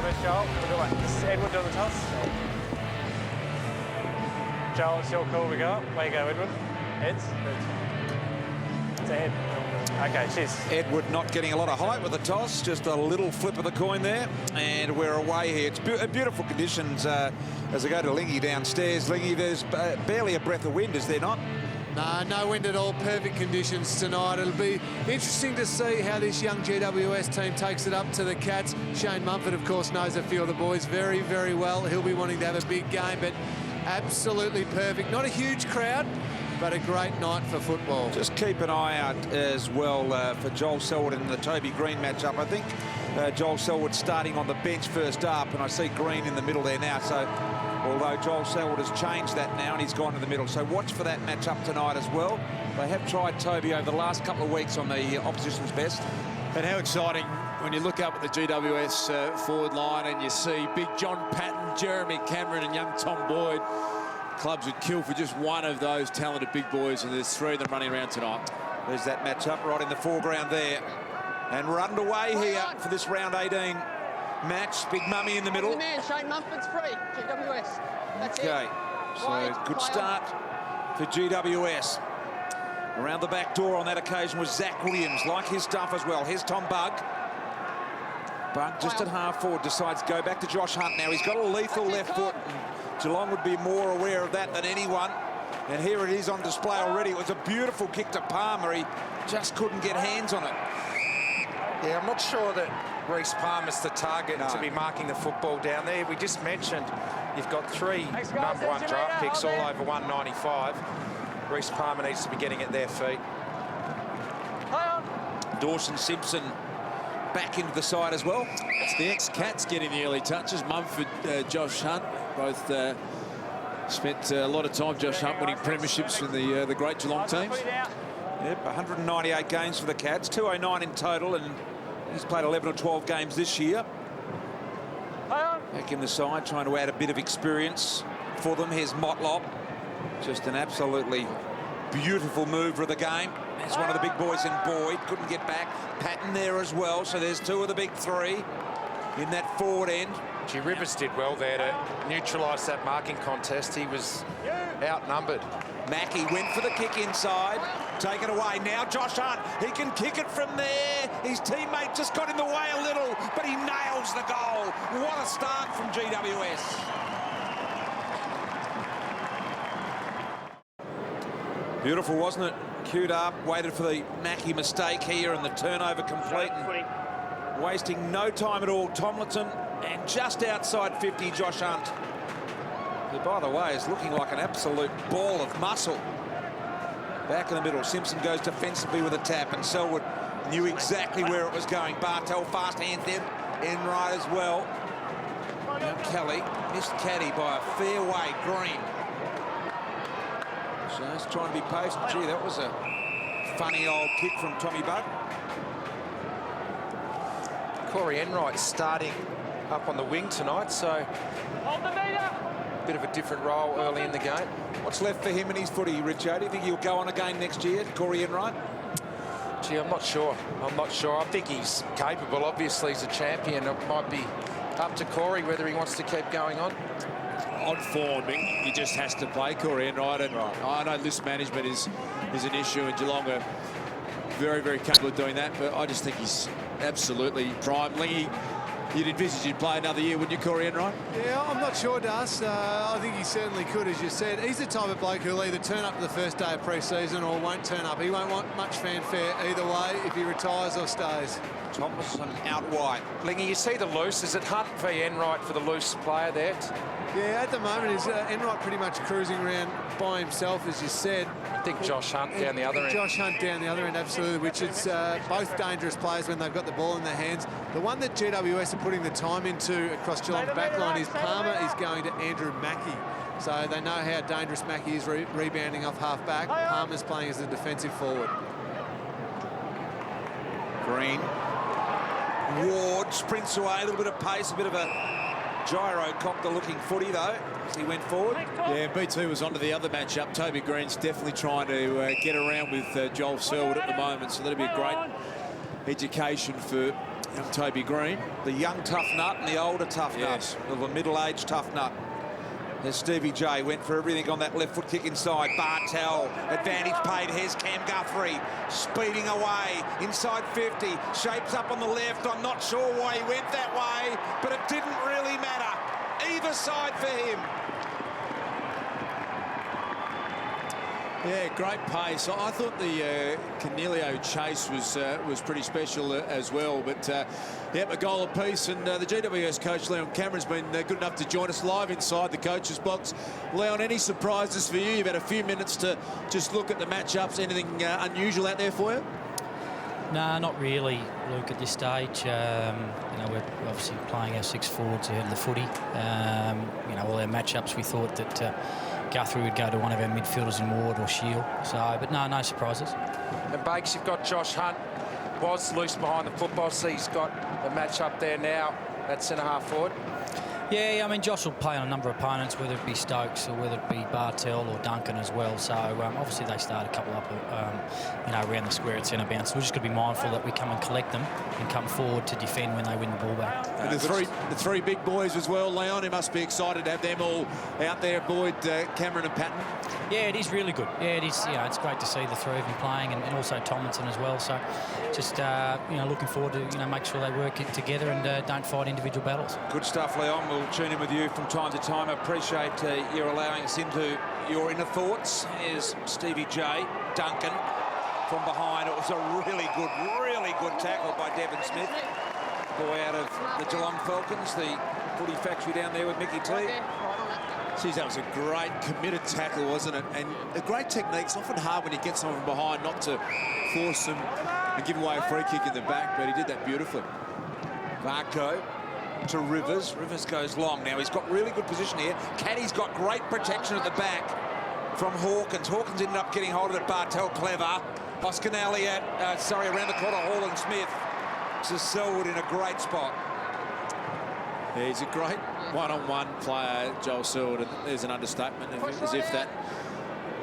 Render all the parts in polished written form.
little bit, Joel. We'll do like this. Edward doing the toss. Joel, it's your call. We go up. Where you go, Edward? Heads? It's a head. Okay, cheers. Edward not getting a lot of height with the toss, just a little flip of the coin there, and we're away here. It's beautiful conditions as I go to Lingy downstairs. Lingy, there's barely a breath of wind, is there not? No wind at all. Perfect conditions tonight. It'll be interesting to see how this young GWS team takes it up to the Cats. Shane Mumford, of course, knows a few of the boys very, very well. He'll be wanting to have a big game, but absolutely perfect. Not a huge crowd, but a great night for football. Just keep an eye out as well for Joel Selwood in the Toby Green matchup. I think Joel Selwood starting on the bench first up, and I see Green in the middle there now. So although Joel Selwood has changed that now and he's gone to the middle. So watch for that matchup tonight as well. They have tried Toby over the last couple of weeks on the opposition's best. And how exciting when you look up at the GWS forward line and you see big John Patton, Jeremy Cameron and young Tom Boyd. Clubs would kill for just one of those talented big boys, and there's three of them running around tonight. There's that matchup right in the foreground there. And we're underway here for this round 18 match. Big Mummy in the middle. Man, Shane Mumford's free, GWS. That's okay, it. so good start for GWS. Around the back door on that occasion was Zach Williams, like his stuff as well. Here's Tom Bugg. Bugg just at half forward decides to go back to Josh Hunt now. He's got a lethal left foot. Geelong would be more aware of that than anyone. And here it is on display already. It was a beautiful kick to Palmer. He just couldn't get hands on it. Yeah, I'm not sure that Reece Palmer's the target to be marking the football down there. We just mentioned you've got three #1 draft picks all over 195. Reece Palmer needs to be getting at their feet. Dawson Simpson back into the side as well. It's the ex-Cats getting the early touches. Mumford, Josh Hunt, both spent a lot of time, Josh Hunt, winning premierships with the great Geelong teams. Yep, 198 games for the Cats, 209 in total, and he's played 11 or 12 games this year. Back in the side, trying to add a bit of experience for them. Here's Motlop. Just an absolutely beautiful mover of the game. There's one of the big boys in Boyd. Couldn't get back. Patton there as well. So there's two of the big three in that forward end. Gee, Rivers did well there to neutralise that marking contest. He was outnumbered. Mackie went for the kick inside. Taken away. Now Josh Hunt. He can kick it from there. His teammate just got in the way a little, but he nails the goal. What a start from GWS. Beautiful, wasn't it? Queued up, waited for the Mackie mistake here, and the turnover complete. And wasting no time at all. Tomlinson, and just outside 50, Josh Hunt, who, by the way, is looking like an absolute ball of muscle. Back in the middle, Simpson goes defensively with a tap, and Selwood knew exactly where it was going. Bartel fast hands them in right as well. Now Kelly missed caddy by a fair way. Green. Just trying to be patient. Gee, that was a funny old kick from Tommy Bugg. Corey Enright starting up on the wing tonight, so bit of a different role early in the game. What's left for him in his footy, Richo? Do you think he'll go on again next year, Corey Enright? Gee, I'm not sure. I think he's capable. Obviously, he's a champion. It might be up to Corey whether he wants to keep going on. On form, he just has to play Corey Enright, and I know list management is an issue, and Geelong are very, very capable of doing that, but I just think he's absolutely prime. Lingy, you'd envisage he'd play another year, wouldn't you, Corey Enright? Yeah, I'm not sure, Das. I think he certainly could, as you said. He's the type of bloke who'll either turn up to the first day of pre-season or won't turn up. He won't want much fanfare either way if he retires or stays. Thompson out wide. Lingy, you see the loose. Is it Hunt v Enright for the loose player there? Yeah, at the moment, is Enright pretty much cruising around by himself, as you said. I think Josh Hunt down the other end. Josh Hunt down the other end, absolutely, which is both dangerous players when they've got the ball in their hands. The one that GWS are putting the time into across Geelong's backline is Palmer is going to Andrew Mackie. So they know how dangerous Mackie is rebounding off half-back. Palmer's playing as a defensive forward. Green. Ward sprints away, a little bit of pace, a bit of a gyro-copter-looking footy, though, as he went forward. Yeah, B2 was onto the other matchup. Toby Green's definitely trying to get around with Joel Selwood at the moment, so that'll be a great education for Toby Green. The young tough nut and the older tough Yes. nut. Or the middle-aged tough nut. As Stevie J went for everything on that left foot kick inside. Bartel, advantage paid. Here's Cam Guthrie, speeding away. Inside 50, shapes up on the left. I'm not sure why he went that way, but it didn't really matter. Either side for him. Yeah, great pace. I thought the Cornelio chase was pretty special as well. But yeah, a goal apiece, and the GWS coach Leon Cameron's been good enough to join us live inside the coach's box. Leon, any surprises for you? You've had a few minutes to just look at the matchups. Anything unusual out there for you? No, not really, Luke, at this stage. You know, we're obviously playing our 6 forwards ahead of the footy. You know, all our matchups, we thought that Guthrie would go to one of our midfielders in Ward or Shield. So, but no surprises. And Bakes, you've got Josh Hunt, was loose behind the football, so he's got a match up there now at centre-half forward. Yeah, I mean, Josh will play on a number of opponents, whether it be Stokes or whether it be Bartel or Duncan as well. So obviously they start a couple up, you know, around the square at centre bounce. So we're just going to be mindful that we come and collect them and come forward to defend when they win the ball back. And the three big boys as well, Leon. He must be excited to have them all out there, Boyd, Cameron and Patton. Yeah, it is really good. Yeah, it is. You know, it's great to see the three of them playing, and also Tomlinson as well. So, just you know, looking forward to make sure they work it together and don't fight individual battles. Good stuff, Leon. We'll tune in with you from time to time. I appreciate you allowing us into your inner thoughts. Here's Stevie J. Duncan from behind. It was a really good tackle by Devon Smith. Boy out of the Geelong Falcons, the footy factory down there with Mickey T. Geez, that was a great committed tackle, wasn't it? And a great technique. It's often hard when you get someone from behind not to force them and give away a free kick in the back, but he did that beautifully. Varco to Rivers. Rivers goes long. Now he's got really good position here. Caddy's got great protection at the back from Hawkins. Hawkins ended up getting hold of it. Bartel clever. Hoskin Elliott, around the corner, Hall Smith. To Selwood in a great spot. Yeah, he's a great one-on-one player, Joel Selwood, and there's an understatement, as if that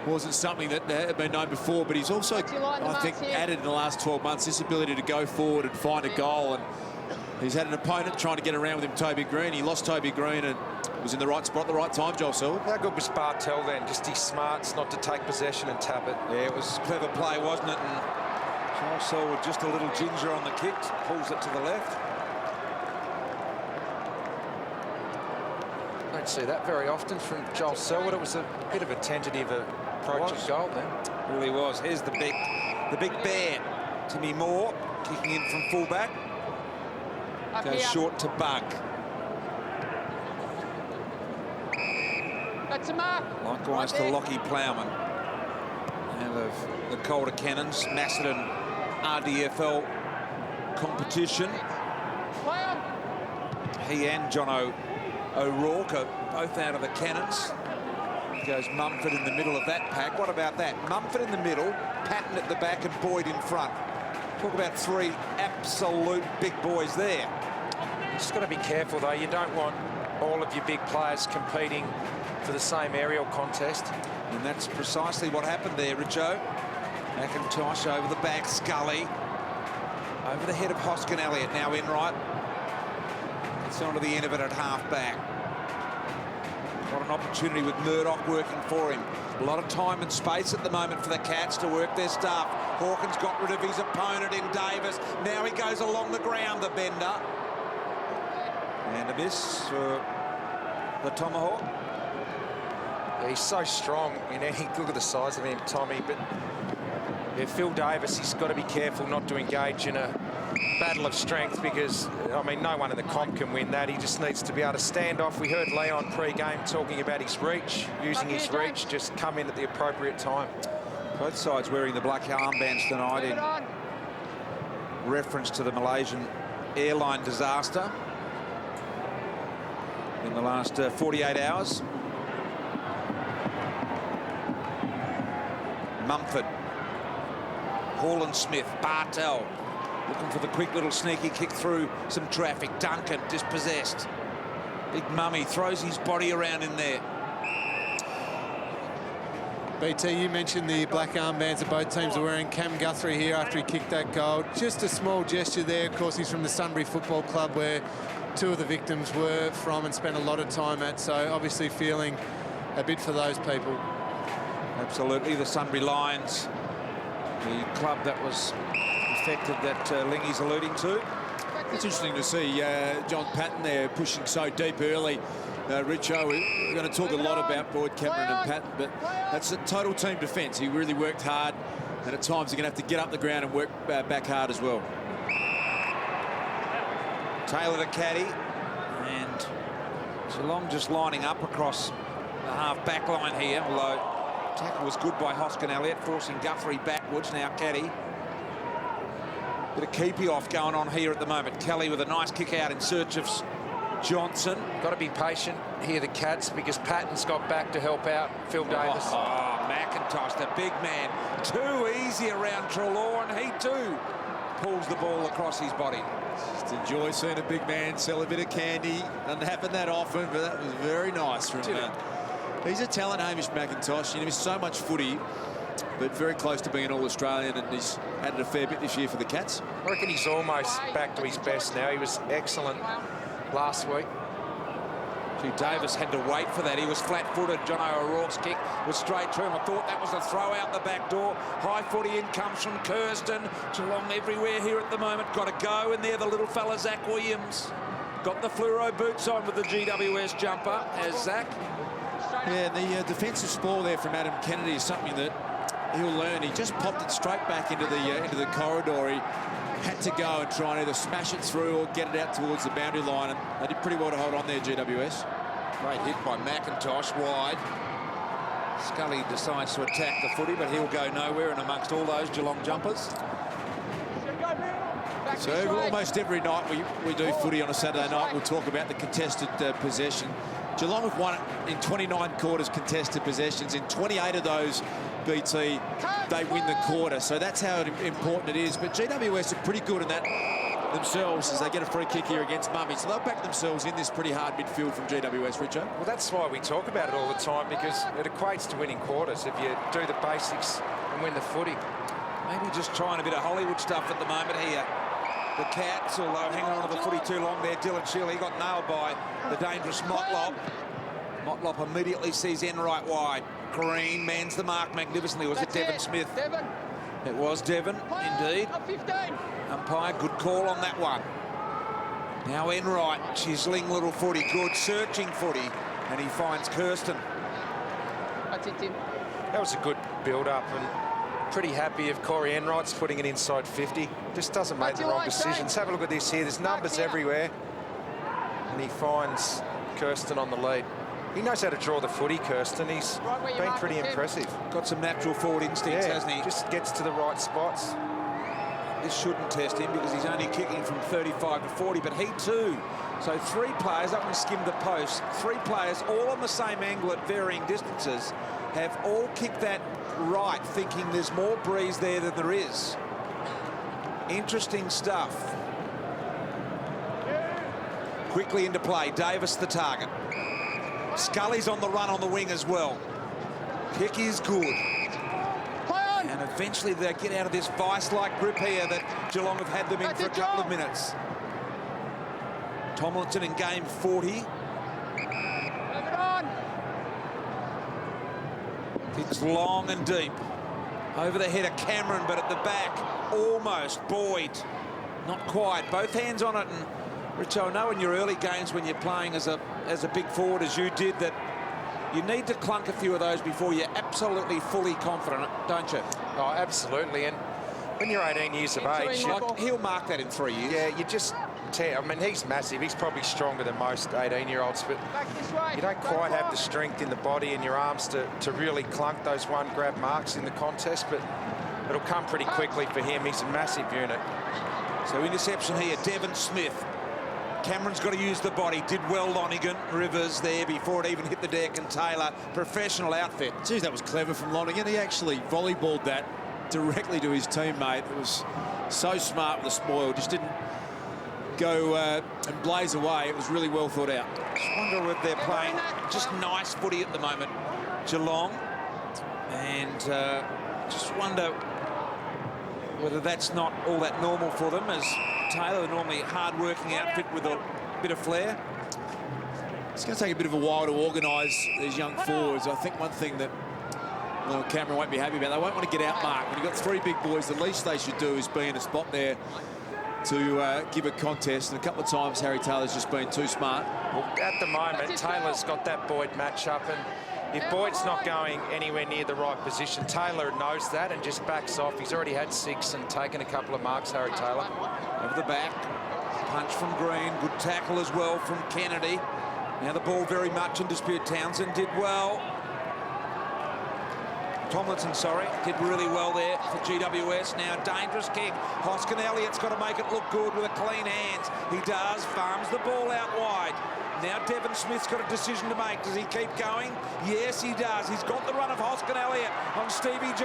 wasn't something that had been known before, but he's also, I think, added in the last 12 months this ability to go forward and find a goal, and he's had an opponent trying to get around with him, Toby Green. He lost Toby Green and was in the right spot at the right time, Joel Selwood. How good was Bartel then? Just his smarts not to take possession and tap it. Yeah, it was clever play, wasn't it? And Joel Selwood just a little ginger on the kick, pulls it to the left. Don't see that very often from Joel Selwood. It was a bit of a tentative approach at goal then. It really was. Here's the big bear, Timmy Moore, kicking in from fullback. Goes short to Bug. That's a mark. Likewise to Lockie Plowman. Out of the Calder Cannons, Macedon RDFL competition. He and John O'Rourke are both out of the Cannons. Goes Mumford in the middle of that pack. What about that? Mumford in the middle, Patton at the back and Boyd in front. Talk about three absolute big boys there. Just got to be careful though. You don't want all of your big players competing for the same aerial contest. And that's precisely what happened there, Richo. McIntosh over the back, Scully. Over the head of Hoskin Elliott, now in right. It's onto the end of it at half-back. What an opportunity with Murdoch working for him. A lot of time and space at the moment for the Cats to work their stuff. Hawkins got rid of his opponent in Davis. Now he goes along the ground, the bender. And a miss for the Tomahawk. Yeah, he's so strong in any... Look at the size of him, Tommy. But yeah, Phil Davis, he's got to be careful not to engage in a battle of strength because, I mean, no one in the comp can win that. He just needs to be able to stand off. We heard Leon pre-game talking about his reach, using his reach, just come in at the appropriate time. Both sides wearing the black armbands tonight in reference to the Malaysian airline disaster in the last 48 hours. Mumford, Hall Smith, Bartel looking for the quick little sneaky kick through some traffic. Duncan dispossessed. Big Mummy throws his body around in there. BT, you mentioned the black armbands that both teams are wearing. Cam Guthrie here after he kicked that goal. Just a small gesture there. Of course, he's from the Sunbury Football Club, where two of the victims were from and spent a lot of time at. So obviously feeling a bit for those people. Absolutely. The Sunbury Lions, the club that was affected that Lingy's alluding to. It's interesting to see John Patton there pushing so deep early. Richo, we're going to talk a lot about Boyd Cameron and Patton, but that's a total team defence. He really worked hard, and at times you're going to have to get up the ground and work back hard as well. Taylor to caddy, and Geelong just lining up across the half-back line here, although tackle was good by Hoskin Elliott, forcing Guthrie backwards. Now caddy. Bit of keepy off going on here at the moment. Kelly with a nice kick out in search of Johnson. Got to be patient here, the Cats, because Patton's got back to help out Phil Davis. Oh, McIntosh, the big man. Too easy around Treloar, and he too pulls the ball across his body. Just enjoy seeing a big man sell a bit of candy. Doesn't happen that often, but that was very nice from him. He's a talent, Hamish McIntosh. You know, he's so much footy, but very close to being an All-Australian, and he's added a fair bit this year for the Cats. I reckon he's almost back to his best now. He was excellent last week. Gee, Davis had to wait for that. He was flat-footed. John O'Rourke's kick was straight to him. I thought that was a throw out the back door. High footy in comes from Kirsten. Geelong everywhere here at the moment. Got to go in there, the little fella, Zach Williams. Got the fluoro boots on with the GWS jumper as Zach. Yeah, the defensive spoil there from Adam Kennedy is something that he'll learn. He just popped it straight back into the corridor. He had to go and try and either smash it through or get it out towards the boundary line, and they did pretty well to hold on there, GWS. Great hit by McIntosh wide. Scully decides to attack the footy, but he'll go nowhere in amongst all those Geelong jumpers. So almost every night we do footy on a Saturday night, we'll talk about the contested possession. Geelong have won in 29 quarters contested possessions. In 28 of those, BT, they win the quarter. So that's how important it is. But GWS are pretty good in that themselves as they get a free kick here against Mummy. So they'll back themselves in this pretty hard midfield from GWS, Richo. Well, that's why we talk about it all the time, because it equates to winning quarters if you do the basics and win the footy. Maybe just trying a bit of Hollywood stuff at the moment here. The Cats, although hanging on to the footy too long there. Dylan Shield, he got nailed by the dangerous Motlop. Motlop immediately sees Enright wide. Green mans the mark magnificently. Was it Devon Smith? Devon. It was Devon, indeed. Up 15. Umpire, good call on that one. Now Enright, chiseling little footy, good searching footy, and he finds Kirsten. That's it, Tim. That was a good build-up, and pretty happy if Corey Enright's putting it inside 50. Just doesn't make the wrong decisions. Have a look at this here. There's numbers everywhere, and he finds Kirsten on the lead. He knows how to draw the footy, Kirsten. He's been pretty impressive. Got some natural forward instincts, hasn't he? Just gets to the right spots. This shouldn't test him because he's only kicking from 35 to 40, but he too. So three players, that one skimmed the post. Three players, all on the same angle at varying distances, have all kicked that right, thinking there's more breeze there than there is. Interesting stuff. Quickly into play, Davis the target. Scully's on the run on the wing as well. Kick is good. And eventually they get out of this vice-like grip here that Geelong have had them in for a couple of minutes. Tomlinson in game 40. It's long and deep. Over the head of Cameron, but at the back, almost Boyd. Not quite. Both hands on it. And Richo, I know in your early games when you're playing as a big forward as you did, that you need to clunk a few of those before you're absolutely fully confident, don't you? Oh, absolutely. And when you're 18 years of age, he'll mark that in 3 years. Yeah, you just I mean, he's massive. He's probably stronger than most 18-year-olds, but you don't quite have the strength in the body and your arms to really clunk those one-grab marks in the contest, but it'll come pretty quickly for him. He's a massive unit. So interception here, Devon Smith. Cameron's got to use the body. Did well, Lonigan. Rivers there before it even hit the deck, and Taylor, professional outfit. Geez, that was clever from Lonigan. He actually volleyballed that directly to his teammate. It was so smart with the spoil. Just didn't go and blaze away. It was really well thought out. Just wonder if they're playing just nice footy at the moment. Geelong. And just wonder whether that's not all that normal for them, as Taylor, normally a hard-working outfit with a bit of flair. It's going to take a bit of a while to organise these young forwards. I think one thing that Cameron won't be happy about, they won't want to get out-marked. When you've got 3 big boys, the least they should do is be in a spot there to give a contest. And a couple of times, Harry Taylor's just been too smart. Well, at the moment, Taylor's got that Boyd match-up, and if Boyd's not going anywhere near the right position, Taylor knows that and just backs off. He's already had 6 and taken a couple of marks, Harry Taylor. Over the back, punch from Green, good tackle as well from Kennedy. Now the ball very much in dispute. Townsend did well. Tomlinson, sorry, did really well there for GWS. Now dangerous kick. Hoskin Elliott's got to make it look good with a clean hands. He does, farms the ball out wide. Now Devon Smith's got a decision to make. Does he keep going? Yes, he does. He's got the run of Hoskin Elliott on Stevie J.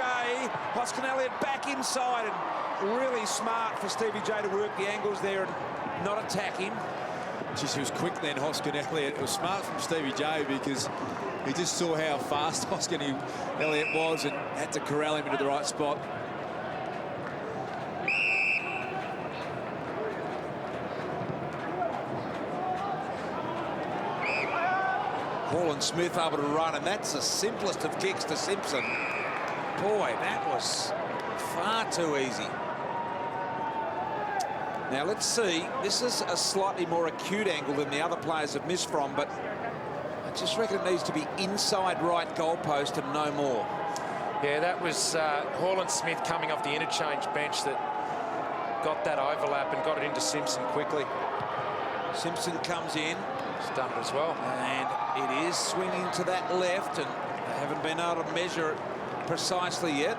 Hoskin Elliott back inside, and really smart for Stevie J to work the angles there and not attack him. Jeez, he was quick then, Hoskin Elliott. It was smart from Stevie J because he just saw how fast Hoskin Elliott was and had to corral him into the right spot. Paul Smith able to run, and that's the simplest of kicks to Simpson. Boy, that was far too easy. Now let's see. This is a slightly more acute angle than the other players have missed from, but I just reckon it needs to be inside right goalpost and no more. Yeah, that was Hall Smith coming off the interchange bench that got that overlap and got it into Simpson quickly. Simpson comes in. He's done it as well. And it is swinging to that left, and they haven't been able to measure it precisely yet.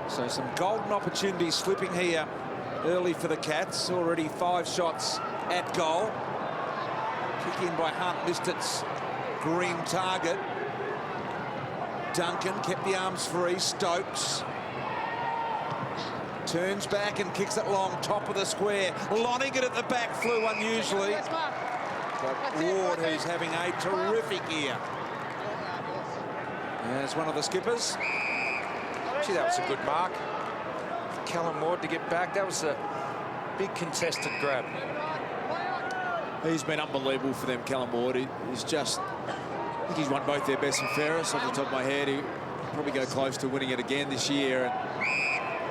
So some golden opportunities slipping here early for the Cats. Already 5 shots at goal. Kick in by Hunt, missed its green target. Duncan kept the arms free. Stokes turns back and kicks it long, top of the square. Lonigan at the back flew unusually. But Ward, who's having a terrific year. There's one of the skippers. Gee, that was a good mark for Callum Ward to get back. That was a big contested grab. He's been unbelievable for them, Callum Ward. He's just, I think he's won both their best and fairest off the top of my head. He'll probably go close to winning it again this year.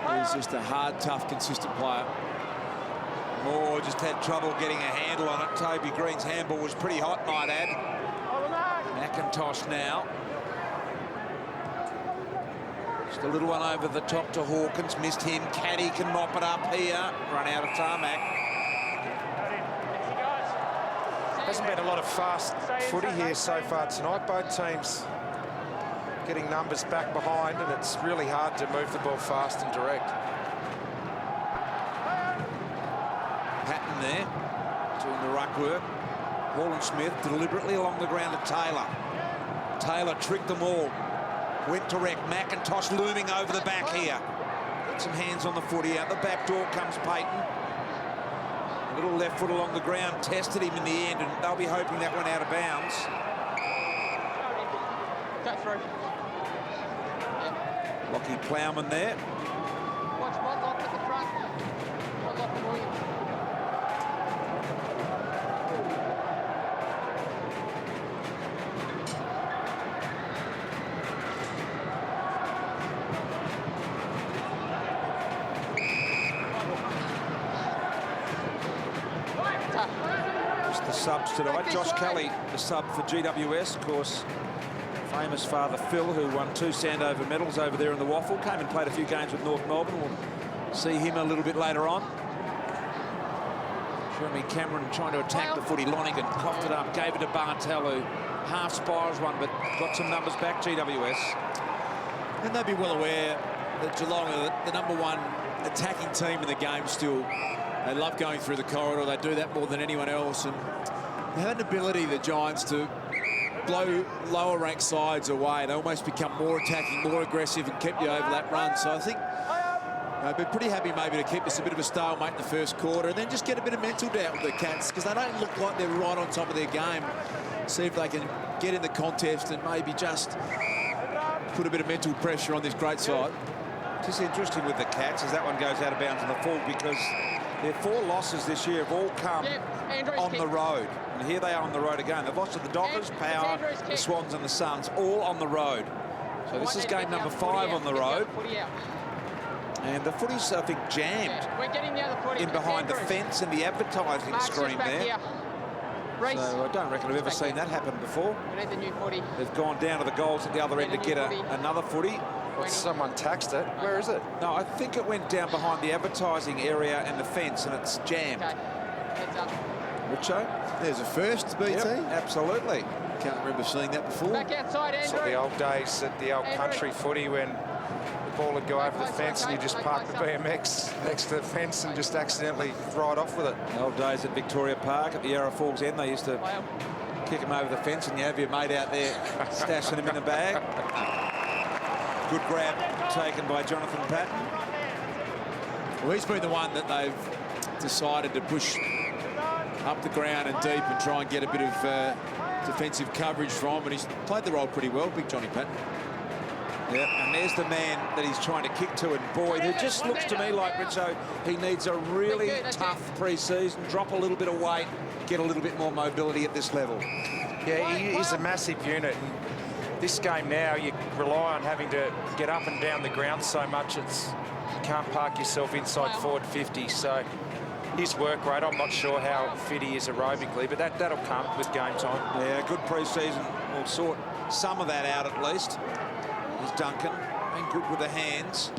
And he's just a hard, tough, consistent player. Moore just had trouble getting a handle on it. Toby Green's handball was pretty hot, might add. McIntosh now. Just a little one over the top to Hawkins. Missed him. Caddy can mop it up here. Run out of tarmac. Hasn't been a lot of fast footy here so far tonight. Both teams getting numbers back behind, and it's really hard to move the ball fast and direct. Patton there, doing the ruck work. Hall Smith deliberately along the ground to Taylor. Taylor tricked them all. Went direct. McIntosh looming over the back here. Got some hands on the footy. Out the back door comes Payton. A little left foot along the ground, tested him in the end, and they'll be hoping that went out of bounds. Go through. Lockie Plowman there. Watch Modlock at the front. Modlock and Williams. Just the subs tonight. Josh Kelly, the sub for GWS, of course. Famous father Phil, who won 2 Sandover medals over there in the Waffle, came and played a few games with North Melbourne. We'll see him a little bit later on. Jeremy Cameron trying to attack the footy. Lonigan coughed it up, gave it to Bartel, who half spirals one, but got some numbers back, GWS. And they'd be well aware that Geelong are the #1 attacking team in the game still. They love going through the corridor. They do that more than anyone else. And they have an ability, the Giants, to blow lower ranked sides away. They almost become more attacking, more aggressive, and keep you over that run. So I think I'd be pretty happy maybe to keep this a bit of a stalemate in the first quarter and then just get a bit of mental doubt with the Cats, because they don't look like they're right on top of their game. See if they can get in the contest and maybe just put a bit of mental pressure on this great side. Just interesting with the Cats as that one goes out of bounds in the full, because their 4 losses this year have all come on the road. And here they are on the road again. They've lost to the Dockers, Power, the Swans and the Suns, all on the road. So this is game number 5 on the road. And the footy's, I think, jammed in behind the fence and the advertising screen there. So I don't reckon I've ever seen that happen before. They've gone down to the goals at the other end to get another footy. Well, someone taxed it. Where is it? No, I think it went down behind the advertising area and the fence, and it's jammed. Richo? There's a first, BT. Yep, absolutely. Can't remember seeing that before. Back outside, It's like the old days at the old country footy when the ball would go over the fence and you just park the BMX next to the fence and just accidentally ride off with it. The old days at Victoria Park at the Yarra Falls End, they used to kick them over the fence and you have your mate out there stashing them in a bag. Good grab taken by Jonathan Patton. Well, he's been the one that they've decided to push up the ground and deep and try and get a bit of defensive coverage from, and he's played the role pretty well, big Johnny Patton. Yeah, and there's the man that he's trying to kick to, and Boyd, who just looks to me like, Richo, he needs a really tough pre-season, drop a little bit of weight, get a little bit more mobility at this level. Yeah, he's a massive unit. And this game now, you rely on having to get up and down the ground so much, you can't park yourself inside forward 50. So his work rate, I'm not sure how fit he is aerobically, but that'll come with game time. Yeah, good pre-season will sort some of that out at least. There's Duncan, been good with the hands.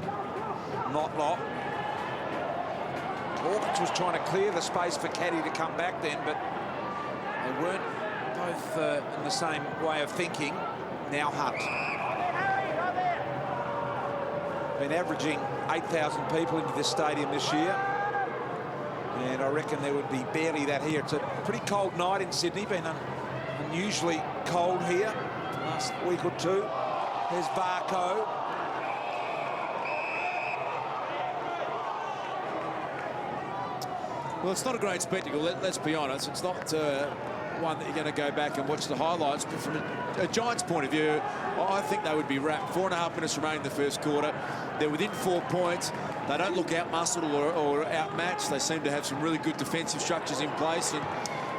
Motlop. Hawkins was trying to clear the space for Caddy to come back then, but they weren't both in the same way of thinking. Now Hunt. Been averaging 8,000 people into this stadium this year. And I reckon there would be barely that here. It's a pretty cold night in Sydney, been unusually cold here the last week or two. There's Barco. Well, it's not a great spectacle, let's be honest. It's not one that you're going to go back and watch the highlights, but from a Giants point of view, I think they would be wrapped. 4.5 minutes remaining in the first quarter. They're within 4 points. They don't look outmuscled or outmatched. They seem to have some really good defensive structures in place, and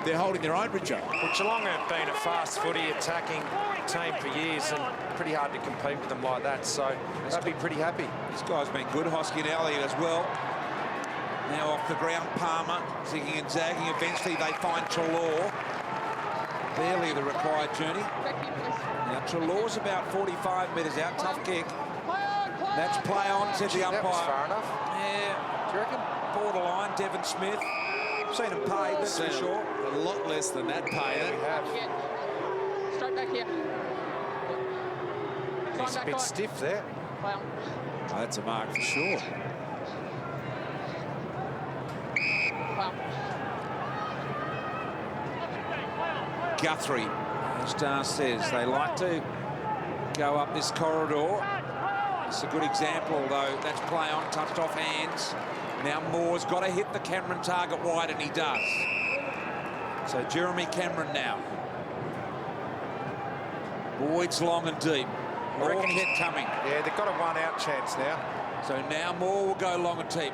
they're holding their own, Richard. Well, Geelong have been a fast footy attacking team for years, and pretty hard to compete with them like that, so they'll be pretty happy. This guy's been good, Hoskin and Elliott as well. Now off the ground, Palmer zigging and zagging. Eventually they find Treloar. Barely the required journey. Now Treloar's about 45 metres out. Tough kick. That's play on, said the umpire. That was far enough. Yeah. Do you reckon? Borderline, Devon Smith. Seen him paid, that's for sure. A lot less than that pay. Yeah, we have. Straight back here. He's a bit stiff there. Oh, that's a mark for sure. Guthrie, as Dar says, they like to go up this corridor. It's a good example, although that's play on, touched off hands. Now Moore's got to hit the Cameron target wide, and he does. So Jeremy Cameron now. Boyd's long and deep. Moore kept coming. Yeah, they've got a one-out chance now. So now Moore will go long and deep.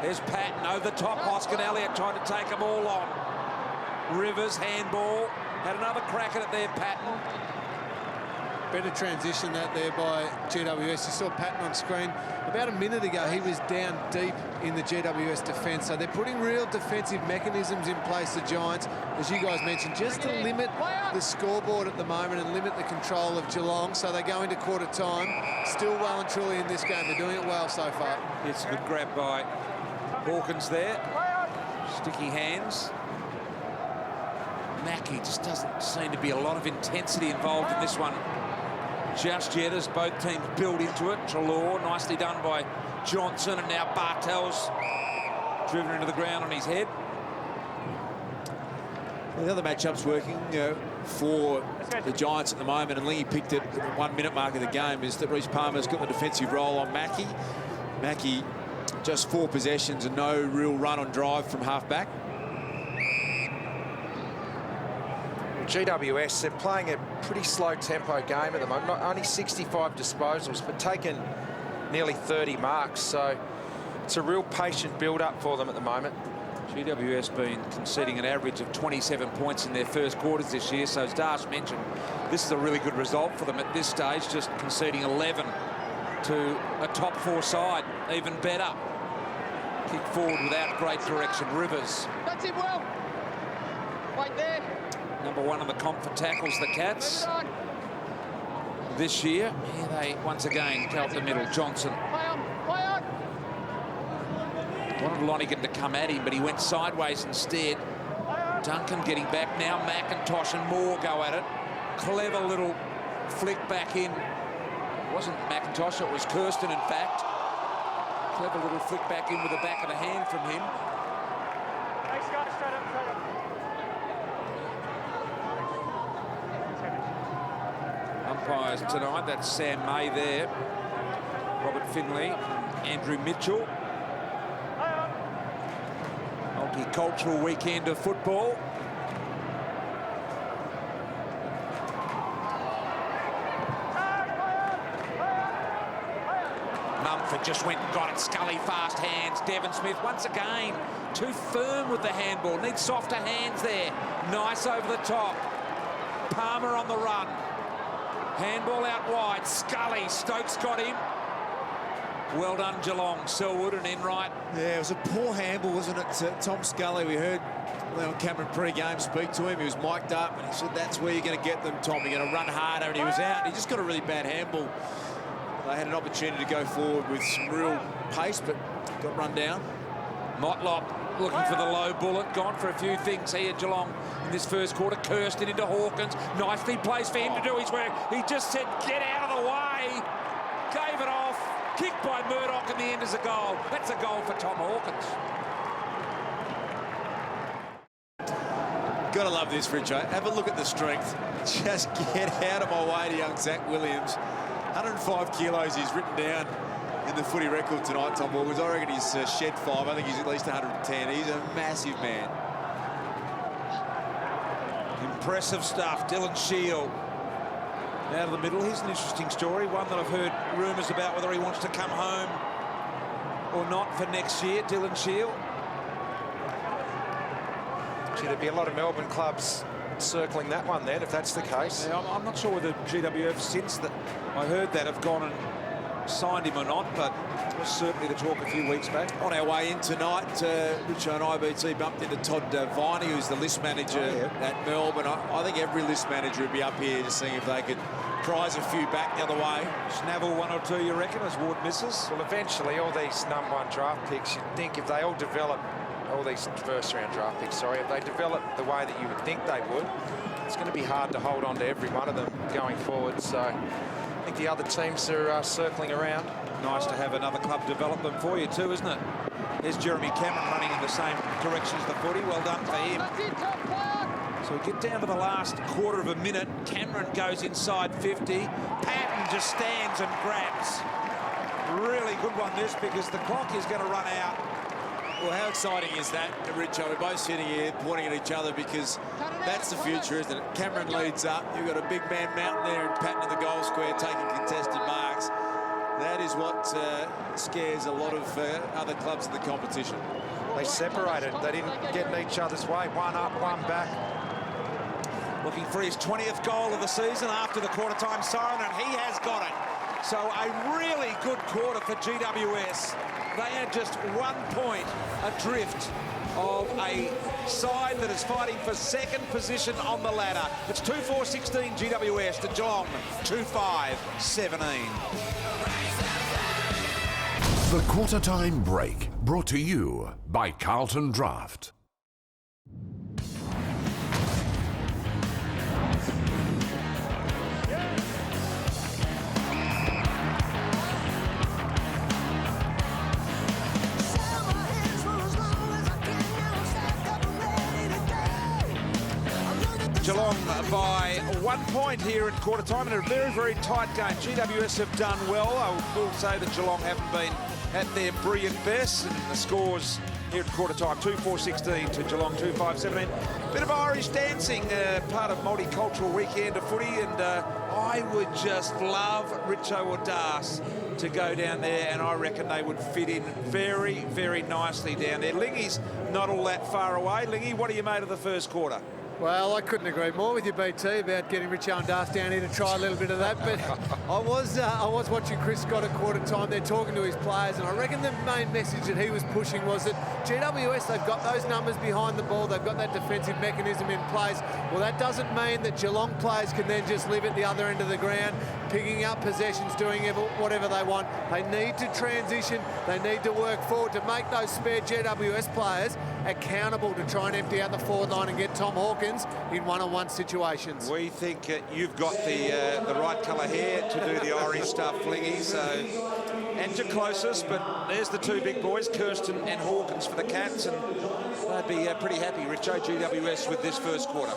There's Patton over the top. Hoskin Elliott trying to take them all on. Rivers, handball. Had another crack at it there, Patton. Better transition that there by GWS. You saw Patton on screen. About a minute ago, he was down deep in the GWS defence. So they're putting real defensive mechanisms in place, the Giants, as you guys mentioned, just to limit the scoreboard at the moment and limit the control of Geelong. So they go into quarter time. Still well and truly in this game. They're doing it well so far. It's a good grab by Hawkins there. Sticky hands. Mackie just doesn't seem to be a lot of intensity involved in this one just yet, as both teams build into it. Treloar, nicely done by Johnson, and now Bartel's driven into the ground on his head. Well, the other matchup's working for the Giants at the moment, and Lingy picked it at the 1 minute mark of the game, is that Reece Palmer's got the defensive role on Mackie. Mackie just 4 possessions and no real run on drive from half-back. GWS, they're playing a pretty slow tempo game at the moment. Not only 65 disposals, but taken nearly 30 marks. So it's a real patient build-up for them at the moment. GWS been conceding an average of 27 points in their first quarters this year. So as Darsh mentioned, this is a really good result for them at this stage, just conceding 11 to a top 4 side. Even better. Kick forward without great direction. Rivers. That's it well. Wait there. Number 1 in the comp for tackles, the Cats. This year, here they once again go up the middle. Johnson. Play on. Play on. Wanted Lonigan to come at him, but he went sideways instead. Duncan getting back now. McIntosh and Moore go at it. Clever little flick back in. It wasn't McIntosh, it was Kirsten, in fact. Clever little flick back in with the back of the hand from him. Thanks, guys. Straight up, straight up. Umpires tonight, that's Sam May there. Robert Finley, Andrew Mitchell. Multicultural weekend of football. Mumford just went and got it. Scully, fast hands. Devon Smith once again too firm with the handball. Needs softer hands there. Nice over the top. Palmer on the run. Handball out wide. Scully. Stokes got him. Well done, Geelong. Selwood and Enright. Yeah, it was a poor handball, wasn't it, to Tom Scully? We heard Leon Cameron pre-game speak to him. He was mic'd up and he said, that's where you're going to get them, Tom. You're going to run harder. And he was out. He just got a really bad handball. They had an opportunity to go forward with some real pace, but got run down. Motlop looking for the low bullet. Gone for a few things here, Geelong, in this first quarter. Kirsten into Hawkins. Nicely placed for him to do his work. He just said, get out of the way. Gave it off. Kicked by Murdoch, and the end is a goal. That's a goal for Tom Hawkins. Gotta love this, Richo. Have a look at the strength. Just get out of my way to young Zach Williams. 105 kilos he's written down in the footy record tonight, Tom Hawkins. I reckon he's shed 5. I think he's at least 110. He's a massive man. Impressive stuff. Dylan Shield out of the middle. Here's an interesting story, one that I've heard rumours about whether he wants to come home or not for next year. Dylan Shield. Gee, there'd be a lot of Melbourne clubs circling that one then, if that's the case. Yeah, I'm not sure whether GWF, since that I heard that, have gone and signed him or not, but it was certainly the talk a few weeks back. On our way in tonight, Richo and IBT bumped into Todd Viney, who's the list manager at Melbourne. I think every list manager would be up here just seeing if they could prize a few back the other way. Snavel 1 or 2, you reckon, as Ward misses? Well, eventually, all these #1 draft picks, you'd think if they all develop, all these first-round draft picks, sorry, if they develop the way that you would think they would, it's going to be hard to hold on to every one of them going forward. So I think the other teams are circling around. Nice to have another club develop them for you too, isn't it? There's Jeremy Cameron running in the same direction as the footy. Well done for him. That's it, Tom. Play on. So we get down to the last quarter of a minute. Cameron goes inside 50. Patton just stands and grabs. Really good one, this, because the clock is going to run out. Well, how exciting is that, Richo? We're both sitting here pointing at each other because that's the future, isn't it? Cameron leads up. You've got a big man Mountain there and Patton in the goal square taking contested marks. That is what scares a lot of other clubs in the competition. They separated. They didn't get in each other's way. One up, one back. Looking for his 20th goal of the season after the quarter-time siren, and he has got it. So a really good quarter for GWS. They are just 1 point adrift of a side that is fighting for second position on the ladder. It's 2-4-16 GWS to Geelong 2-5-17. The quarter-time break, brought to you by Carlton Draft. Geelong by 1 point here at quarter time in a very, very tight game. GWS have done well. I will say that Geelong haven't been at their brilliant best. And the scores here at quarter time, 2-4-16 to Geelong 2-5-17. Bit of Irish dancing, part of multicultural weekend of footy, and I would just love Richo or Das to go down there, and I reckon they would fit in very, very nicely down there. Lingy's not all that far away. Lingy, what are you made of the first quarter? Well, I couldn't agree more with you, BT, about getting Richo and Das down here to try a little bit of that. But I was watching Chris Scott at quarter time. They're talking to his players, and I reckon the main message that he was pushing was that GWS, they've got those numbers behind the ball. They've got that defensive mechanism in place. Well, that doesn't mean that Geelong players can then just live at the other end of the ground, picking up possessions, doing whatever they want. They need to transition. They need to work forward to make those spare GWS players accountable to try and empty out the forward line and get Tom Hawkins in one-on-one situations. We think you've got the right colour hair to do the Irish stuff, Flingy, so... And your closest, but there's the two big boys, Kirsten and Hawkins for the Cats, and they'd be pretty happy, Richo, GWS, with this first quarter.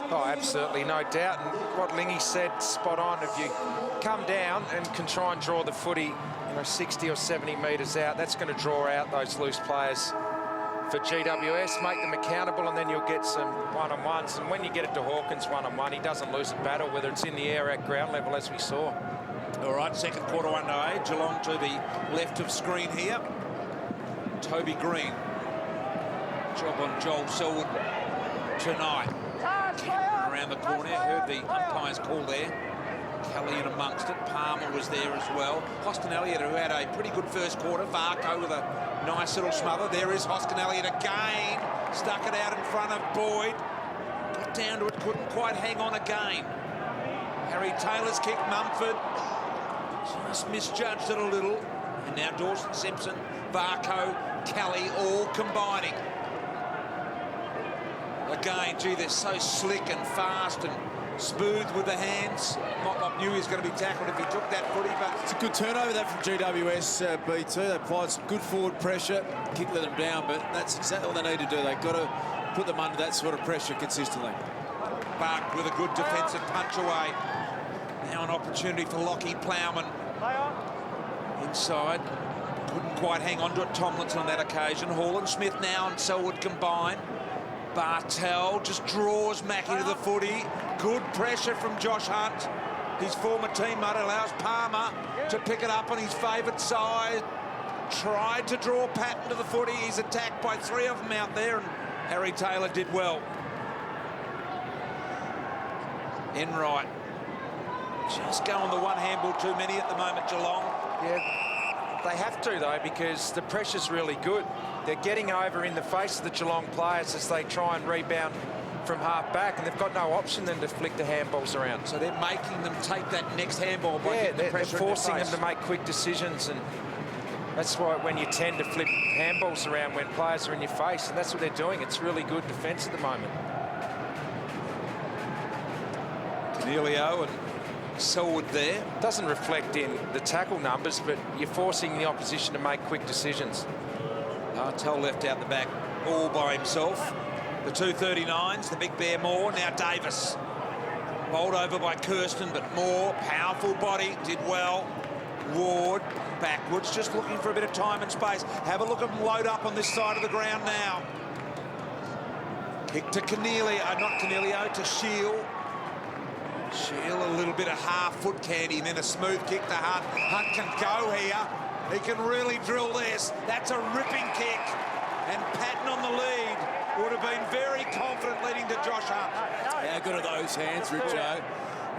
Oh, absolutely, no doubt. And what Lingy said, spot on. If you come down and can try and draw the footy, 60 or 70 metres out, that's going to draw out those loose players for GWS, make them accountable, and then you'll get some one-on-ones. And when you get it to Hawkins one-on-one, he doesn't lose a battle, whether it's in the air at ground level, as we saw. All right, second quarter underway. Geelong to the left of screen here. Toby Green. Job on Joel Selwood tonight. Cameron around the corner. Heard the umpire's call there. Kelly in amongst it. Palmer was there as well. Hoskin Elliott, who had a pretty good first quarter. Varco with a nice little smother. There is Hoskin Elliott again. Stuck it out in front of Boyd. Got down to it, couldn't quite hang on again. Harry Taylor's kick, Mumford. Just misjudged it a little. And now Dawson Simpson, Varco, Kelly all combining. Again, gee, they're so slick and fast and smooth with the hands. Motlop knew he was going to be tackled if he took that footy, but... It's a good turnover, that, from GWS, BT. They applied some good forward pressure, kick let them down, but that's exactly what they need to do. They've got to put them under that sort of pressure consistently. Buck with a good defensive punch away. Now an opportunity for Lockie Plowman. Inside. Couldn't quite hang on to it, Tomlinson on that occasion. Hall and Smith now and Selwood combine. Bartel just draws Mackie to the footy. Good pressure from Josh Hunt. His former teammate allows Palmer to pick it up on his favourite side. Tried to draw Patton to the footy. He's attacked by three of them out there, and Harry Taylor did well. Enright. Just going the one handball too many at the moment, Geelong. Yeah, they have to, though, because the pressure's really good. They're getting over in the face of the Geelong players as they try and rebound from half back, and they've got no option than to flick the handballs around. So they're making them take that next handball by getting the pressure they're forcing them to make quick decisions, and that's why when you tend to flip handballs around when players are in your face, and that's what they're doing. It's really good defence at the moment. Cornelio and Selwood there. Doesn't reflect in the tackle numbers, but you're forcing the opposition to make quick decisions. Bartel left out the back all by himself. The 239s, the big bear Moore, now Davis. Bowled over by Kirsten, but Moore, powerful body, did well. Ward, backwards, just looking for a bit of time and space. Have a look at them load up on this side of the ground now. Kick to Cornelio, not Cornelio, to Shield. Shield, a little bit of half-foot candy, and then a smooth kick to Hunt. Hunt can go here. He can really drill this. That's a ripping kick. And Patton on the lead would have been very confident leading to Josh Hunt. How good are those hands, Richo?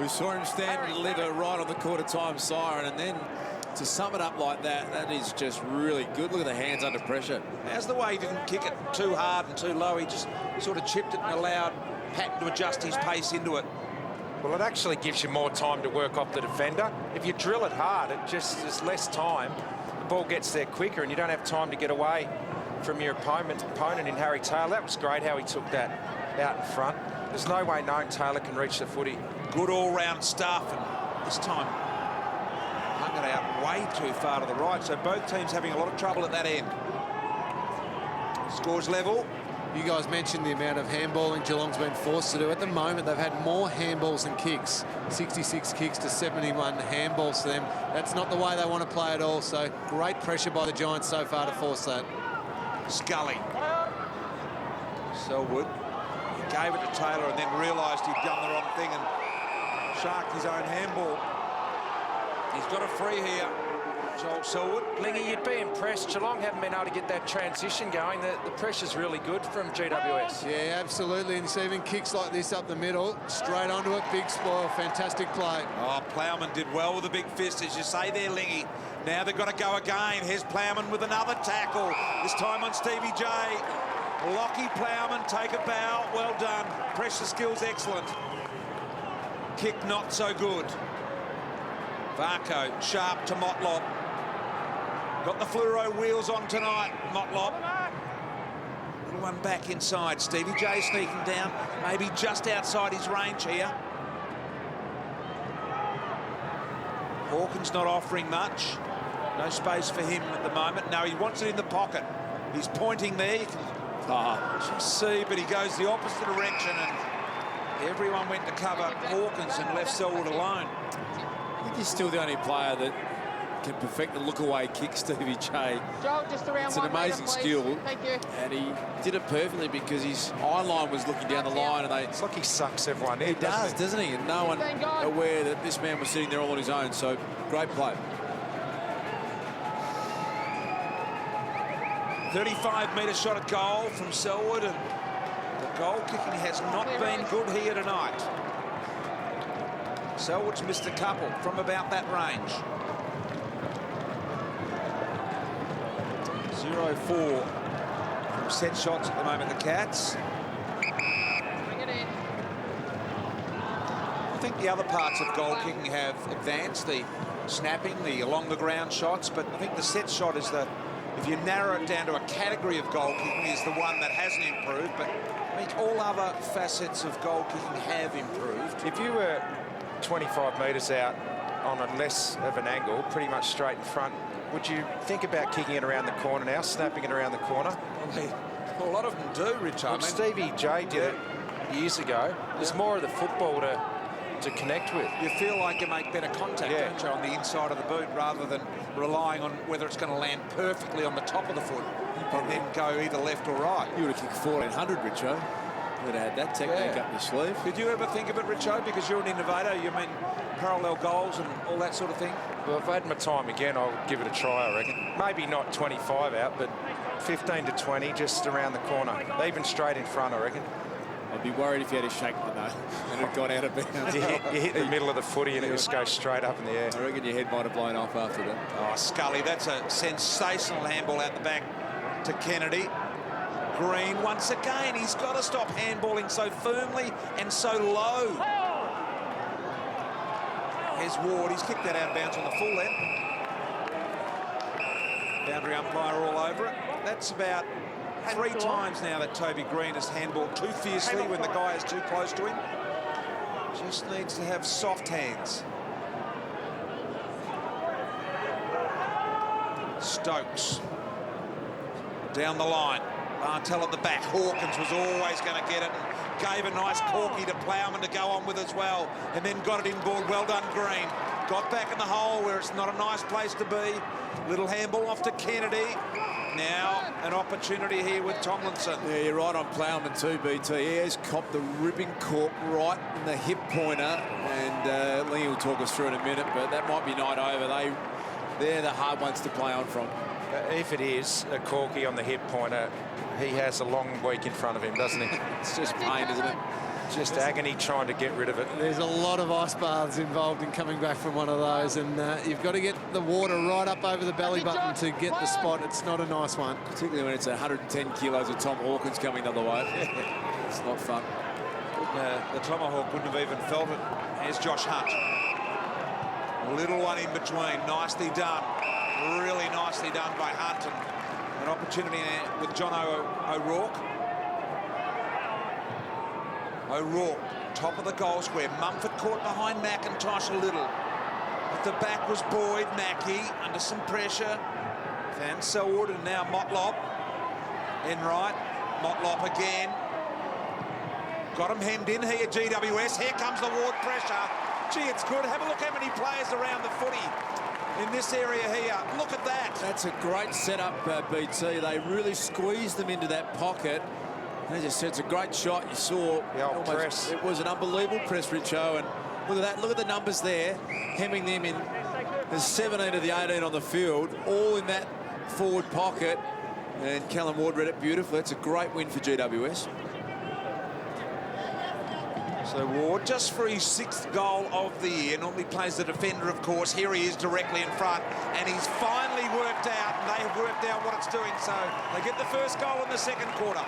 We saw him stand and deliver right on the quarter-time siren, and then to sum it up like that, that is just really good. Look at the hands under pressure. How's the way he didn't kick it too hard and too low? He just sort of chipped it and allowed Patton to adjust his pace into it. Well, it actually gives you more time to work off the defender. If you drill it hard, it just is less time. The ball gets there quicker, and you don't have time to get away from your opponent in Harry Taylor. That was great how he took that out in front. There's no way knowing Taylor can reach the footy. Good all-round stuff, and this time hung it out way too far to the right, so both teams having a lot of trouble at that end. Scores level. You guys mentioned the amount of handballing Geelong's been forced to do. At the moment, they've had more handballs than kicks. 66 kicks to 71 handballs to them. That's not the way they want to play at all. So great pressure by the Giants so far to force that. Scully. Selwood. He gave it to Taylor and then realised he'd done the wrong thing and sharked his own handball. He's got a free here. Joel Selwood. Lingy, you'd be impressed. Geelong haven't been able to get that transition going. The pressure's really good from GWS. Yeah, absolutely. And even kicks like this up the middle, straight onto it, big spoil, fantastic play. Oh, Plowman did well with the big fist, as you say there, Lingy. Now they've got to go again. Here's Plowman with another tackle, this time on Stevie J. Lockie Plowman, take a bow. Well done. Pressure skills excellent. Kick not so good. Varco, sharp to Motlop. Got the fluoro wheels on tonight, Motlop. Little one back inside. Stevie J sneaking down, maybe just outside his range here. Hawkins not offering much. No space for him at the moment. No, he wants it in the pocket. He's pointing there. You can just see, but he goes the opposite direction, and everyone went to cover Hawkins and left Selwood alone. I think he's still the only player that can perfect the look-away kick, Stevie J. Joe, just around it's an amazing skill, Thank you. and he did it perfectly because his eye line was looking down the line, and It's like he sucks everyone in. he doesn't he? And no one aware that this man was sitting there all on his own. So great play. 35-metre shot at goal from Selwood, and the goal kicking has not been good here tonight. Selwood's missed a couple from about that range. 0-4 from set shots at the moment, the Cats. Bring it in. I think the other parts of goal kicking have advanced, the snapping, the along the ground shots, but I think the set shot is the, if you narrow it down to a category of goal kicking, is the one that hasn't improved, but I think all other facets of goal kicking have improved. If you were 25 metres out on a less of an angle, pretty much straight in front, would you think about kicking it around the corner now, snapping it around the corner? A lot of them do, Richard. Well, Stevie J did it years ago. There's more of the football to connect with. You feel like you make better contact, don't you, on the inside of the boot, rather than relying on whether it's going to land perfectly on the top of the foot and then go either left or right. You would have kicked 1400, Richo. You would have had that technique up your sleeve. Did you ever think of it, Richo, because you're an innovator, you mean parallel goals and all that sort of thing? Well, if I had my time again, I'll give it a try, I reckon. Maybe not 25 out, but 15 to 20 just around the corner. Even straight in front, I reckon. I'd be worried if you had a shake the note and it got out of bounds. You hit the middle of the footy and it just goes straight up in the air. I reckon your head might have blown off after that. Oh, Scully, that's a sensational handball out the back to Kennedy. Green, once again, he's got to stop handballing so firmly and so low. Here's Ward, he's kicked that out of bounds on the full end. Boundary umpire all over it. That's about 3 times now that Toby Green has handballed too fiercely when the guy is too close to him. Just needs to have soft hands. Stokes. Down the line. Bartel at the back. Hawkins was always going to get it and gave a nice corky to Plowman to go on with as well, and then got it inboard. Well done, Green. Got back in the hole where it's not a nice place to be. Little handball off to Kennedy. Now an opportunity here with Tomlinson. Yeah, you're right on Plowman too, BT. He has copped the ripping cork right in the hip pointer, and Lee will talk us through in a minute, but that might be night over. They're the hard ones to play on from. If it is a corky on the hip pointer, he has a long week in front of him, doesn't he? It's just pain, isn't it? Just agony trying to get rid of it. There's a lot of ice baths involved in coming back from one of those, and you've got to get the water right up over the belly button to get the spot. It's not a nice one. Particularly when it's 110 kilos of Tom Hawkins coming the other way. It's not fun. The Tomahawk wouldn't have even felt it. Here's Josh Hunt. A little one in between. Nicely done. Really nicely done by Hunt. And an opportunity with John O'Rourke. O'Rourke, top of the goal square. Mumford caught behind McIntosh a little. At the back was Boyd. Mackie under some pressure. Van Selwood and now Motlop. Enright. Motlop again. Got him hemmed in here, GWS. Here comes the Ward pressure. Gee, it's good. Have a look how many players around the footy in this area here. Look at that. That's a great setup, BT. They really squeezed them into that pocket. And as I said, it's a great shot. You saw the old press. It was an unbelievable press, Richo. And look at that. Look at the numbers there, hemming them in. There's 17 of the 18 on the field, all in that forward pocket. And Callum Ward read it beautifully. It's a great win for GWS. So Ward, just for his 6th goal of the year, normally plays the defender, of course. Here he is directly in front, and he's finally worked out, and they have worked out what it's doing. So they get the first goal in the second quarter.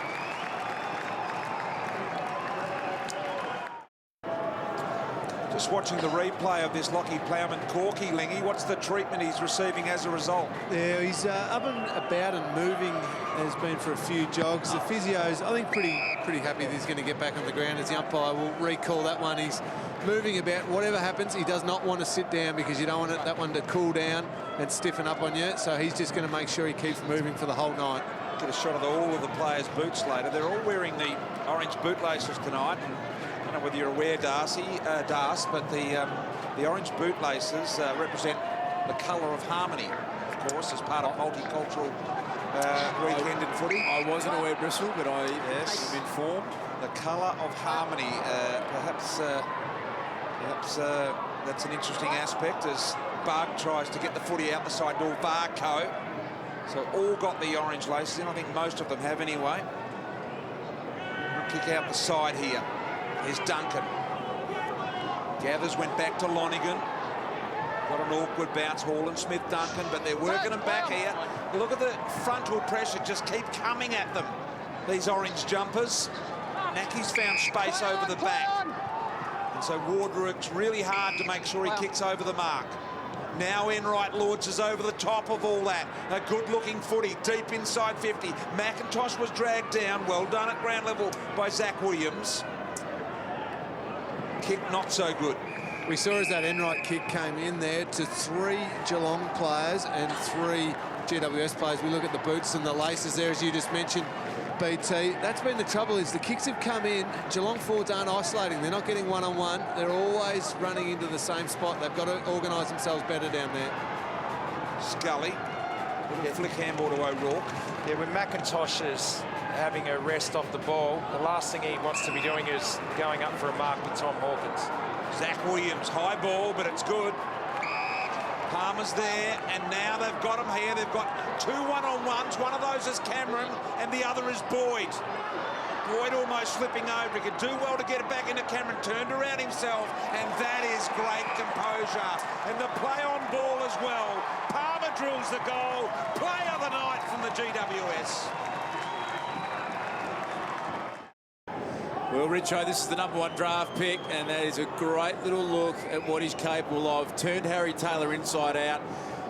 Just watching the replay of this Lockie Plowman Corky, Lingy. What's the treatment he's receiving as a result? Yeah, he's up and about and moving, has been for a few jogs. The physio's, I think, pretty happy that he's going to get back on the ground, as the umpire will recall that one. He's moving about. Whatever happens, he does not want to sit down because you don't want that one to cool down and stiffen up on you. So he's just going to make sure he keeps moving for the whole night. Get a shot of all of the players' boots later. They're all wearing the orange bootlaces tonight. I don't know whether you're aware, Das, but the orange bootlaces represent the colour of harmony, of course, as part of multicultural weekend in footy. I wasn't aware, Bristol, but I am informed. The colour of harmony. Perhaps that's an interesting aspect as Bug tries to get the footy out the side door. Varco. So all got the orange laces in. I think most of them have anyway. Kick out the side here. Here's Duncan. Gathers, went back to Lonigan. Got an awkward bounce, Hall Smith, Duncan, but they're working them back here. Look at the frontal pressure, just keep coming at them. These orange jumpers. Mackey's found space over the back. And so Ward works really hard to make sure he kicks over the mark. Now Enright launches over the top of all that. A good-looking footy, deep inside 50. McIntosh was dragged down. Well done at ground level by Zach Williams. Kick not so good. We saw as that Enright kick came in there to 3 Geelong players and 3 GWS players. We look at the boots and the laces there, as you just mentioned, BT. That's been the trouble, is the kicks have come in. Geelong forwards aren't isolating. They're not getting one-on-one. They're always running into the same spot. They've got to organise themselves better down there. Scully. Little flick handball to O'Rourke. Yeah, when McIntosh is having a rest off the ball, the last thing he wants to be doing is going up for a mark with Tom Hawkins. Zach Williams, high ball, but it's good. Palmer's there, and now they've got him here. They've got 2 one-on-ones. One of those is Cameron, and the other is Boyd. Boyd almost slipping over. He could do well to get it back into Cameron. Turned around himself, and that is great composure. And the play on ball as well. Palmer drills the goal. Play of the night from the GWS. Well, Richo, this is the #1 draft pick, and that is a great little look at what he's capable of. Turned Harry Taylor inside out.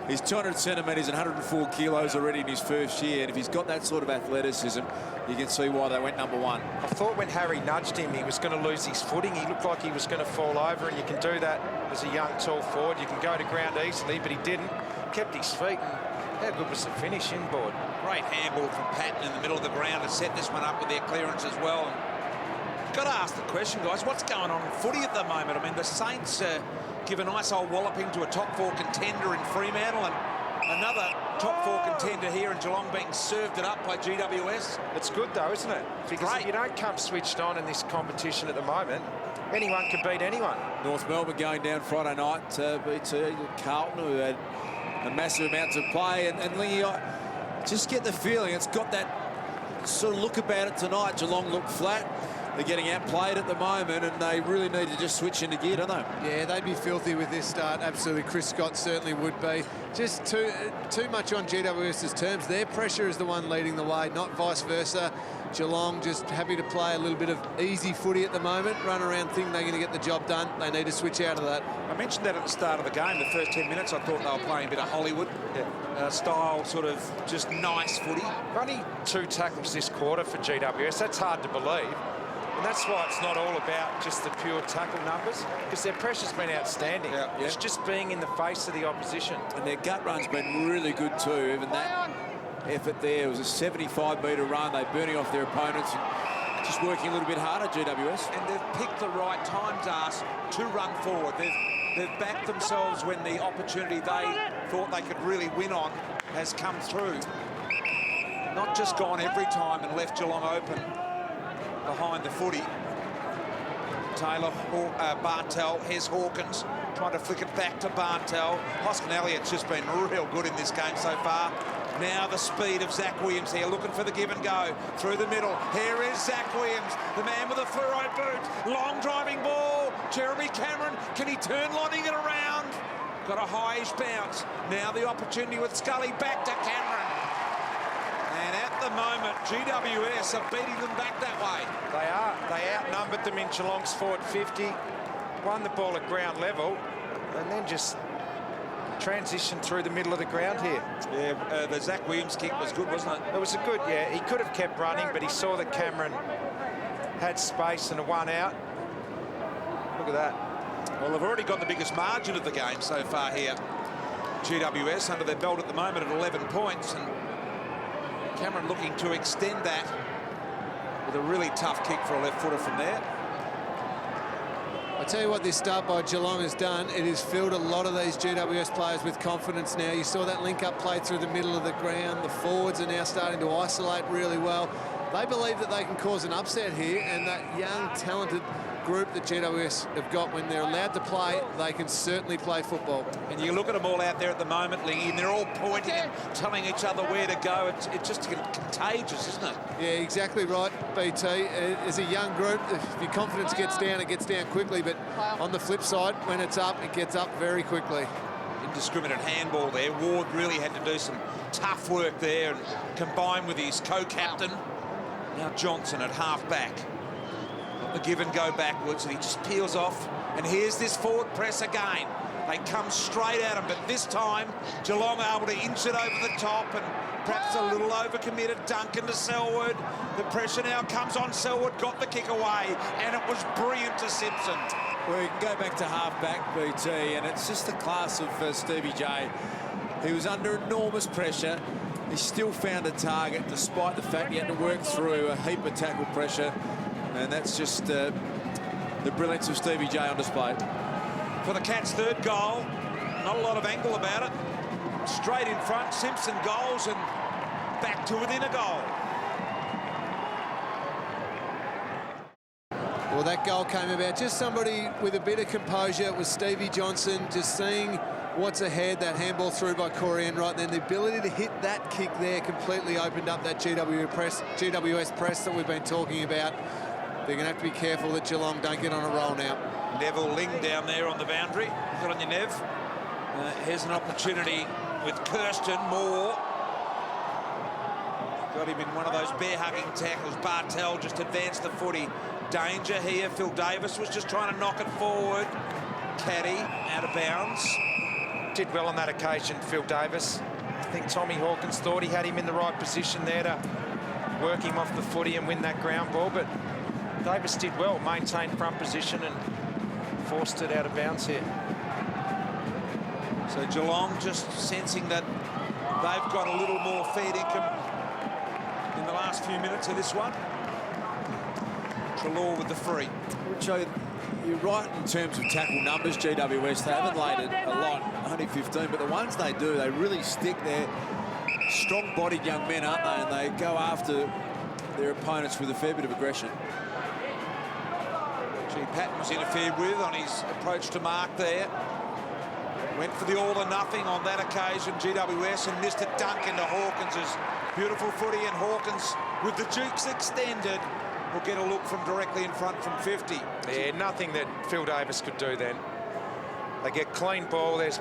He's 200 centimetres and 104 kilos already in his first year, and if he's got that sort of athleticism, you can see why they went #1. I thought when Harry nudged him, he was going to lose his footing. He looked like he was going to fall over, and you can do that as a young, tall forward. You can go to ground easily, but he didn't. Kept his feet, and how good was the finish inboard? Great handball from Patton in the middle of the ground to set this one up with their clearance as well. Got to ask the question, guys, what's going on in footy at the moment? I mean, the Saints give a nice old walloping to a top 4 contender in Fremantle, and another top 4 contender here in Geelong being served it up by GWS. It's good, though, isn't it? Because if you don't come switched on in this competition at the moment, anyone can beat anyone. North Melbourne going down Friday night, BT, Carlton, who had a massive amount of play, and Lingy, I just get the feeling it's got that sort of look about it tonight. Geelong look flat. They're getting outplayed at the moment, and they really need to just switch into gear, don't they? Yeah, they'd be filthy with this start. Absolutely. Chris Scott certainly would be. Just too much on GWS's terms. Their pressure is the one leading the way, not vice versa. Geelong just happy to play a little bit of easy footy at the moment. Run around, think they're going to get the job done. They need to switch out of that. I mentioned that at the start of the game. The first 10 minutes, I thought they were playing a bit of Hollywood style, sort of just nice footy. Only 2 tackles this quarter for GWS. That's hard to believe. And that's why it's not all about just the pure tackle numbers, because their pressure's been outstanding. It's just being in the face of the opposition. And their gut run's been really good too. Even that effort there. It was a 75-metre run. They're burning off their opponents. Just working a little bit harder, GWS. And they've picked the right time, Das, to run forward. They've backed themselves when the opportunity they thought they could really win on has come through. Not just gone every time and left Geelong open behind the footy. Taylor, Bartel, here's Hawkins, trying to flick it back to Bartel. Hoskin Elliott's just been real good in this game so far. Now the speed of Zach Williams here, looking for the give and go. Through the middle, here is Zach Williams, the man with the fluoro boot. Long driving ball, Jeremy Cameron, can he turn Loningan around? Got a high-ish bounce. Now the opportunity with Scully, back to Cameron. And at the moment, GWS are beating them back that way. They are. They outnumbered them in Geelong's forward 50, won the ball at ground level, and then just transitioned through the middle of the ground here. Yeah, the Zach Williams kick was good, wasn't it? It was a good, yeah. He could have kept running, but he saw that Cameron had space and a one out. Look at that. Well, they've already got the biggest margin of the game so far here. GWS under their belt at the moment at 11 points, and Cameron looking to extend that with a really tough kick for a left footer from there. I tell you what, this start by Geelong has done. It has filled a lot of these GWS players with confidence now. You saw that link-up play through the middle of the ground. The forwards are now starting to isolate really well. They believe that they can cause an upset here, and that young, talented group that GWS have got, when they're allowed to play, they can certainly play football. And you look at them all out there at the moment, Lingy, and they're all pointing and telling each other where to go. It's just contagious, isn't it? Yeah, exactly right, BT. As a young group, if your confidence gets down, it gets down quickly, but on the flip side, when it's up, it gets up very quickly. Indiscriminate handball there. Ward really had to do some tough work there and combine with his co-captain. Now Johnson at half-back. The give and go backwards, and he just peels off. And here's this forward press again. They come straight at him, but this time Geelong are able to inch it over the top, and perhaps a little overcommitted. Duncan to Selwood. The pressure now comes on Selwood, got the kick away, and it was brilliant to Simpson. Well, you can go back to half-back, BT, and it's just the class of Stevie J. He was under enormous pressure. He still found a target, despite the fact he had to work through a heap of tackle pressure. And that's just the brilliance of Stevie J on display. For the Cats' third goal, not a lot of angle about it. Straight in front, Simpson goals, and back to within a goal. Well, that goal came about just somebody with a bit of composure. It was Stevie Johnson, just seeing what's ahead. That handball through by Corey Enright, then the ability to hit that kick there completely opened up that GWS press that we've been talking about. They're going to have to be careful that Geelong don't get on a roll now. Neville Ling down there on the boundary. Good on you, Nev. Here's an opportunity with Kirsten Moore. Got him in one of those bear-hugging tackles. Bartel just advanced the footy. Danger here. Phil Davis was just trying to knock it forward. Caddy out of bounds. Did well on that occasion, Phil Davis. I think Tommy Hawkins thought he had him in the right position there to work him off the footy and win that ground ball, but Davis did well, maintained front position and forced it out of bounds here. So Geelong just sensing that they've got a little more fair income in the last few minutes of this one. Treloar with the free. Richo, you're right in terms of tackle numbers, GWS. They haven't laid it a lot, only 15, but the ones they do, they really stick there. Strong-bodied young men, aren't they? And they go after their opponents with a fair bit of aggression. Patton was interfered with on his approach to mark there. Went for the all or nothing on that occasion, GWS, and missed it. Duncan to Hawkins' beautiful footy, and Hawkins with the jukes extended will get a look from directly in front from 50. Yeah, nothing that Phil Davis could do then. They get clean ball. There's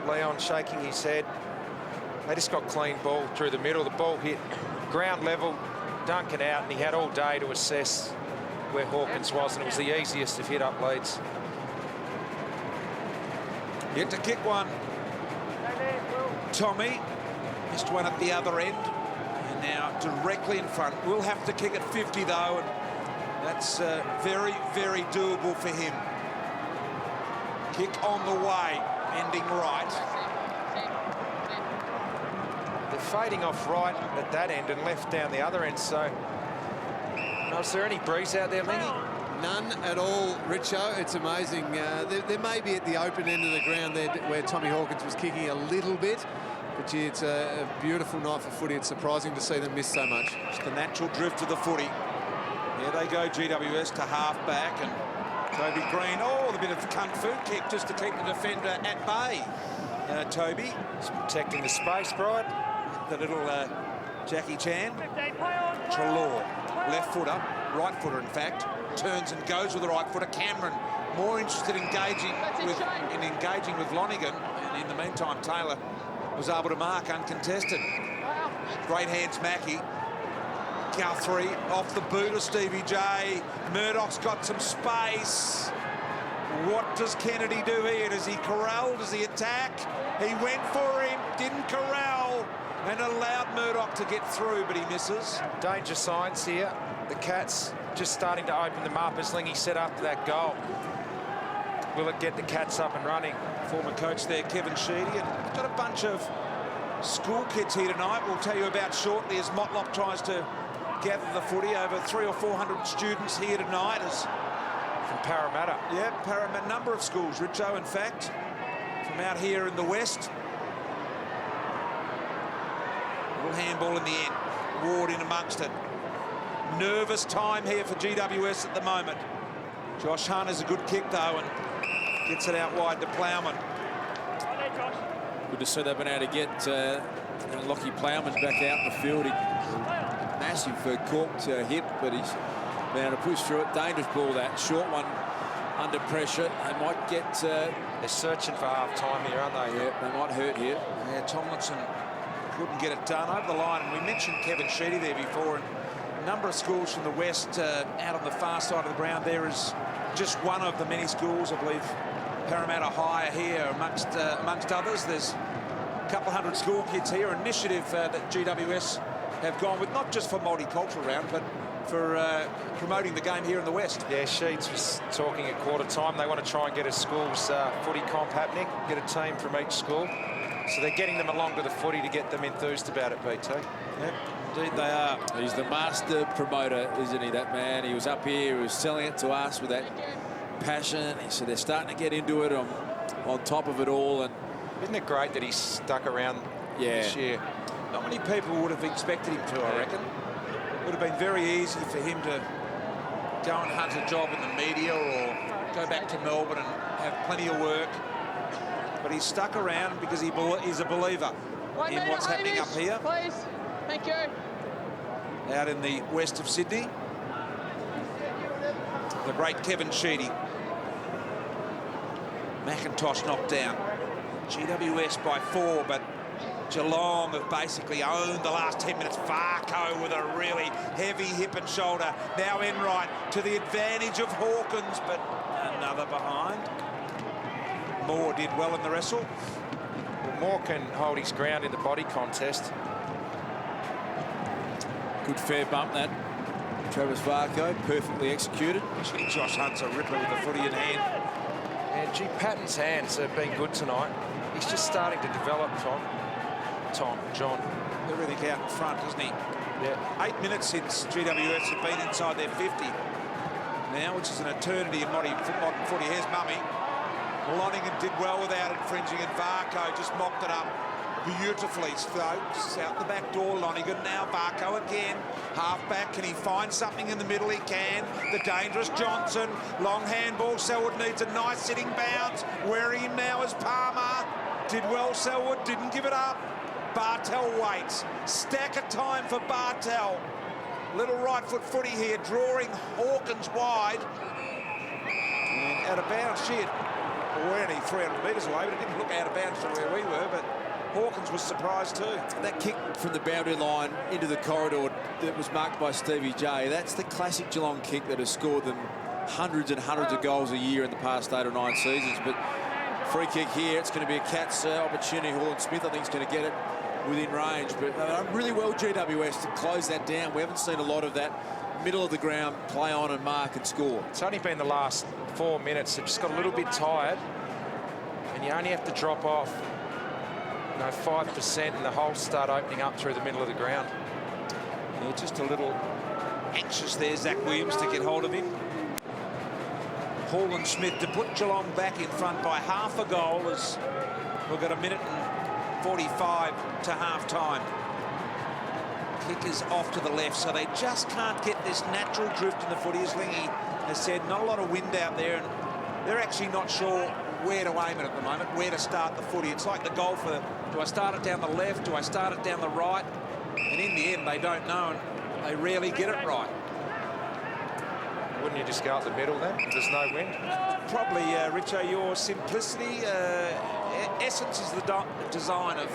Leon shaking his head. They just got clean ball through the middle. The ball hit ground level, Duncan out, and he had all day to assess where Hawkins was, and it was the easiest of hit-up leads. Yet to kick one. Tommy missed one at the other end, and now directly in front. We'll have to kick at 50 though, and that's very, very doable for him. Kick on the way, ending right. The fading off right at that end and left down the other end. So, is there any breeze out there, Lingy? None at all, Richo. It's amazing. There may be at the open end of the ground there where Tommy Hawkins was kicking a little bit. But, gee, it's a beautiful night for footy. It's surprising to see them miss so much. It's the natural drift of the footy. Here they go, GWS to half-back, and Toby Green, the bit of kung fu kick just to keep the defender at bay. Toby. He's protecting the space, Bride. The little Jackie Chan. Trelaw, left footer, right footer in fact, turns and goes with the right footer. Cameron more interested in engaging with Lonigan, and in the meantime Taylor was able to mark uncontested. Great hands, Mackie. Guthrie off the boot of Stevie J. Murdoch's got some space. What does Kennedy do here? Does he corral? Does he attack? He went for him, didn't corral, and allowed Murdoch to get through, but he misses. Danger signs here. The Cats just starting to open them up as Lingy set up that goal. Will it get the Cats up and running? Former coach there, Kevin Sheedy, and he's got a bunch of school kids here tonight. We'll tell you about shortly as Motlop tries to gather the footy. Over 300 or 400 students here tonight. From Parramatta. Yeah, Parramatta, number of schools, Richo, in fact, from out here in the west. Little handball in the end. Ward in amongst it. Nervous time here for GWS at the moment. Josh Hunt is a good kick, though, and gets it out wide to Plowman. Good to see they've been able to get Lockie Plowman back out in the field. Massive corked hip, but he's been able to push through it. Dangerous ball, that short one under pressure. They might get... They're searching for half-time here, aren't they? Yeah, they might hurt here. Yeah, Tomlinson couldn't get it done over the line. And we mentioned Kevin Sheedy there before, and a number of schools from the west out on the far side of the ground. There is just one of the many schools, I believe, Parramatta High here amongst others. There's a couple hundred school kids here. Initiative that GWS have gone with, not just for multicultural round, but for promoting the game here in the West. Yeah, Sheets was talking at quarter time. They want to try and get a school's footy comp happening, get a team from each school. So they're getting them along to the footy to get them enthused about it, BT. Yep, indeed they are. He's the master promoter, isn't he, that man? He was up here, he was selling it to us with that passion. So they're starting to get into it on top of it all. And isn't it great that he's stuck around this year? Not many people would have expected him to, I reckon. It would have been very easy for him to go and hunt a job in the media or go back to Melbourne and have plenty of work. But he's stuck around because he's a believer in what's happening up here. Please. Thank you. Out in the west of Sydney. The great Kevin Sheedy. McIntosh knocked down. GWS by 4, but Geelong have basically owned the last 10 minutes. Varco with a really heavy hip and shoulder. Now Enright to the advantage of Hawkins, but another behind. Moore did well in the wrestle. Well, Moore can hold his ground in the body contest. Good fair bump, that. Travis Varco, perfectly executed. Actually, Josh Hunt's a ripper with the footy in hand. Yeah, G. Patton's hands have been good tonight. He's just starting to develop, John. Everything out in front, isn't he? Yeah. 8 minutes since GWS have been inside their 50 now, which is an eternity in modern footy. Here's Mummy. Lonigan did well without infringing, and Varco just mopped it up beautifully. So out the back door, Lonigan. Now Varco again. Half-back, can he find something in the middle? He can. The dangerous Johnson. Long handball. Selwood needs a nice sitting bounce. Wearing him now is Palmer. Did well, Selwood. Didn't give it up. Bartel waits. Stack of time for Bartel. Little right foot footy here, drawing Hawkins wide. And out of bounds. We're only 300 metres away, but it didn't look out of bounds from where we were, but Hawkins was surprised too. That kick from the boundary line into the corridor that was marked by Stevie J, that's the classic Geelong kick that has scored them hundreds and hundreds of goals a year in the past 8 or 9 seasons. But free kick here, it's going to be a Cats opportunity. Holland Smith, I think, is going to get it within range. But really well, GWS, to close that down. We haven't seen a lot of that middle of the ground play on and mark and score. It's only been the last 4 minutes. They've just got a little bit tired, and you only have to drop off No, 5%, and the holes start opening up through the middle of the ground. Yeah, just a little anxious there, Zach Williams, to get hold of him. Paul and Smith to put Geelong back in front by half a goal as we've got 1:45 to half-time. Kick is off to the left, so they just can't get this natural drift in the footy. As Lingy has said, not a lot of wind out there, and they're actually not sure where to aim it at the moment, where to start the footy. It's like the golfer, do I start it down the left, do I start it down the right? And in the end, they don't know, and they rarely get it right. Wouldn't you just go up the middle then? There's no wind. Probably, Richo, your simplicity, essence is the design of,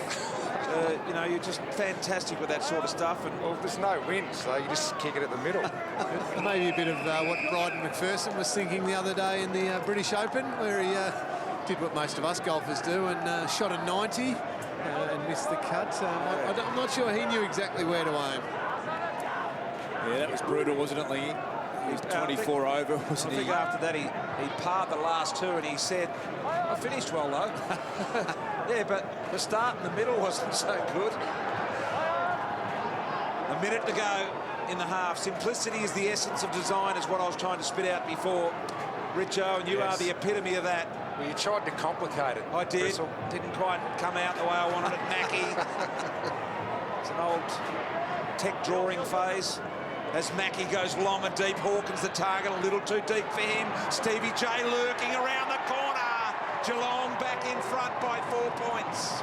you know, you're just fantastic with that sort of stuff. And Well, there's no wind, so you just kick it at the middle. Maybe a bit of what Bryden McPherson was thinking the other day in the British Open, where he did what most of us golfers do and shot a 90 and missed the cut. I'm not sure he knew exactly where to aim. Yeah, that was brutal, wasn't it, Lee? He was 24 over, wasn't I he? think after that he parred the last two and he said, I finished well though. Yeah, but the start in the middle wasn't so good. A minute to go in the half. Simplicity is the essence of design, is what I was trying to spit out before, Richo, and you are the epitome of that. Well, you tried to complicate it. I did. Bristol. Didn't quite come out the way I wanted it, Mackie. It's an old tech drawing phase. As Mackie goes long and deep, Hawkins the target, a little too deep for him. Stevie J lurking around the corner. Geelong back in front by 4 points.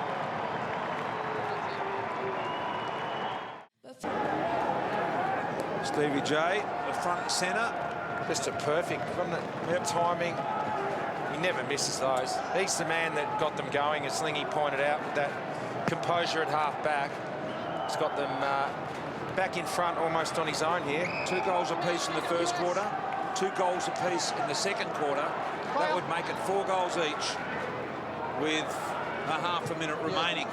Stevie J, the front and centre. Just a perfect, wasn't it? Timing. He never misses those. He's the man that got them going, as Slingy pointed out, with that composure at half back. He's got them back in front almost on his own here. 2 goals apiece in the first quarter, 2 goals apiece in the second quarter. That would make it 4 goals each with a half a minute remaining.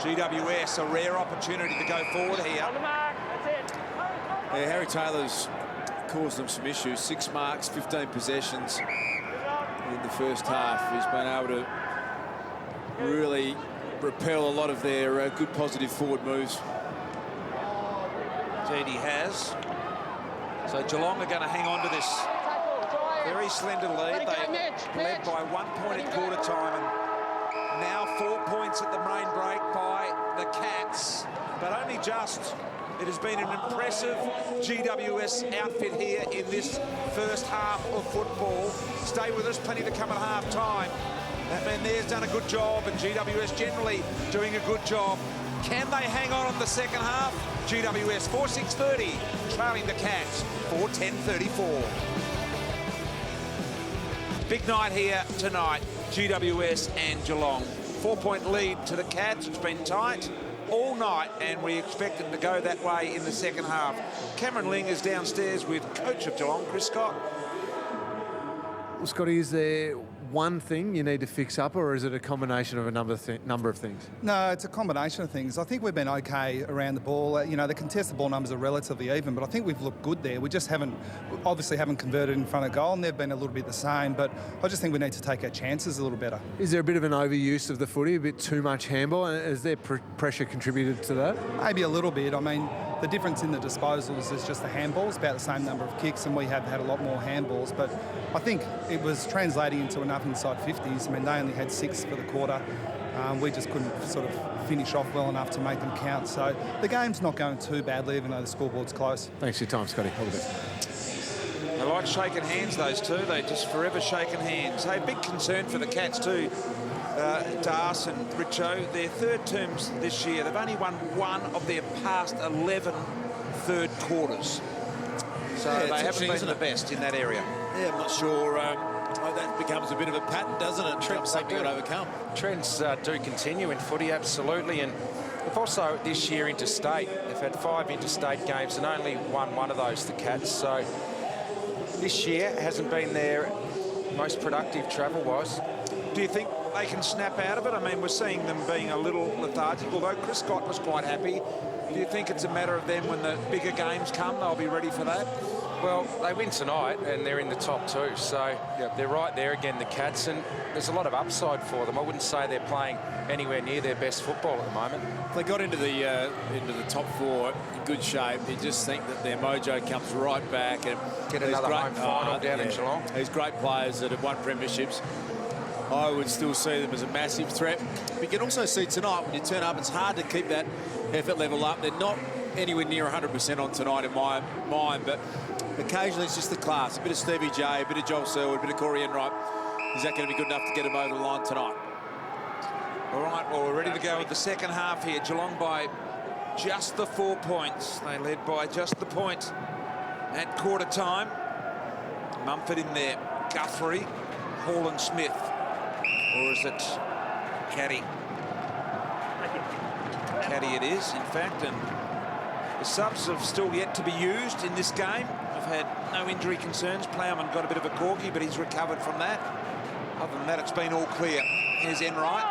GWS, a rare opportunity to go forward here. Yeah, Harry Taylor's caused them some issues. 6 marks, 15 possessions in the first half. He's been able to really repel a lot of their good positive forward moves. Indeed he has. So Geelong are going to hang on to this very slender lead. They led by 1 point at quarter time, and now 4 points at the main break by the Cats, but only just. It has been an impressive GWS outfit here in this first half of football. Stay with us, plenty to come at half time. That man there's done a good job, and GWS generally doing a good job. Can they hang on in the second half? GWS 4-6-30, trailing the Cats 4-10-34. Big night here tonight, GWS and Geelong. 4-point lead to the Cats. It's been tight all night, and we expect it to go that way in the second half. Cameron Ling is downstairs with coach of Geelong, Chris Scott. Well, Scotty, is there one thing you need to fix up, or is it a combination of a number of things? No, it's a combination of things. I think we've been okay around the ball. You know, the contested ball numbers are relatively even, but I think we've looked good there. We just obviously haven't converted in front of goal, and they've been a little bit the same, but I just think we need to take our chances a little better. Is there a bit of an overuse of the footy, a bit too much handball, and has their pressure contributed to that? Maybe a little bit. I mean, the difference in the disposals is just the handballs, about the same number of kicks, and we have had a lot more handballs, but I think it was translating into enough inside 50s. I mean, they only had 6 for the quarter. We just couldn't sort of finish off well enough to make them count. So the game's not going too badly, even though the scoreboard's close. Thanks for your time, Scotty. All the best. They like shaking hands, those two. They just forever shaking hands. Hey, big concern for the Cats too, to us and Richo. Their third terms this year, they've only won 1 of their past 11 third quarters. So Yeah, they haven't been isn't the it? best in that area. Yeah, I'm not sure. That becomes a bit of a pattern, doesn't it? Something to overcome. Trends do continue in footy, absolutely, and they've also this year interstate. They've had 5 interstate games and only won 1 of those, the Cats. So this year hasn't been their most productive travel-wise. Do you think they can snap out of it? I mean, we're seeing them being a little lethargic, although Chris Scott was quite happy. Do you think it's a matter of them, when the bigger games come, they'll be ready for that? Well, they win tonight and they're in the top 2, so they're right there again, the Cats, and there's a lot of upside for them. I wouldn't say they're playing anywhere near their best football at the moment. If they got into the top 4 in good shape, you just think that their mojo comes right back and get another home final down in Geelong. These great players that have won premierships, I would still see them as a massive threat. But you can also see tonight, when you turn up, it's hard to keep that effort level up. They're not anywhere near 100% on tonight in my mind, but occasionally it's just the class. A bit of Stevie J, a bit of Joel Selwood, a bit of Corey Enright. Is that going to be good enough to get them over the line tonight? All right, well, we're ready to go with the second half here. Geelong by just the 4 points. They led by just the point at quarter time. Mumford in there, Guthrie, Hall and Smith. Or is it Caddy? Caddy it is, in fact, and the subs have still yet to be used in this game. I've had no injury concerns. Plowman got a bit of a corky, but he's recovered from that. Other than that, it's been all clear. Here's Enright.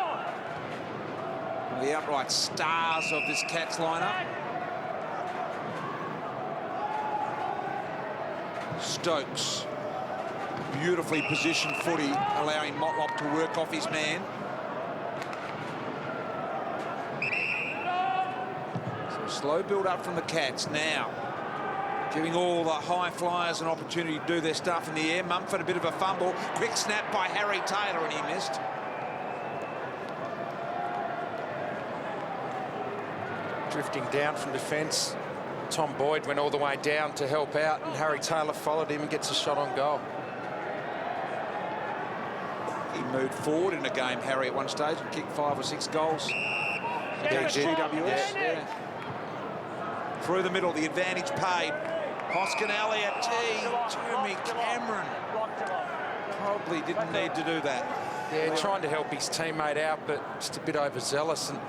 One of the outright stars of this Cats lineup. Stokes. Beautifully positioned footy, allowing Motlop to work off his man. So slow build up from the Cats now. Giving all the high flyers an opportunity to do their stuff in the air. Mumford, a bit of a fumble. Quick snap by Harry Taylor, and he missed. Drifting down from defence. Tom Boyd went all the way down to help out, and Harry Taylor followed him and gets a shot on goal. He moved forward in the game, Harry, at one stage, and kicked 5 or 6 goals against GWS. Yeah. Through the middle, the advantage paid. Hoskin Elliott, Jeremy Cameron. Probably didn't need to do that. Yeah, trying to help his teammate out, but just a bit overzealous, and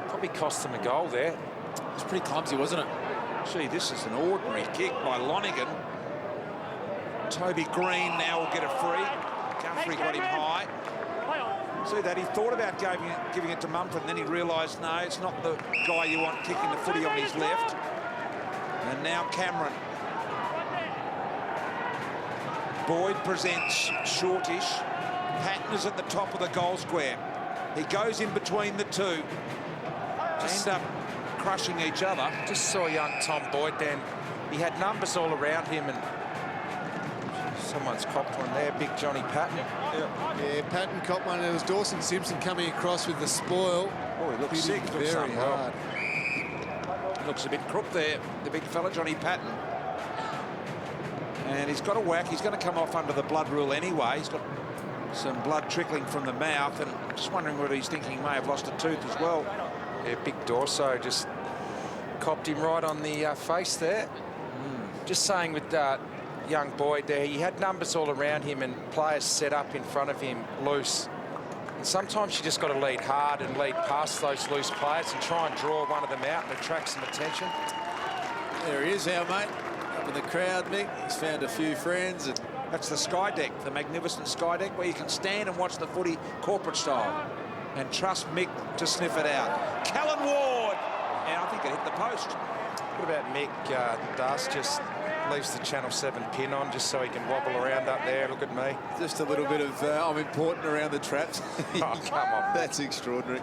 probably cost them a goal there. It was pretty clumsy, wasn't it? Gee, this is an ordinary kick by Lonigan. Toby Green now will get a free. Guthrie got him high. See that? He thought about giving it to Mumford, and then he realised, no, it's not the guy you want kicking the footy on his left. And now Cameron. Boyd presents shortish. Patton is at the top of the goal square. He goes in between the two. End up crushing each other. Just saw young Tom Boyd then. He had numbers all around him, and someone's copped one there, big Johnny Patton. Yeah, Patton copped one. It was Dawson Simpson coming across with the spoil. Oh, he looks sick. Very hard. Looks a bit crook there, the big fella, Johnny Patton. And he's got a whack. He's going to come off under the blood rule anyway. He's got some blood trickling from the mouth, and I'm just wondering whether he's thinking he may have lost a tooth as well. Yeah, big Dorso just copped him right on the face there. Just saying with young Boyd there, he had numbers all around him and players set up in front of him loose. And sometimes you just got to lead hard and lead past those loose players and try and draw one of them out and attract some attention. There he is, our mate, up in the crowd, Mick. He's found a few friends. And that's the Sky Deck, the magnificent Sky Deck, where you can stand and watch the footy corporate style and trust Mick to sniff it out. Callan Ward, and I think it hit the post. What about Mick? Das just leaves the Channel 7 pin on just so he can wobble around up there. Look at me. Just a little bit of I'm important around the traps. Oh, come on. That's extraordinary.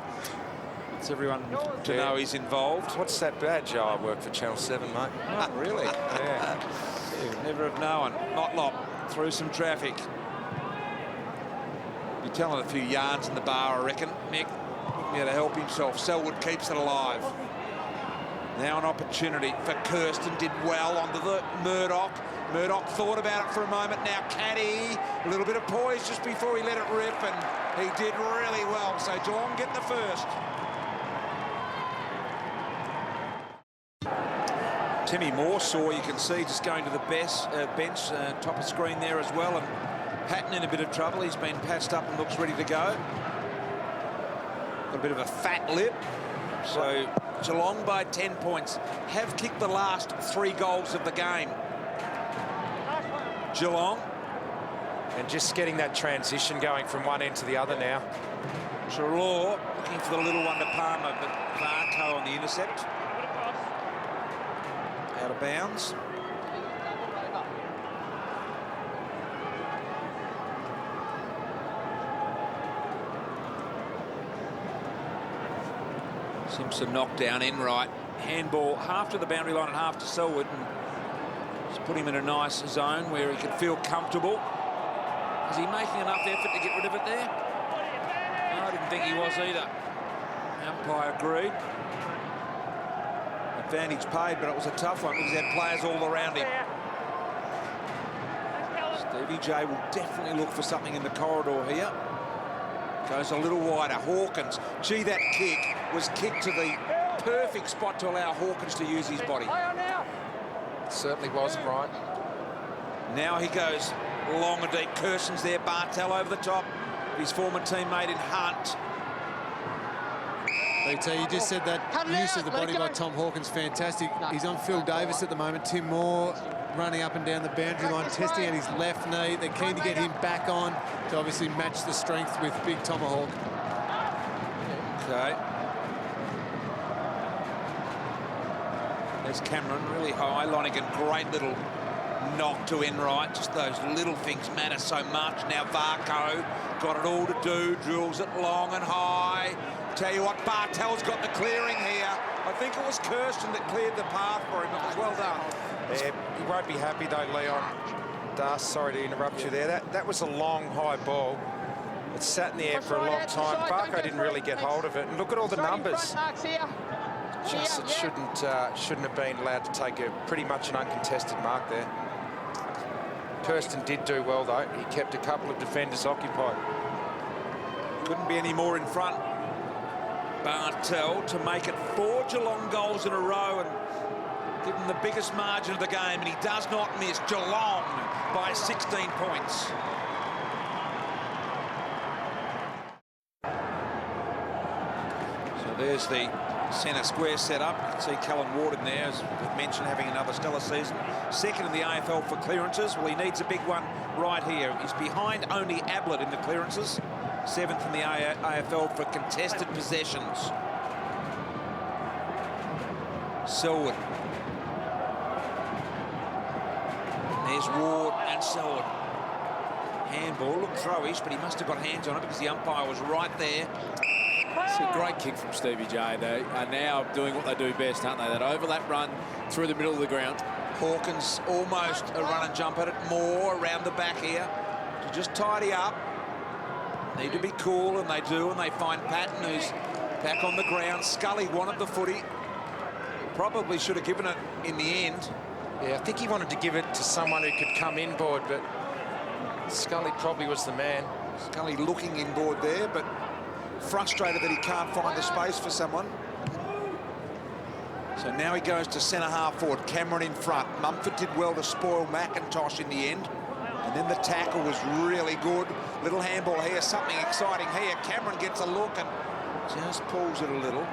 It's everyone to know he's involved. What's that badge? Oh, I work for Channel 7, mate. Oh, really? Yeah. You'd never have known. Motlop through some traffic. You're telling a few yarns in the bar, I reckon. Mick, he had to help himself. Selwood keeps it alive. Now an opportunity for Kirsten. Did well onto the Murdoch. Murdoch thought about it for a moment. Now Caddy, a little bit of poise just before he let it rip, and he did really well. So Geelong get the first. Timmy Moore you can see, just going to the bench, top of screen there as well. And Patton in a bit of trouble. He's been patched up and looks ready to go. Got a bit of a fat lip. So Geelong by 10 points have kicked the last 3 goals of the game. Geelong And just getting that transition going from one end to the other now. Trelaw looking for the little one to Palmer, but Varco on the intercept. Out of bounds. Simpson knocked down Enright. Handball half to the boundary line and half to Selwood. And just put him in a nice zone where he could feel comfortable. Is he making enough effort to get rid of it there? No, I didn't think he was either. Umpire agreed. Advantage paid, but it was a tough one because he had players all around him. Stevie J will definitely look for something in the corridor here. Goes a little wider. Hawkins. Gee, that kick was kicked to the perfect spot to allow Hawkins to use his body. Certainly wasn't right. Now he goes long and deep. Kerson's there. Bartel over the top. His former teammate in Hunt. BT, you just said that use of the body by Tom Hawkins, fantastic. He's on Phil Davis at the moment. Tim Moore running up and down the boundary line, testing out his left knee. They're keen to get him back on to obviously match the strength with big Tomahawk. Okay. There's Cameron, really high. Lonigan, great little knock to Enright. Just those little things matter so much. Now Varco got it all to do. Drills it long and high. Tell you what, Bartel's got the clearing here. I think it was Kirsten that cleared the path for him. It was well done. Yeah, he won't be happy though, Leon. Das, sorry to interrupt you there. That was a long, high ball. It sat in the air for a long time. Barco didn't really get hold of it. And look at all the numbers. Just it shouldn't have been allowed to take a pretty much an uncontested mark there. Kirsten did do well though. He kept a couple of defenders occupied. Couldn't be any more in front. Bartel to make it 4 Geelong goals in a row and give him the biggest margin of the game, and he does not miss. Geelong by 16 points. So there's the centre square set up. You can see Callum Ward in there, as we've mentioned, having another stellar season. Second in the AFL for clearances. Well, he needs a big one right here. He's behind only Ablett in the clearances. 7th in the AFL for contested possessions. Selwood. There's Ward and Selwood. Handball, looked throwish, but he must have got hands on it because the umpire was right there. It's a great kick from Stevie J. They are now doing what they do best, aren't they? That overlap run through the middle of the ground. Hawkins almost a run and jump at it. More around the back here to just tidy up. Need to be cool, and they do, and they find Patton, who's back on the ground. Scully wanted the footy. Probably should have given it in the end. Yeah, I think he wanted to give it to someone who could come inboard, but Scully probably was the man. Scully looking inboard there, but frustrated that he can't find the space for someone. So now he goes to centre half forward. Cameron in front. Mumford did well to spoil McIntosh in the end. And then the tackle was really good. Little handball here, something exciting here. Cameron gets a look and just pulls it a little.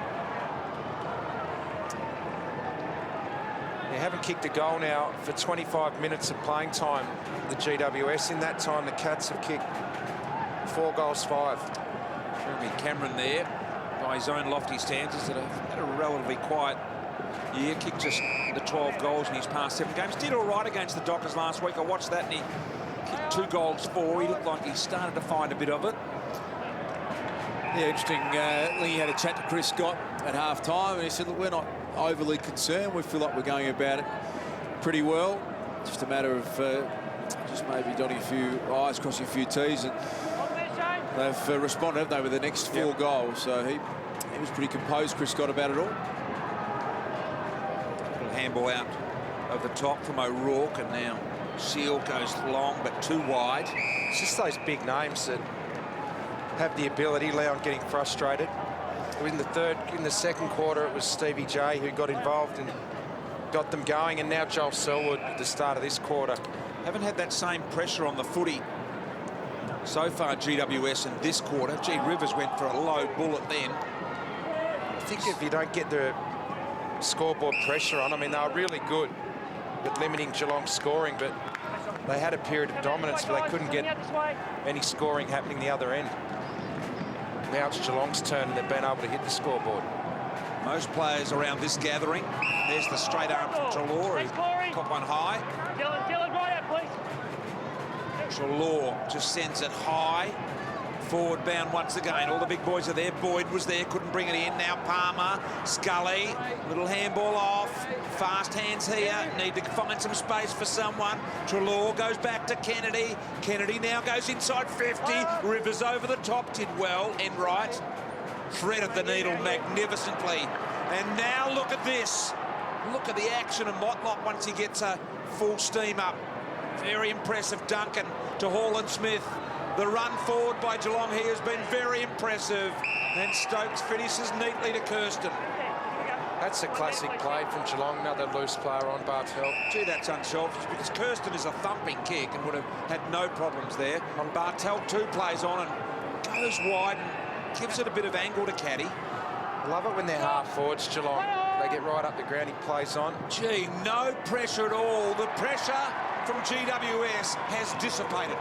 They haven't kicked a goal now for 25 minutes of playing time, the GWS. In that time, the Cats have kicked 4 goals, 5. Jeremy Cameron there, by his own lofty standards, that have had a relatively quiet year. Kicked just the 12 goals in his past 7 games. Did all right against the Dockers last week. I watched that, and he kicked 2 goals, 4. He looked like he started to find a bit of it. Yeah, interesting. Lee had a chat to Chris Scott at half-time, and he said, look, we're not overly concerned. We feel like we're going about it pretty well. Just a matter of just maybe dotting a few I's, crossing a few T's, and they've responded, haven't they, with the next 4 goals. So he was pretty composed, Chris Scott, about it all. Little handball out of the top from O'Rourke, and now Seal goes long but too wide. It's just those big names that have the ability. Leon getting frustrated. In the second quarter, it was Stevie J who got involved and got them going, and now Joel Selwood at the start of this quarter. Haven't had that same pressure on the footy so far, GWS, in this quarter. G. Rivers went for a low bullet then. I think if you don't get the scoreboard pressure on, I mean, they were really good at limiting Geelong scoring, but they had a period of dominance, but they couldn't get any scoring happening the other end. Now it's Geelong's turn, and they've been able to hit the scoreboard. Most players around this gathering. There's the straight arm from Treloar, who got one high. Dylan, right out, please. Treloar just sends it high. Forward bound once again. All the big boys are there. Boyd was there, couldn't bring it in. Now Palmer, Scully, little handball off. Fast hands here. Need to find some space for someone. Treloar goes back to Kennedy. Kennedy now goes inside 50. Rivers over the top, did well. Enright threaded the needle magnificently. And now look at this. Look at the action of Motlop once he gets a full steam up. Very impressive. Duncan to Hall-and-Smith. The run forward by Geelong here has been very impressive. And Stokes finishes neatly to Kirsten. That's a classic play from Geelong. Another loose player on Bartel. Gee, that's unselfish because Kirsten is a thumping kick and would have had no problems there. On Bartel, 2 plays on and goes wide and gives it a bit of angle to Caddy. Love it when they're half forwards, Geelong. They get right up the ground, he plays on. Gee, no pressure at all. The pressure from GWS has dissipated.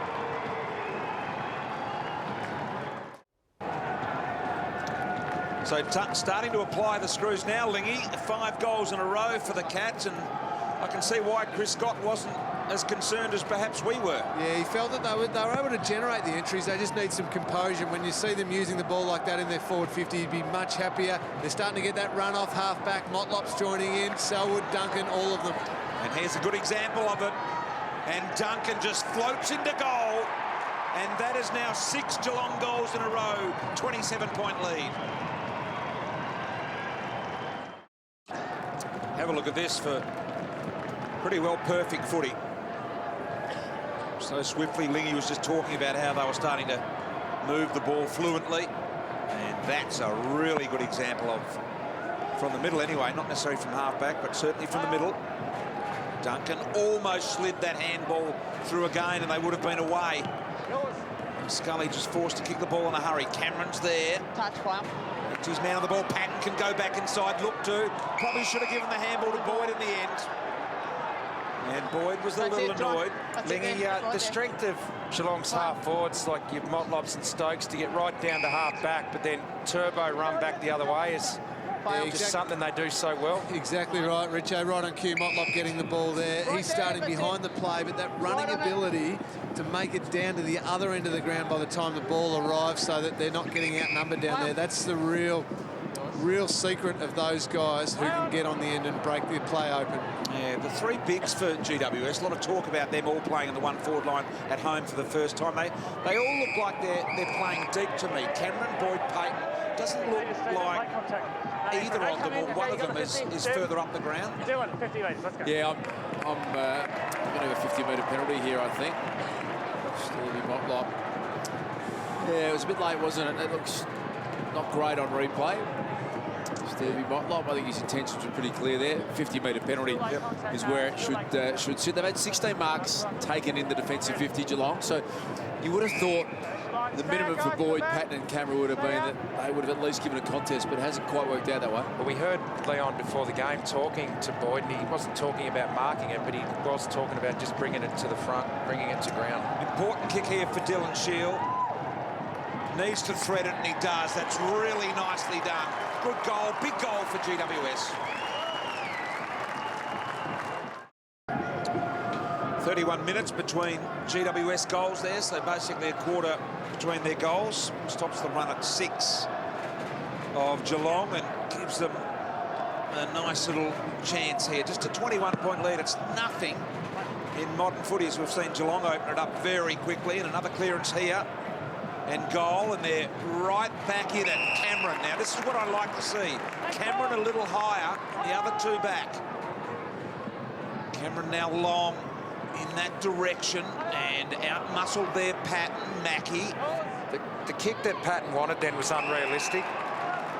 So starting to apply the screws now, Lingy. 5 goals in a row for the Cats, and I can see why Chris Scott wasn't as concerned as perhaps we were. Yeah, he felt that they were able to generate the entries. They just need some composure. When you see them using the ball like that in their forward 50, you'd be much happier. They're starting to get that run off half-back. Motlop's joining in, Selwood, Duncan, all of them. And here's a good example of it. And Duncan just floats into goal. And that is now 6 Geelong goals in a row, 27-point lead. Have a look at this for pretty well perfect footy. So swiftly, Lingy was just talking about how they were starting to move the ball fluently. And that's a really good example of, from the middle anyway, not necessarily from half-back, but certainly from the middle. Duncan almost slid that handball through again and they would have been away. And Scully just forced to kick the ball in a hurry. Cameron's there. Touch player. He's man on the ball. Patton can go back inside, look to. Probably should have given the handball to Boyd in the end. And Boyd was a little annoyed. Lingy, the strength of Geelong's half forwards, like your Motlops and Stokes, to get right down to half back, but then turbo run back the other way is just something they do so well. Exactly right, Richo. Right on cue, Motlop getting the ball there. He's starting behind the play, but that running ability to make it down to the other end of the ground by the time the ball arrives so that they're not getting outnumbered down there. That's the real secret of those guys who can get on the end and break the play open. Yeah, the 3 bigs for GWS. A lot of talk about them all playing in the 1 forward line at home for the first time. They all look like they're playing deep to me. Cameron, Boyd, Payton. Doesn't look like either of them or one of them is further up the ground. Dylan, 50 metres, let's go. Yeah, I'm going to have a 50-metre penalty here, I think. Stevie Motlop. Yeah, it was a bit late, wasn't it? It looks not great on replay. Stevie Motlop, I think his intentions were pretty clear there. 50-metre penalty is where it should sit. They've had 16 marks taken in the defensive 50, Geelong, so you would have thought the minimum for Boyd, Patton and Cameron would have been that they would have at least given a contest, but it hasn't quite worked out that way. Well, we heard Leon before the game talking to Boyd, and he wasn't talking about marking it, but he was talking about just bringing it to the front, bringing it to ground. Important kick here for Dylan Shield. Needs to thread it, and he does. That's really nicely done. Good goal, big goal for GWS. 31 minutes between GWS goals there, so basically a quarter between their goals. Stops the run at 6 of Geelong and gives them a nice little chance here. Just a 21-point lead. It's nothing in modern footy, as we've seen Geelong open it up very quickly. And another clearance here. And goal, and they're right back in it. Cameron, now this is what I like to see. Cameron a little higher, the other 2 back. Cameron now long in that direction and out-muscled their Patton, Mackie. The kick that Patton wanted then was unrealistic.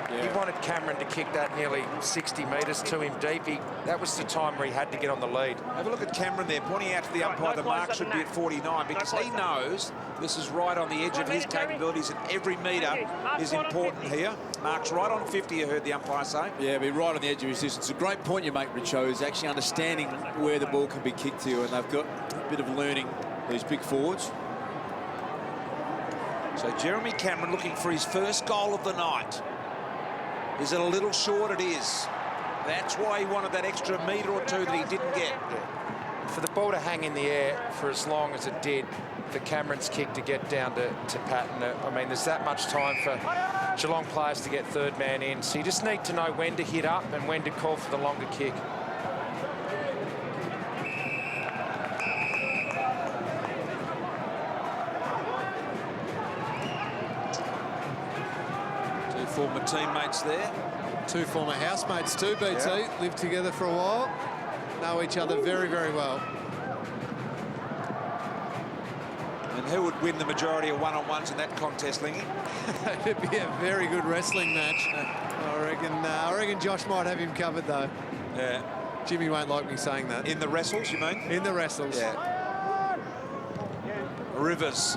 Yeah. He wanted Cameron to kick that nearly 60 metres to him deep. That was the time where he had to get on the lead. Have a look at Cameron there, pointing out to the umpire the mark should be at 49, because he knows this is right on the edge of his capabilities and every metre is important here. Mark's right on 50, I heard the umpire say. Yeah, be right on the edge of his distance. It's a great point you make, Richo, is actually understanding where the ball can be kicked to, and they've got a bit of learning, these big forwards. So Jeremy Cameron looking for his first goal of the night. Is it a little short? It is. That's why he wanted that extra metre or two that he didn't get. Yeah. For the ball to hang in the air for as long as it did, for Cameron's kick to get down to Patton, I mean, there's that much time for Geelong players to get third man in. So you just need to know when to hit up and when to call for the longer kick. Two former teammates there. Two former housemates too, BT. Yeah. Lived together for a while. Know each other very, very well. And who would win the majority of one-on-ones in that contest, Lingy? It'd be a very good wrestling match. I reckon Josh might have him covered, though. Yeah. Jimmy won't like me saying that. In the wrestles, you mean? In the wrestles. Yeah. Rivers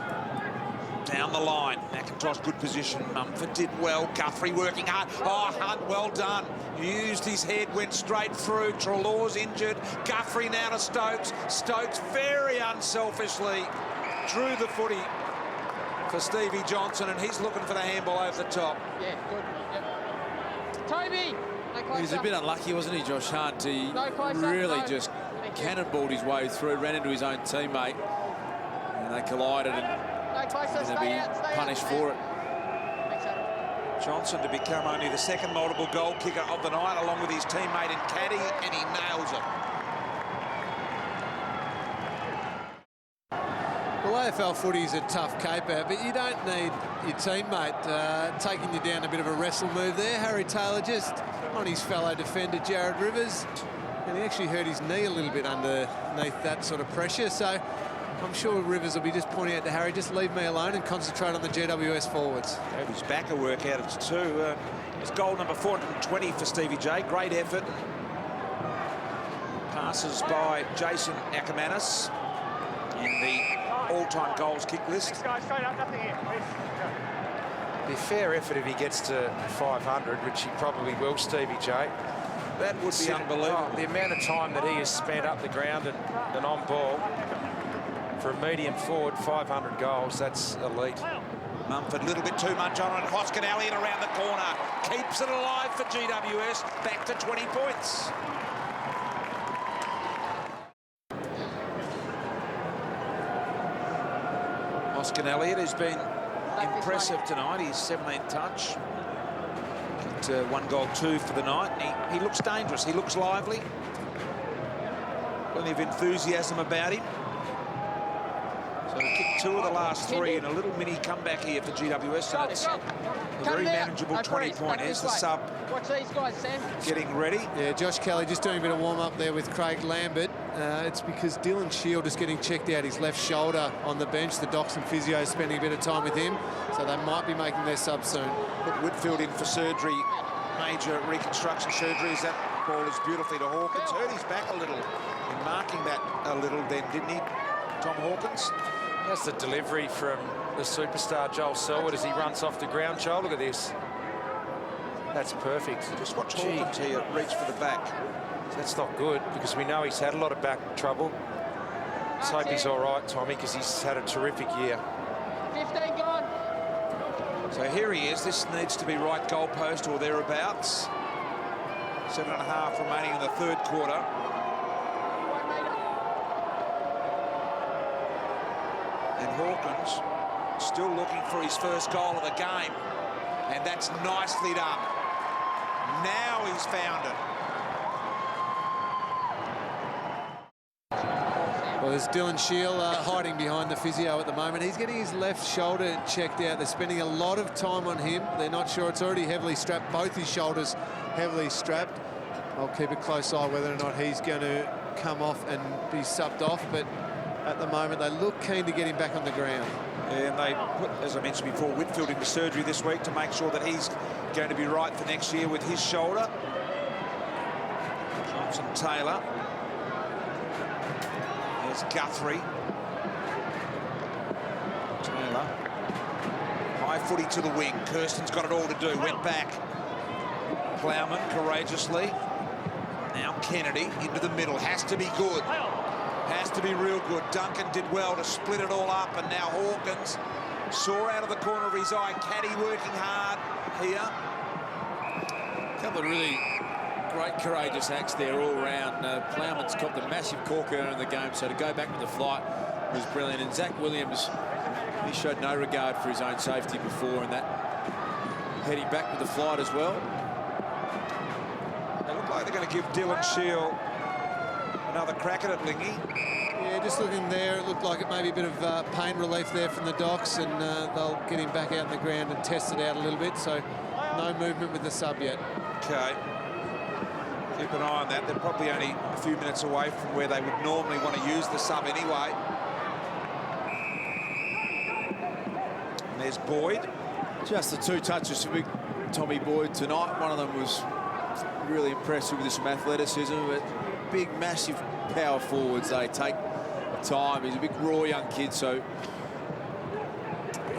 down the line. McIntosh, good position. Mumford did well. Guthrie working hard. Oh, Hunt, well done. Used his head, went straight through. Treloar's injured. Guthrie now to Stokes. Stokes very unselfishly drew the footy for Stevie Johnson, and he's looking for the handball over the top. Yeah, good. Yep. Toby! He was a bit unlucky, wasn't he, Josh Hunt? He really just cannonballed his way through, ran into his own teammate, and they collided, and going to be punished for it. Johnson to become only the second multiple goal kicker of the night, along with his teammate and caddy, and he nails it. Well, AFL footy is a tough caper, but you don't need your teammate taking you down a bit of a wrestle move there. Harry Taylor just on his fellow defender, Jared Rivers, and he actually hurt his knee a little bit underneath that sort of pressure. So I'm sure Rivers will be just pointing out to Harry, just leave me alone and concentrate on the GWS forwards. His backer work out of two. It's goal number 420 for Stevie J. Great effort. Passes by Jason Ackermanis in the all-time goals kick list. Be a fair effort if he gets to 500, which he probably will, Stevie J. That would be unbelievable. The amount of time that he has spent up the ground and on ball for a medium forward, 500 goals, that's elite. Mumford a little bit too much on it. Hoskin Elliott around the corner. Keeps it alive for GWS. Back to 20 points. Hoskin Elliott has been impressive tonight. He's 17th touch. Kicked 1 goal 2 for the night. He looks dangerous. He looks lively. Plenty of enthusiasm about him. So he kicked 2 of the last 3 in a little mini comeback here for GWS. And it's a very manageable 20-point. Here's the sub. Watch these guys, Sam. Getting ready. Yeah, Josh Kelly just doing a bit of warm-up there with Craig Lambert. It's because Dylan Shield is getting checked out his left shoulder on the bench. The docs and physio spending a bit of time with him, so they might be making their sub soon. Put Whitfield in for surgery, major reconstruction surgery. As that ball is beautifully to Hawkins. Hurt his back a little in marking that a little then, didn't he, Tom Hawkins? That's the delivery from the superstar Joel Selwood as he runs off the ground. Joel, look at this. That's perfect. Just watch Hawkins here reach for the back. That's not good, because we know he's had a lot of back trouble. Let's hope he's all right, Tommy, because he's had a terrific year. 15 gone. So here he is. This needs to be right goalpost or thereabouts. 7.5 remaining in the third quarter. And Hawkins still looking for his first goal of the game. And that's nicely done. Now he's found it. Well, there's Dylan Shield hiding behind the physio at the moment. He's getting his left shoulder checked out. They're spending a lot of time on him. They're not sure. It's already heavily strapped. Both his shoulders heavily strapped. I'll keep a close eye whether or not he's going to come off and be subbed off. But at the moment, they look keen to get him back on the ground. And they put, as I mentioned before, Whitfield into surgery this week to make sure that he's going to be right for next year with his shoulder. Johnson Taylor. There's Guthrie. Taylor. High footy to the wing. Kirsten's got it all to do. Went back. Plowman courageously. Now Kennedy into the middle. Has to be good. Has to be real good. Duncan did well to split it all up, and now Hawkins saw out of the corner of his eye. Caddy working hard here. A couple of really great, courageous acts there all round. Plowman's copped a massive corker in the game, so to go back with the flight was brilliant. And Zach Williams, he showed no regard for his own safety before, and that heading back with the flight as well. They look like they're going to give Dylan Shield another crack at it, Lingy. Yeah, just looking there, it looked like it may be a bit of pain relief there from the docks, and they'll get him back out in the ground and test it out a little bit. So no movement with the sub yet. Okay. Keep an eye on that. They're probably only a few minutes away from where they would normally want to use the sub anyway. And there's Boyd. Just the 2 touches for big Tommy Boyd tonight. One of them was really impressive with some athleticism, but big, massive power forwards, they take time. He's a big, raw young kid, so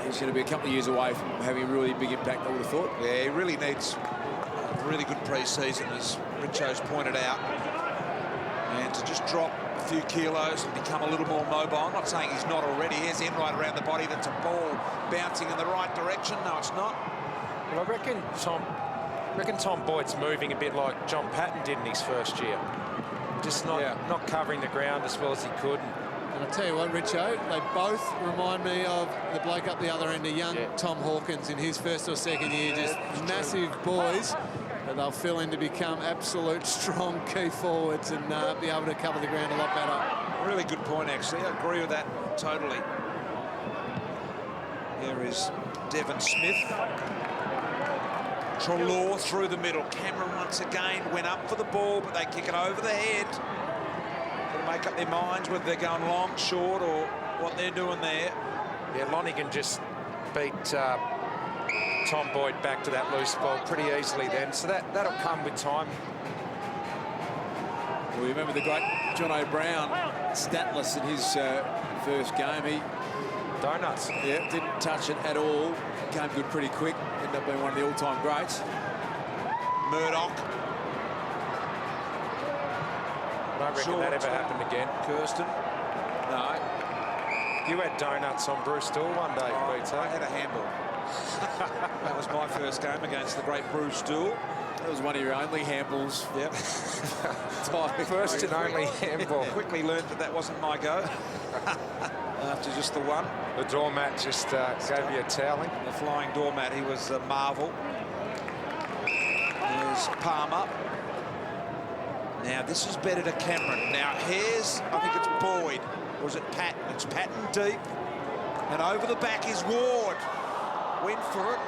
he's going to be a couple of years away from having a really big impact, I would have thought. Yeah, he really needs a really good pre-season, as Richo's pointed out. And to just drop a few kilos and become a little more mobile. I'm not saying he's not already. Here's in right around the body. That's a ball bouncing in the right direction. No, it's not. Well, I reckon Tom Boyd's moving a bit like John Patton did in his first year. Just not covering the ground as well as he could. And I'll tell you what, Richo, they both remind me of the bloke up the other end, a young Tom Hawkins in his first or second year. Just massive boys that they'll fill in to become absolute strong key forwards and be able to cover the ground a lot better. Really good point, actually. I agree with that totally. Here is Devon Smith. Trelaw through the middle. Cameron once again went up for the ball, but they kick it over the head. Got to make up their minds whether they're going long, short, or what they're doing there. Yeah, Lonergan just beat Tom Boyd back to that loose ball pretty easily then, so that'll come with time. Well, you remember the great John O'Brien, statless in his first game. He Donuts. Yeah, didn't touch it at all. Came good pretty quick. Ended up being one of the all-time greats. Murdoch. I don't reckon that ever happened again. Kirsten. No. You had donuts on Bruce Stool one day, BT. I had a handball. That was my first game against the great Bruce Stool. That was one of your only handballs. Yep. First and only handball. Quickly learned that wasn't my go. After just the one. The doormat just gave you a toweling. The flying doormat, he was a marvel. There's Palmer. Now this is better to Cameron. Now here's, I think it's Boyd. Or is it Patton? It's Patton deep. And over the back is Ward. Went for it.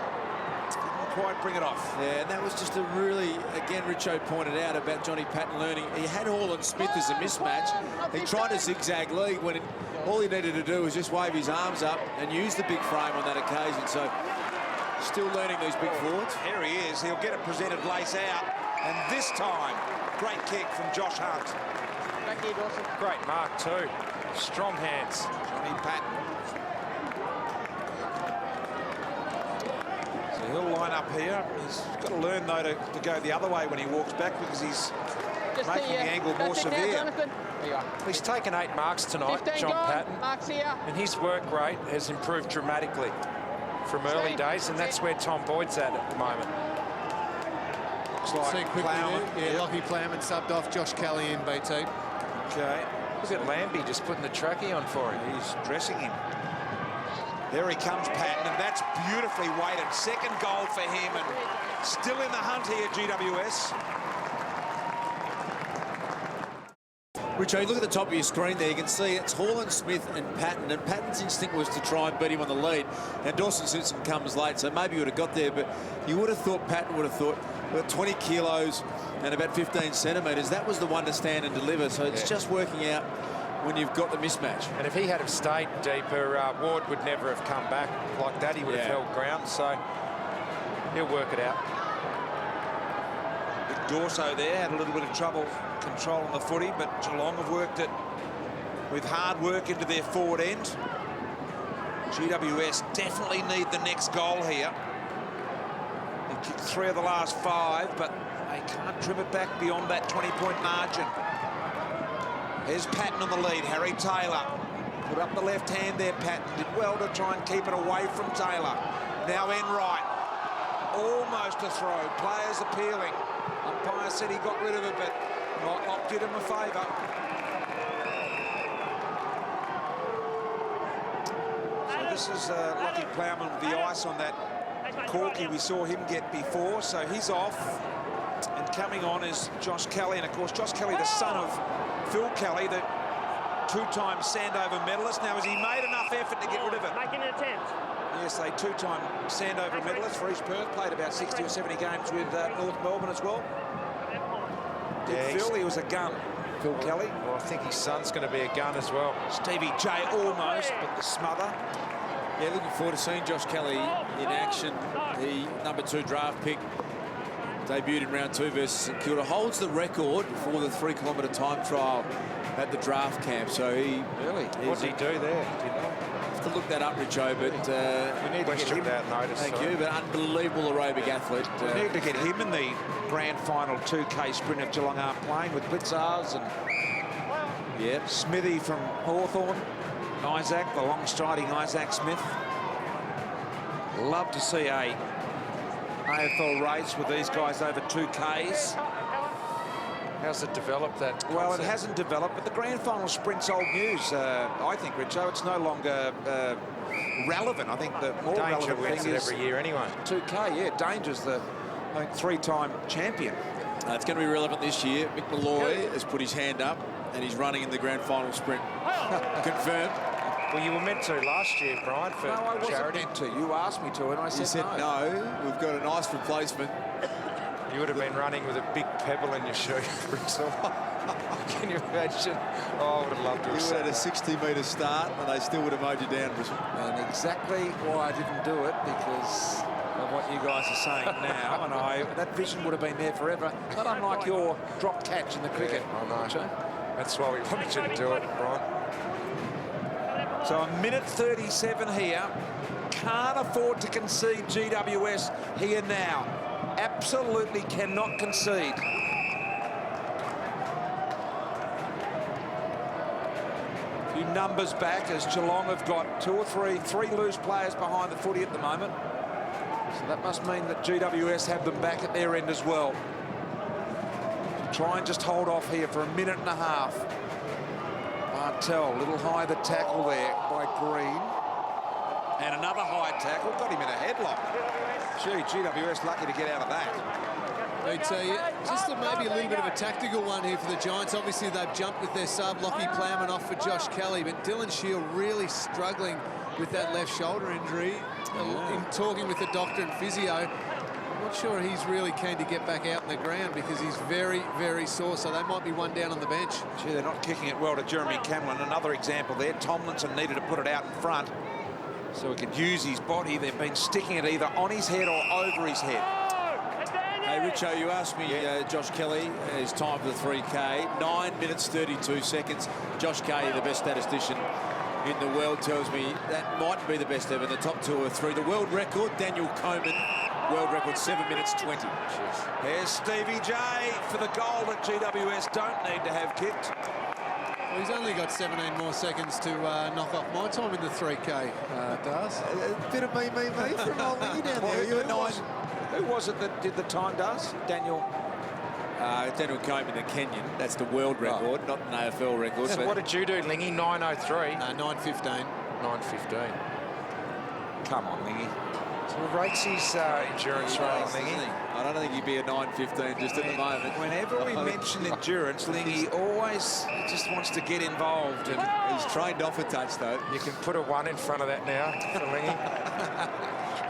Didn't quite bring it off. Yeah, and that was just a really, again, Richo pointed out about Johnny Patton learning. He had Hall and Smith as a mismatch. He tried a zigzag league when all he needed to do was just wave his arms up and use the big frame on that occasion. So still learning these big forwards. Here he is. He'll get it presented lace out. And this time, great kick from Josh Hunt. Back here, Dawson. Great mark too. Strong hands. Johnny Patton. So he'll line up here. He's got to learn, though, to go the other way when he walks back, because he's making the angle more severe. He's taken 8 marks tonight, John Patton. Marks here. And his work rate has improved dramatically from early days, and that's where Tom Boyd's at the moment. Looks like Plowman. Yeah, Lockie Plowman subbed off Josh Kelly in, BT. Okay. Look at Lambie just putting the trackie on for him. He's dressing him. There he comes, Patton, and that's beautifully weighted. Second goal for him, and still in the hunt here, GWS. Richo, you look at the top of your screen there, you can see it's Hall and Smith and Patton's instinct was to try and beat him on the lead. And Dawson Simpson comes late, so maybe he would have got there, but you would have thought Patton would have thought, well, 20 kilos and about 15 centimetres, that was the one to stand and deliver. So it's just working out when you've got the mismatch. And if he had have stayed deeper, Ward would never have come back like that. He would have held ground, so he'll work it out. Dorso there had a little bit of trouble controlling the footy, but Geelong have worked it with hard work into their forward end. GWS definitely need the next goal here. They kicked 3 of the last 5, but they can't trim it back beyond that 20-point margin. Here's Patton on the lead. Harry Taylor put up the left hand there. Patton did well to try and keep it away from Taylor. Now Enright. Almost a throw. Players appealing. Umpire said he got rid of it, but Lock did him a favour. So this is Lockie Plowman with the ice on that corky we saw him get before. So he's off. And coming on is Josh Kelly. And, of course, Josh Kelly, the son of Phil Kelly, the 2-time Sandover medalist. Now, has he made enough effort to get rid of it? Making an attempt. Yes, a 2-time Sandover medalist for East Perth. Played about 60 or 70 games with North Melbourne as well. Did Phil, he was a gun, Phil Kelly. Well, I think his son's going to be a gun as well. Stevie J almost, but the smother. Yeah, looking forward to seeing Josh Kelly in action. The #2 draft pick. Debuted in round 2 versus St Kilda. Holds the record for the 3-kilometre time trial at the draft camp. So he really. What did he do there? Have to look that up, Richo. But we need to get him that notice. Thank you. But unbelievable aerobic athlete. We need to get him in the grand final 2K sprint of Geelong are playing with Blitzars and Smithy from Hawthorn, Isaac, the long-striding Isaac Smith. Love to see a AFL race with these guys over 2Ks. How's it developed, that concept? Well, it hasn't developed, but the grand final sprint's old news, I think, Richo. It's no longer relevant. I think the more Danger relevant wins thing it is every year anyway. 2K, yeah. Danger's the, I think, 3-time champion. It's going to be relevant this year. Mick Malloy has put his hand up and he's running in the grand final sprint. Confirmed. Well, you were meant to last year, Brian, for I wasn't charity. meant to. You asked me to, and I said, you said no. We've got a nice replacement. You would have been running with a big pebble in your shoe, Bristol. Can you imagine? Oh, I would have loved to have You seen had a 60-metre start, and they still would have mowed you down, Bristol. And exactly why I didn't do it, because of what you guys are saying now, and that vision would have been there forever. Not unlike your drop catch in the cricket. Yeah, I know. That's why we wanted you to do it, Brian. So a minute 37 here. Can't afford to concede GWS here now. Absolutely cannot concede. A few numbers back as Geelong have got three loose players behind the footy at the moment. So that must mean that GWS have them back at their end as well. Try and just hold off here for a minute and a half. Martell, a little high the tackle there by Green. And another high tackle, got him in a headlock. Gee, GWS lucky to get out of that. I'd say just maybe a little bit of a tactical one here for the Giants. Obviously, they've jumped with their sub, Lockie Plowman off for Josh Kelly, but Dylan Shield really struggling with that left shoulder injury. In talking with the doctor and physio, I'm not sure he's really keen to get back out in the ground because he's very, very sore, so they might be one down on the bench. Gee, they're not kicking it well to Jeremy Camlin. Another example there. Tomlinson needed to put it out in front so he could use his body. They've been sticking it either on his head or over his head. Hey, Richo, you asked me, Josh Kelly, his time for the 3K. 9 minutes, 32 seconds. Josh Kelly, the best statistician in the world, tells me that might be the best ever. The top 2 or 3. The world record, Daniel Coleman, world record, 7 minutes, 20. Jeez. Here's Stevie J for the goal that GWS don't need to have kicked. Well, he's only got 17 more seconds to knock off my time in the 3K, Dars. A bit of me from old Lee down there. You were 9. Who was it that did the time, Dars? Daniel Coleman, the Kenyan. That's the world record, not an AFL record. So what did you do, Lingy? 9:03? 9:15. 9:15. Come on, Lingy. So he rates his endurance rating, Lingy. I don't think he'd be a 9:15 just at the moment. Whenever we mention endurance, Lingy always just wants to get involved. And he's trained off a touch, though. You can put a 1 in front of that now for Lingy.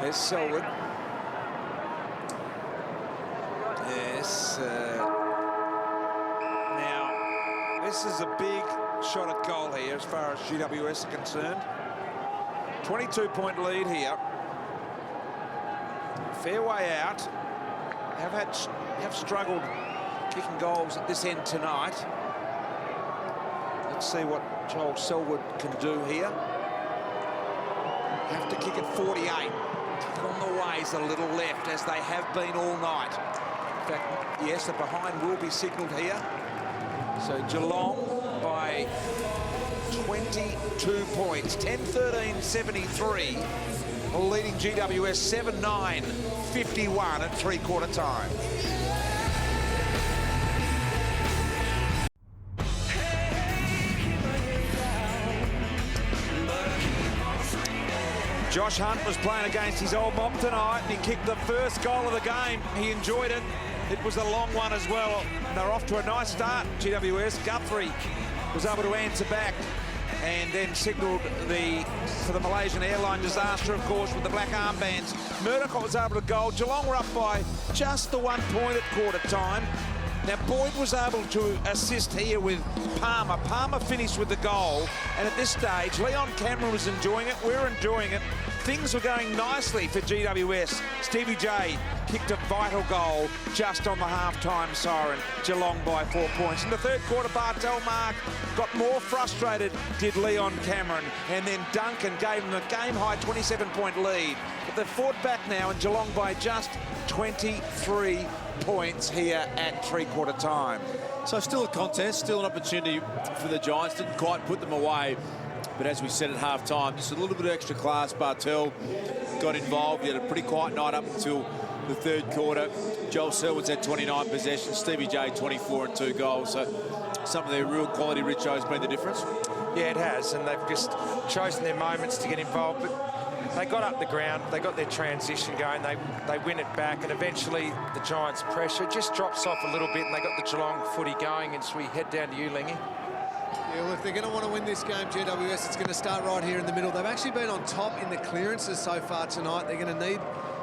There's Selwood. Yes. Now, this is a big shot at goal here as far as GWS are concerned. 22-point lead here. Fair way out. Have struggled kicking goals at this end tonight. Let's see what Joel Selwood can do here. have to kick at 48. On the ways a little left, as they have been all night. In fact, yes, the behind will be signalled here. So Geelong by 22 points, 10-13-73, leading GWS 7-9-51 at three-quarter time. Josh Hunt was playing against his old mob tonight, and he kicked the first goal of the game. He enjoyed it. It was a long one as well. They're off to a nice start, GWS. Guthrie was able to answer back and then signalled for the Malaysian airline disaster, of course, with the black armbands. Murdoch was able to goal. Geelong were up by just the 1 point at quarter time. Now, Boyd was able to assist here with Palmer. Palmer finished with the goal, and at this stage, Leon Cameron was enjoying it. We're enjoying it. Things were going nicely for GWS. Stevie J kicked a vital goal just on the half-time siren. Geelong by 4 points. In the third quarter, Bartel Mark got more frustrated, did Leon Cameron, and then Duncan gave him a game-high 27-point lead. But they've fought back now, and Geelong by just 23 points here at three-quarter time. So still a contest, still an opportunity for the Giants. Didn't quite put them away. But as we said at half-time, just a little bit of extra class. Bartel got involved. He had a pretty quiet night up until the third quarter. Joel Selwood's had 29 possessions. Stevie J 24 and 2 goals. So some of their real quality Richo's been the difference. Yeah, it has, and they've just chosen their moments to get involved. But they got up the ground, they got their transition going, they win it back, and eventually the Giants' pressure just drops off a little bit, and they got the Geelong footy going. And so we head down to you, Lingy. Yeah, well, if they're going to want to win this game, GWS, it's going to start right here in the middle. They've actually been on top in the clearances so far tonight. They're going to need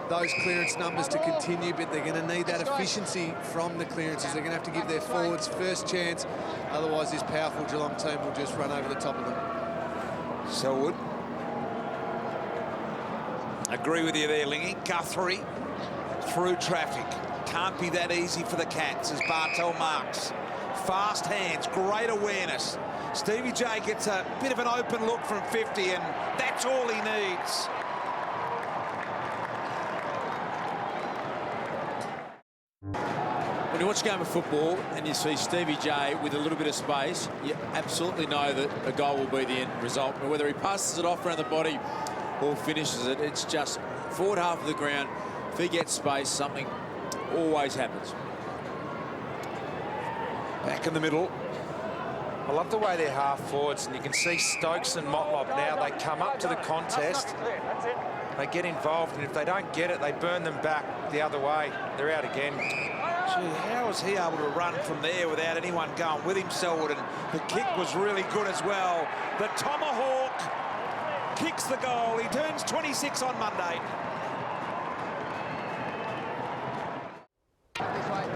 those clearance numbers to continue, but they're going to need that efficiency from the clearances. They're going to have to give their forwards first chance. Otherwise, this powerful Geelong team will just run over the top of them. Selwood. Agree with you there, Lingy. Guthrie through traffic. Can't be that easy for the Cats as Bartel marks. Fast hands, great awareness. Stevie J gets a bit of an open look from 50, and that's all he needs. When you watch a game of football and you see Stevie J with a little bit of space, you absolutely know that a goal will be the end result. But whether he passes it off around the body or finishes it, it's just forward half of the ground. If he gets space, something always happens. Back in the middle. I love the way they're half forwards, and you can see Stokes and Motlop now. They come up to the contest, they get involved, and if they don't get it, they burn them back the other way. They're out again. Gee, how was he able to run from there without anyone going with him, Selwood? And the kick was really good as well. The tomahawk kicks the goal. He turns 26 on Monday.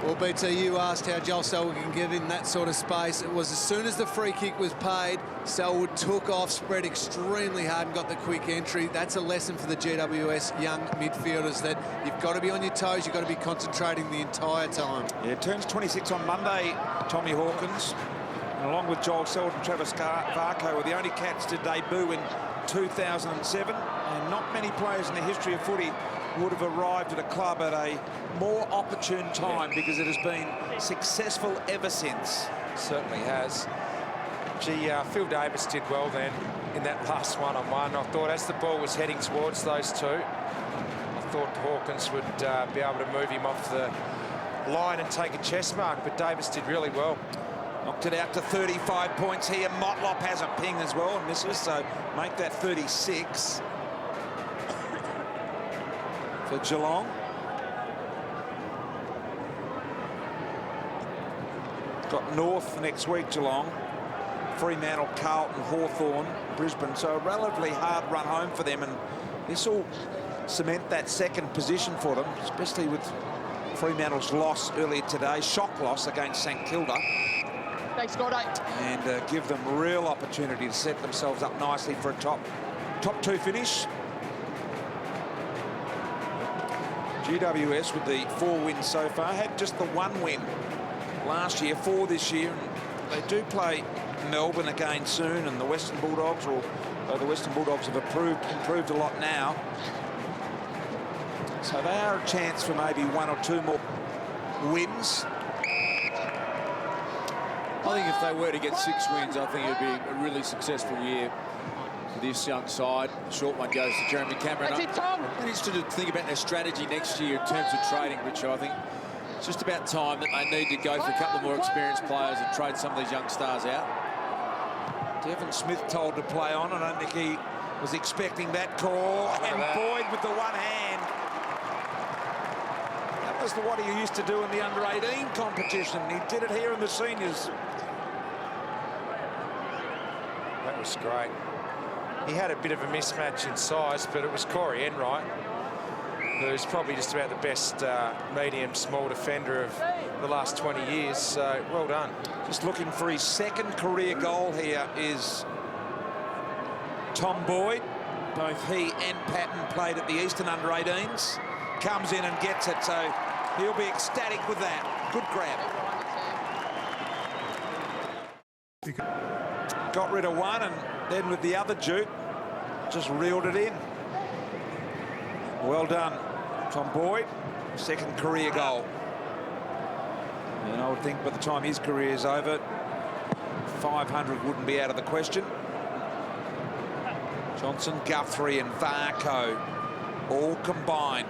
Well, BT, you asked how Joel Selwood can get in that sort of space. It was as soon as the free kick was paid, Selwood took off, spread extremely hard and got the quick entry. That's a lesson for the GWS young midfielders, that you've got to be on your toes, you've got to be concentrating the entire time. Yeah, turns 26 on Monday, Tommy Hawkins. And along with Joel Selwood and Travis Varco were the only Cats to debut in 2007. And not many players in the history of footy would have arrived at a club at a more opportune time, because it has been successful ever since. Certainly has. Gee, Phil Davis did well then in that last one-on-one. I thought as the ball was heading towards those two, I thought Hawkins would be able to move him off the line and take a chest mark, but Davis did really well. Knocked it out to 35 points here. Motlop has a ping as well and misses, so make that 36 for Geelong. Got North next week, Geelong. Fremantle, Carlton, Hawthorn, Brisbane. So a relatively hard run home for them, and this will cement that second position for them, especially with Fremantle's loss earlier today, shock loss against St Kilda. Thanks, Gordo. And give them real opportunity to set themselves up nicely for a top two finish. GWS with the 4 wins so far had just the 1 win last year, 4 this year, and they do play Melbourne again soon, and the Western Bulldogs, the Western Bulldogs have improved a lot now. So they are a chance for maybe 1 or 2 more wins. I think if they were to get 6 wins, I think it would be a really successful year for this young side. The short one goes to Jeremy Cameron. I'm interested to think about their strategy next year in terms of trading, Richard. I think it's just about time that they need to go for a couple of more experienced players and trade some of these young stars out. Devon Smith told to play on. I don't think he was expecting that call. And Boyd with the one hand. That was what he used to do in the under-18 competition. He did it here in the seniors. That was great. He had a bit of a mismatch in size, but it was Corey Enright, who's probably just about the best medium small defender of the last 20 years. So well done. Just looking for his 2nd career goal here is Tom Boyd. Both he and Patton played at the Eastern under-18s. Comes in and gets it, so he'll be ecstatic with that. Good grab. Got rid of one, and then with the other juke, just reeled it in. Well done, Tom Boyd. 2nd career goal. And I would think by the time his career is over, 500 wouldn't be out of the question. Johnson, Guthrie and Varco all combined.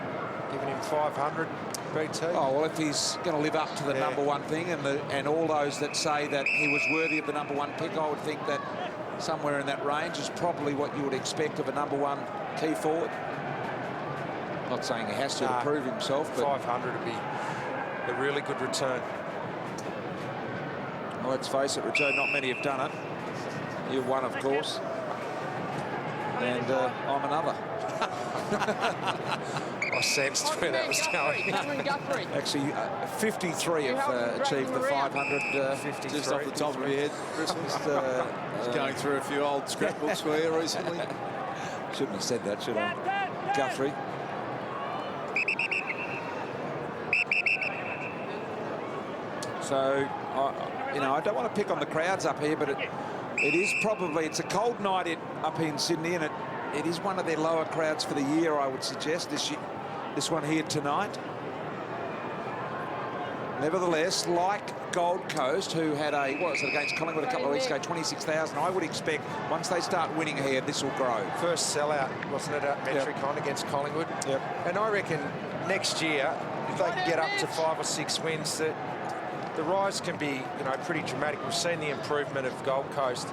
Giving him 500, BT. Oh, well, if he's going to live up to the number 1 thing, and all those that say that he was worthy of the number 1 pick, I would think that somewhere in that range is probably what you would expect of a number 1 key forward. Not saying he has to prove himself, but 500 would be a really good return. Well, let's face it, Richo, not many have done it. You're one, of course. And I'm another. I sensed where that was going. Actually, 53 have achieved the 500 just off the top of your head. Just going through a few old scrapbooks for you recently. Shouldn't have said that, should I? Guthrie. So, you know, I don't want to pick on the crowds up here, but it's a cold night up in Sydney, and it is one of their lower crowds for the year, I would suggest, this one here tonight. Nevertheless, like Gold Coast, who had against Collingwood a couple of weeks ago, 26,000, I would expect once they start winning here, this will grow. First sellout, wasn't it, at Metricon against Collingwood? Yep. And I reckon next year, if they can get up to 5 or 6 wins, that the rise can be, you know, pretty dramatic. We've seen the improvement of Gold Coast.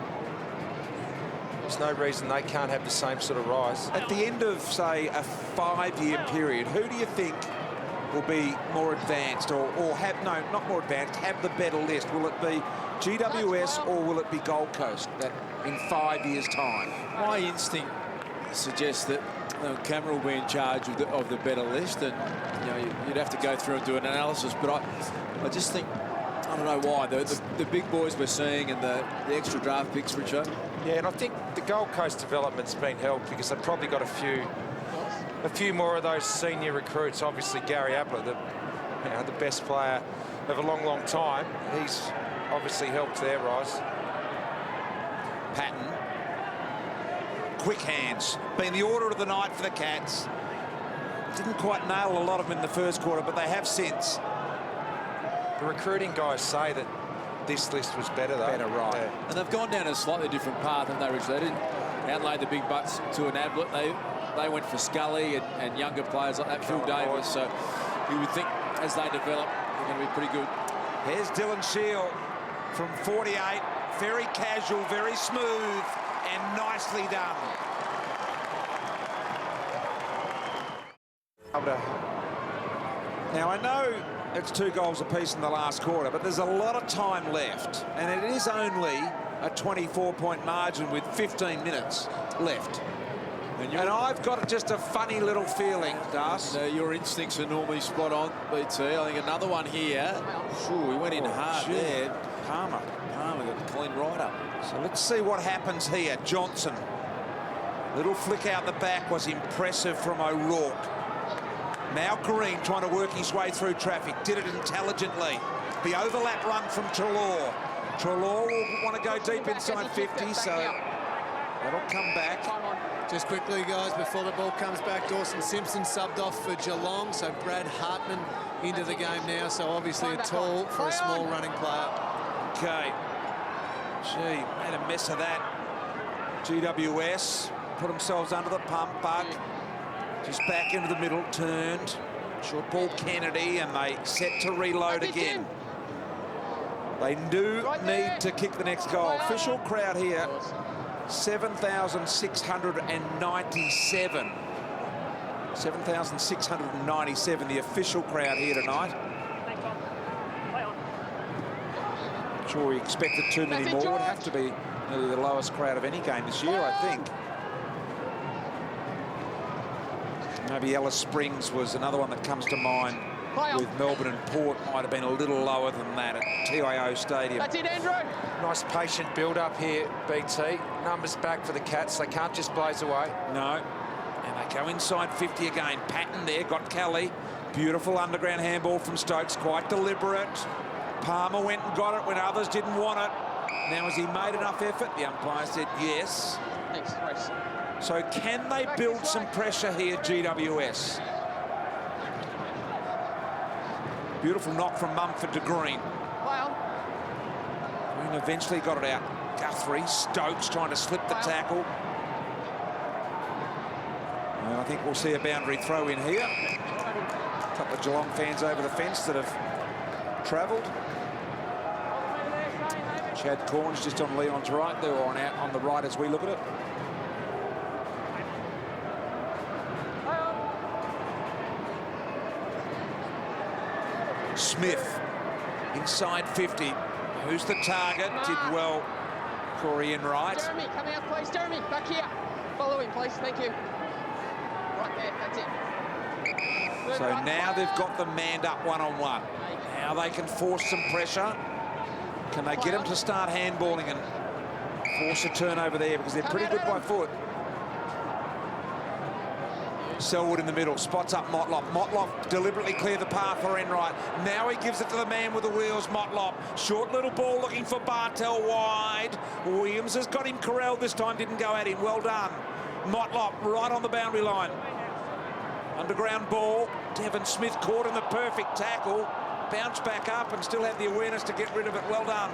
There's no reason they can't have the same sort of rise. At the end of, say, a 5-year period, who do you think will be more advanced, or have, no, not more advanced, have the better list? Will it be GWS or will it be Gold Coast that in 5 years' time? My instinct suggests that Cameron will be in charge of the better list, and you know, you'd have to go through and do an analysis, but I just think, I don't know why, the big boys we're seeing and the extra draft picks, Richard. Yeah, and I think the Gold Coast development's been helped because they've probably got a few more of those senior recruits. Obviously, Gary Abler, the best player of a long, long time, he's obviously helped their rise. Patton. Quick hands. Been the order of the night for the Cats. Didn't quite nail a lot of them in the first quarter, but they have since. The recruiting guys say that this list was better, though. Better, right. Yeah. And they've gone down a slightly different path, haven't they, Rich? They didn't outlay the big bucks to an Ablett. They went for Scully and younger players like that, Phil Davis. So you would think as they develop, they're going to be pretty good. Here's Dylan Shield from 48. Very casual, very smooth, and nicely done. Now, I know it's 2 goals apiece in the last quarter, but there's a lot of time left, and it is only a 24-point margin with 15 minutes left. And I've got just a funny little feeling, Das. Your instincts are normally spot on, BT. I think another one here. He went in hard there. Palmer got the clean right up. So let's see what happens here. Johnson. Little flick out the back was impressive from O'Rourke. Now Green trying to work his way through traffic. Did it intelligently. The overlap run from Treloar. Treloar will want to go deep inside 50, so that'll come back. Just quickly, guys, before the ball comes back, Dawson Simpson subbed off for Geelong, so Brad Hartman into the game now, so obviously a tall for a small running player. Okay. Gee, made a mess of that. GWS put themselves under the pump, but just back into the middle, turned. Short ball Kennedy, and they set to reload again. They do need to kick the next goal. Official crowd here, 7,697. 7,697, the official crowd here tonight. Not sure we expected too many more. Would have to be nearly the lowest crowd of any game this year, I think. Maybe Alice Springs was another one that comes to mind with Melbourne and Port. Might have been a little lower than that at TIO Stadium. That's it, Andrew. Nice patient build-up here, BT. Numbers back for the Cats. They can't just blaze away. No. And they go inside 50 again. Patton there, got Kelly. Beautiful underground handball from Stokes, quite deliberate. Palmer went and got it when others didn't want it. Now, has he made enough effort? The umpire said yes. Thanks, Grace. So can they build some pressure here, GWS? Beautiful knock from Mumford to Green. Green eventually got it out. Guthrie, Stokes trying to slip the tackle. And I think we'll see a boundary throw in here. A couple of Geelong fans over the fence that have travelled. Chad Corns just on Leon's right. They're on the right as we look at it. Smith inside 50. Who's the target? Did well. Corey Enright. Jeremy, come out, please. Jeremy, back here. Follow him, please. Thank you. Right there, that's it. So now they've got them manned up one-on-one. Now they can force some pressure. Can they get them to start handballing and force a turnover there, because they're pretty good by foot. Selwood in the middle, spots up Motlop. Motlop deliberately cleared the path for Enright. Now he gives it to the man with the wheels, Motlop. Short little ball looking for Bartel wide. Williams has got him corralled this time, didn't go at him. Well done. Motlop right on the boundary line. Underground ball. Devon Smith caught in the perfect tackle. Bounced back up and still had the awareness to get rid of it. Well done.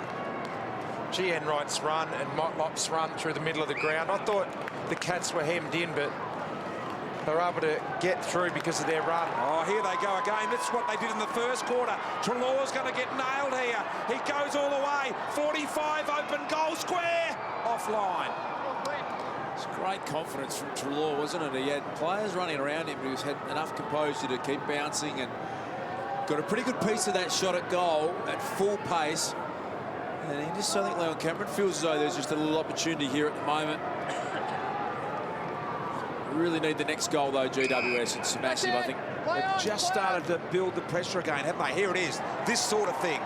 Gee, Enright's run and Motlop's run through the middle of the ground. I thought the Cats were hemmed in, but they were able to get through because of their run. Oh, here they go again. This is what they did in the first quarter. Treloar's going to get nailed here. He goes all the way. 45 open goal square. Offline. It's great confidence from Treloar, wasn't it? He had players running around him, but he's had enough composure to keep bouncing and got a pretty good piece of that shot at goal at full pace. And I think Leon Cameron feels as though there's just a little opportunity here at the moment. Really need the next goal, though, GWS. It's massive, I think. They've just started to build the pressure again, haven't they? Here it is, this sort of thing.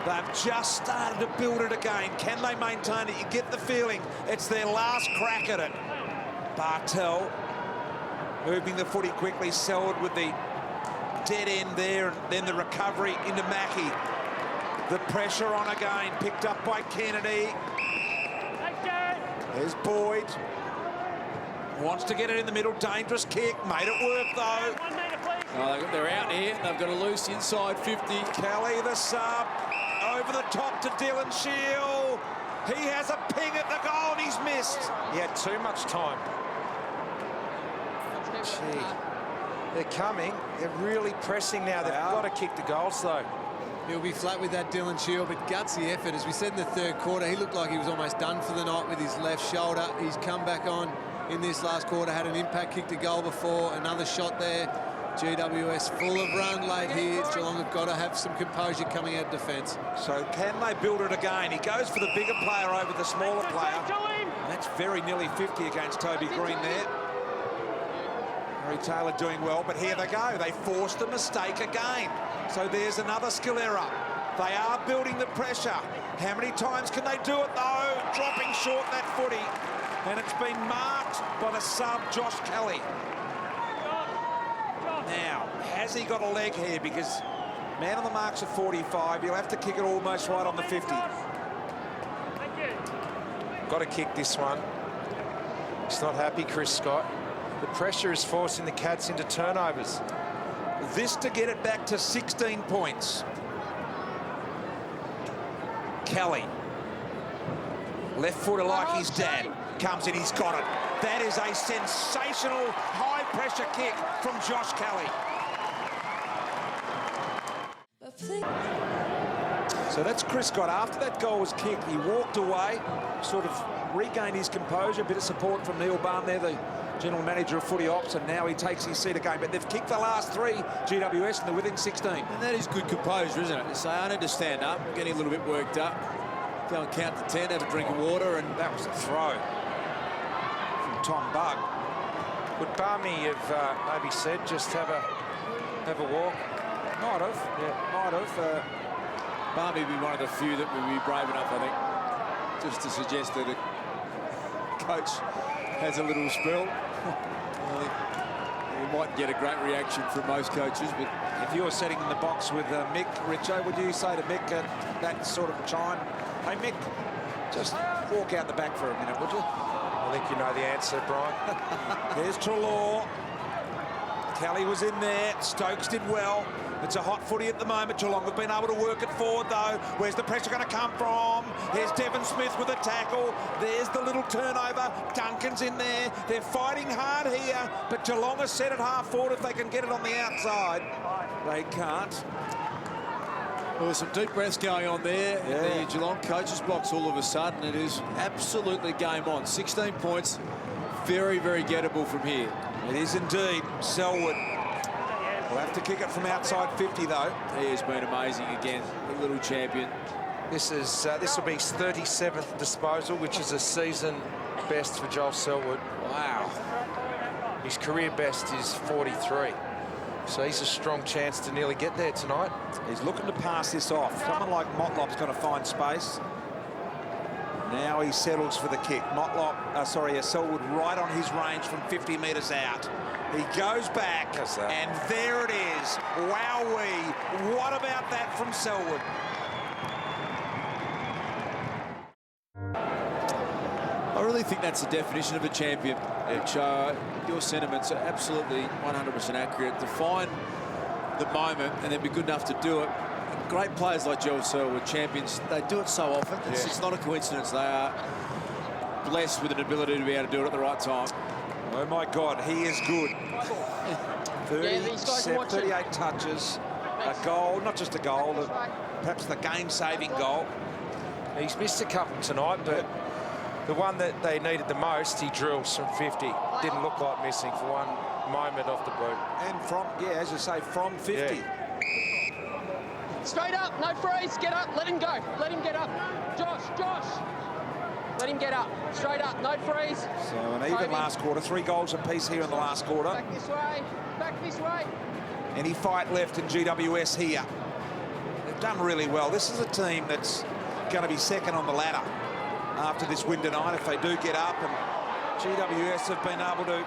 They've just started to build it again. Can they maintain it? You get the feeling it's their last crack at it. Bartel moving the footy quickly. Selwood with the dead end there, and then the recovery into Mackie. The pressure on again, picked up by Kennedy. There's Boyd. Wants to get it in the middle, dangerous kick, made it work though. Oh, they're out here, they've got a loose inside 50. Kelly the sub, over the top to Dylan Shield. He has a ping at the goal and he's missed. He had too much time. Gee, they're coming, they're really pressing now. They've got to kick the goals though. He'll be flat with that, Dylan Shield, but gutsy effort. As we said in the third quarter, he looked like he was almost done for the night with his left shoulder. He's come back on in this last quarter, had an impact, kicked a goal before, another shot there. GWS full of run late here. Geelong have got to have some composure coming out of defence. So can they build it again? He goes for the bigger player over the smaller player. And that's very nearly 50 against Toby Green there. Harry Taylor doing well, but here they go. They forced the mistake again. So there's another skill error. They are building the pressure. How many times can they do it though? Dropping short that footy. And it's been marked by the sub, Josh Kelly. Now, has he got a leg here? Because man on the mark's at 45. He'll have to kick it almost right on the 50. Got to kick this one. He's not happy, Chris Scott. The pressure is forcing the Cats into turnovers. This to get it back to 16 points. Kelly. Left footer like his dad. Comes in, he's got it. That is a sensational high-pressure kick from Josh Kelly. So that's Chris Scott. After that goal was kicked, he walked away, sort of regained his composure, a bit of support from Neil Barn there, the general manager of footy ops, and now he takes his seat again. But they've kicked the last 3, GWS, and they're within 16. And that is good composure, isn't it? So I need to stand up, getting a little bit worked up, go and count to 10, have a drink of water, and that was a throw from Tom Bug. Would Barmy have maybe said just have a walk? Might have, yeah, might have. Barmy would be one of the few that would be brave enough, I think, just to suggest that a coach has a little spill. I think you might get a great reaction from most coaches, but if you're sitting in the box with Mick, Richo, would you say to Mick that sort of chime, hey Mick, just walk out the back for a minute, would you? I think you know the answer, Brian. There's Treloar. Kelly was in there. Stokes did well. It's a hot footy at the moment. Geelong have been able to work it forward, though. Where's the pressure going to come from? Here's Devon Smith with a tackle. There's the little turnover. Duncan's in there. They're fighting hard here, but Geelong has set it half forward if they can get it on the outside. They can't. Well, there's some deep breaths going on there in the Geelong coaches box all of a sudden. It is absolutely game on. 16 points, very, very gettable from here. It is indeed. Selwood will have to kick it from outside 50, though. He has been amazing again, the little champion. This will be his 37th disposal, which is a season best for Joel Selwood. Wow. His career best is 43. So he's a strong chance to nearly get there tonight. He's looking to pass this off. Someone like Motlop's going to find space. Now he settles for the kick. Selwood right on his range from 50 metres out. He goes back, and there it is. Wowee. What about that from Selwood? I really think that's the definition of a champion, which your sentiments are absolutely 100% accurate. To find the moment and then be good enough to do it. Great players like Joel Selwood, champions, they do it so often. It's not a coincidence. They are blessed with an ability to be able to do it at the right time. Oh, my God, he is good. 38 touches, a goal, not just a goal, perhaps the game-saving goal. He's missed a couple tonight, but the one that they needed the most, he drills from 50. Didn't look like missing for one moment off the boot. And from, as you say, from 50. Yeah. Straight up, no freeze, get up, let him go. Let him get up. Josh. Let him get up. Straight up, no freeze. So an even last quarter, 3 goals apiece here in the last quarter. Back this way. Any fight left in GWS here. They've done really well. This is a team that's going to be second on the ladder after this win tonight if they do get up, and GWS have been able to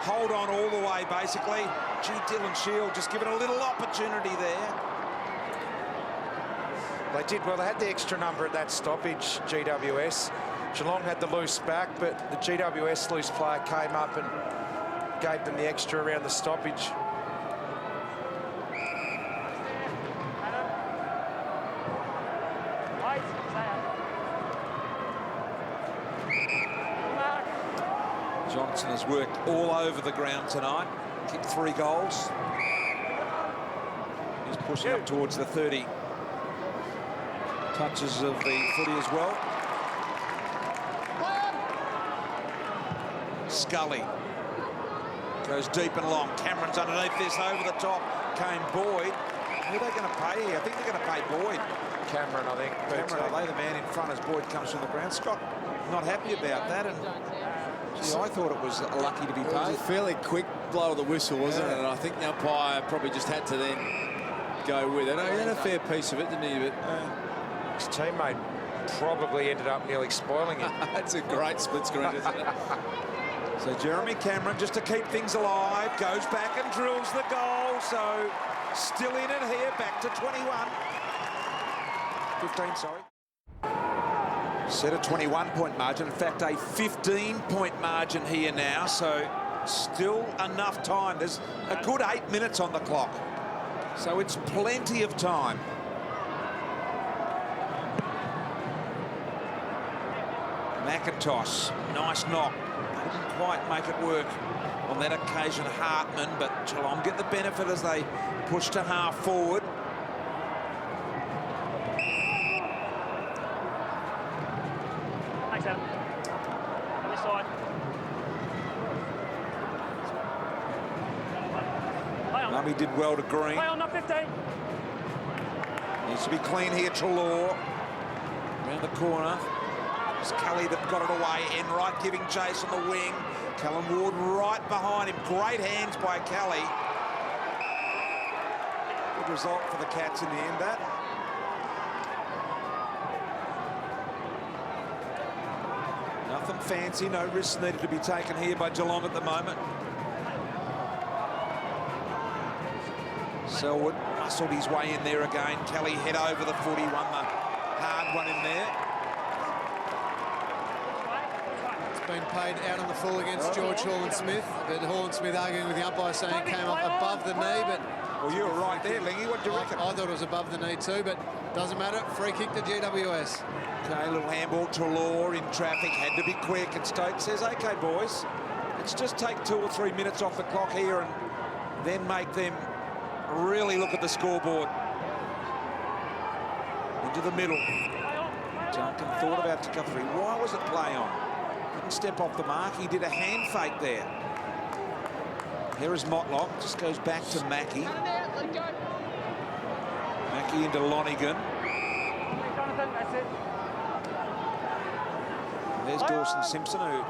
hold on all the way, basically. Dylan Shield just given a little opportunity there. They did well. They had the extra number at that stoppage, GWS. Geelong had the loose back, but the GWS loose player came up and gave them the extra around the stoppage. Johnson has worked all over the ground tonight. Kicked 3 goals. He's pushing up towards the 30 touches of the footy as well. Scully goes deep and long. Cameron's underneath this, over the top. Came Boyd. Who are they going to pay here? I think they're going to pay Boyd. Cameron, I think. Cameron, are they the man in front as Boyd comes from the ground? Scott not happy about that, and gee, I thought it was lucky to be paid. It was a fairly quick blow of the whistle, wasn't it? And I think the umpire probably just had to then go with it. He had a fair piece of it, didn't he? But his teammate probably ended up nearly spoiling it. That's a great split screen, isn't it? So Jeremy Cameron, just to keep things alive, goes back and drills the goal. So still in it here, back to 21. 15, sorry. Set a 21-point margin. In fact, a 15-point margin here now. So still enough time. There's a good 8 minutes on the clock. So it's plenty of time. McIntosh, nice knock. Didn't quite make it work on that occasion, Hartman, but Geelong get the benefit as they push to half forward. Thanks, Adam. On this side. Mummy did well to Green. Play on, not 15. Needs to be clean here, Treloar. Around the corner. It's Kelly that got it away. Enright giving chase on the wing. Callum Ward right behind him. Great hands by Kelly. Good result for the Cats in the end, that. Nothing fancy, no risks needed to be taken here by Geelong at the moment. Selwood muscled his way in there again. Kelly head over the footy, won the hard one in there. Been paid out on the full against George Hall-and-Smith, but Hall-and-Smith arguing with the umpire saying it came up above the knee, but... Well, you were right there, Lingy. What do you reckon? I thought it was above the knee too, but doesn't matter. Free kick to GWS. Okay, little handball to Law in traffic. Had to be quick, and Stokes says, OK, boys, let's just take 2 or 3 minutes off the clock here and then make them really look at the scoreboard. Into the middle. Junkin thought about recovery. Why was it play on? Didn't step off the mark. He did a hand fake there. Here is Motlock. Just goes back to Mackie. Mackie into Lonigan. Jonathan, that's it. There's Dawson Simpson, who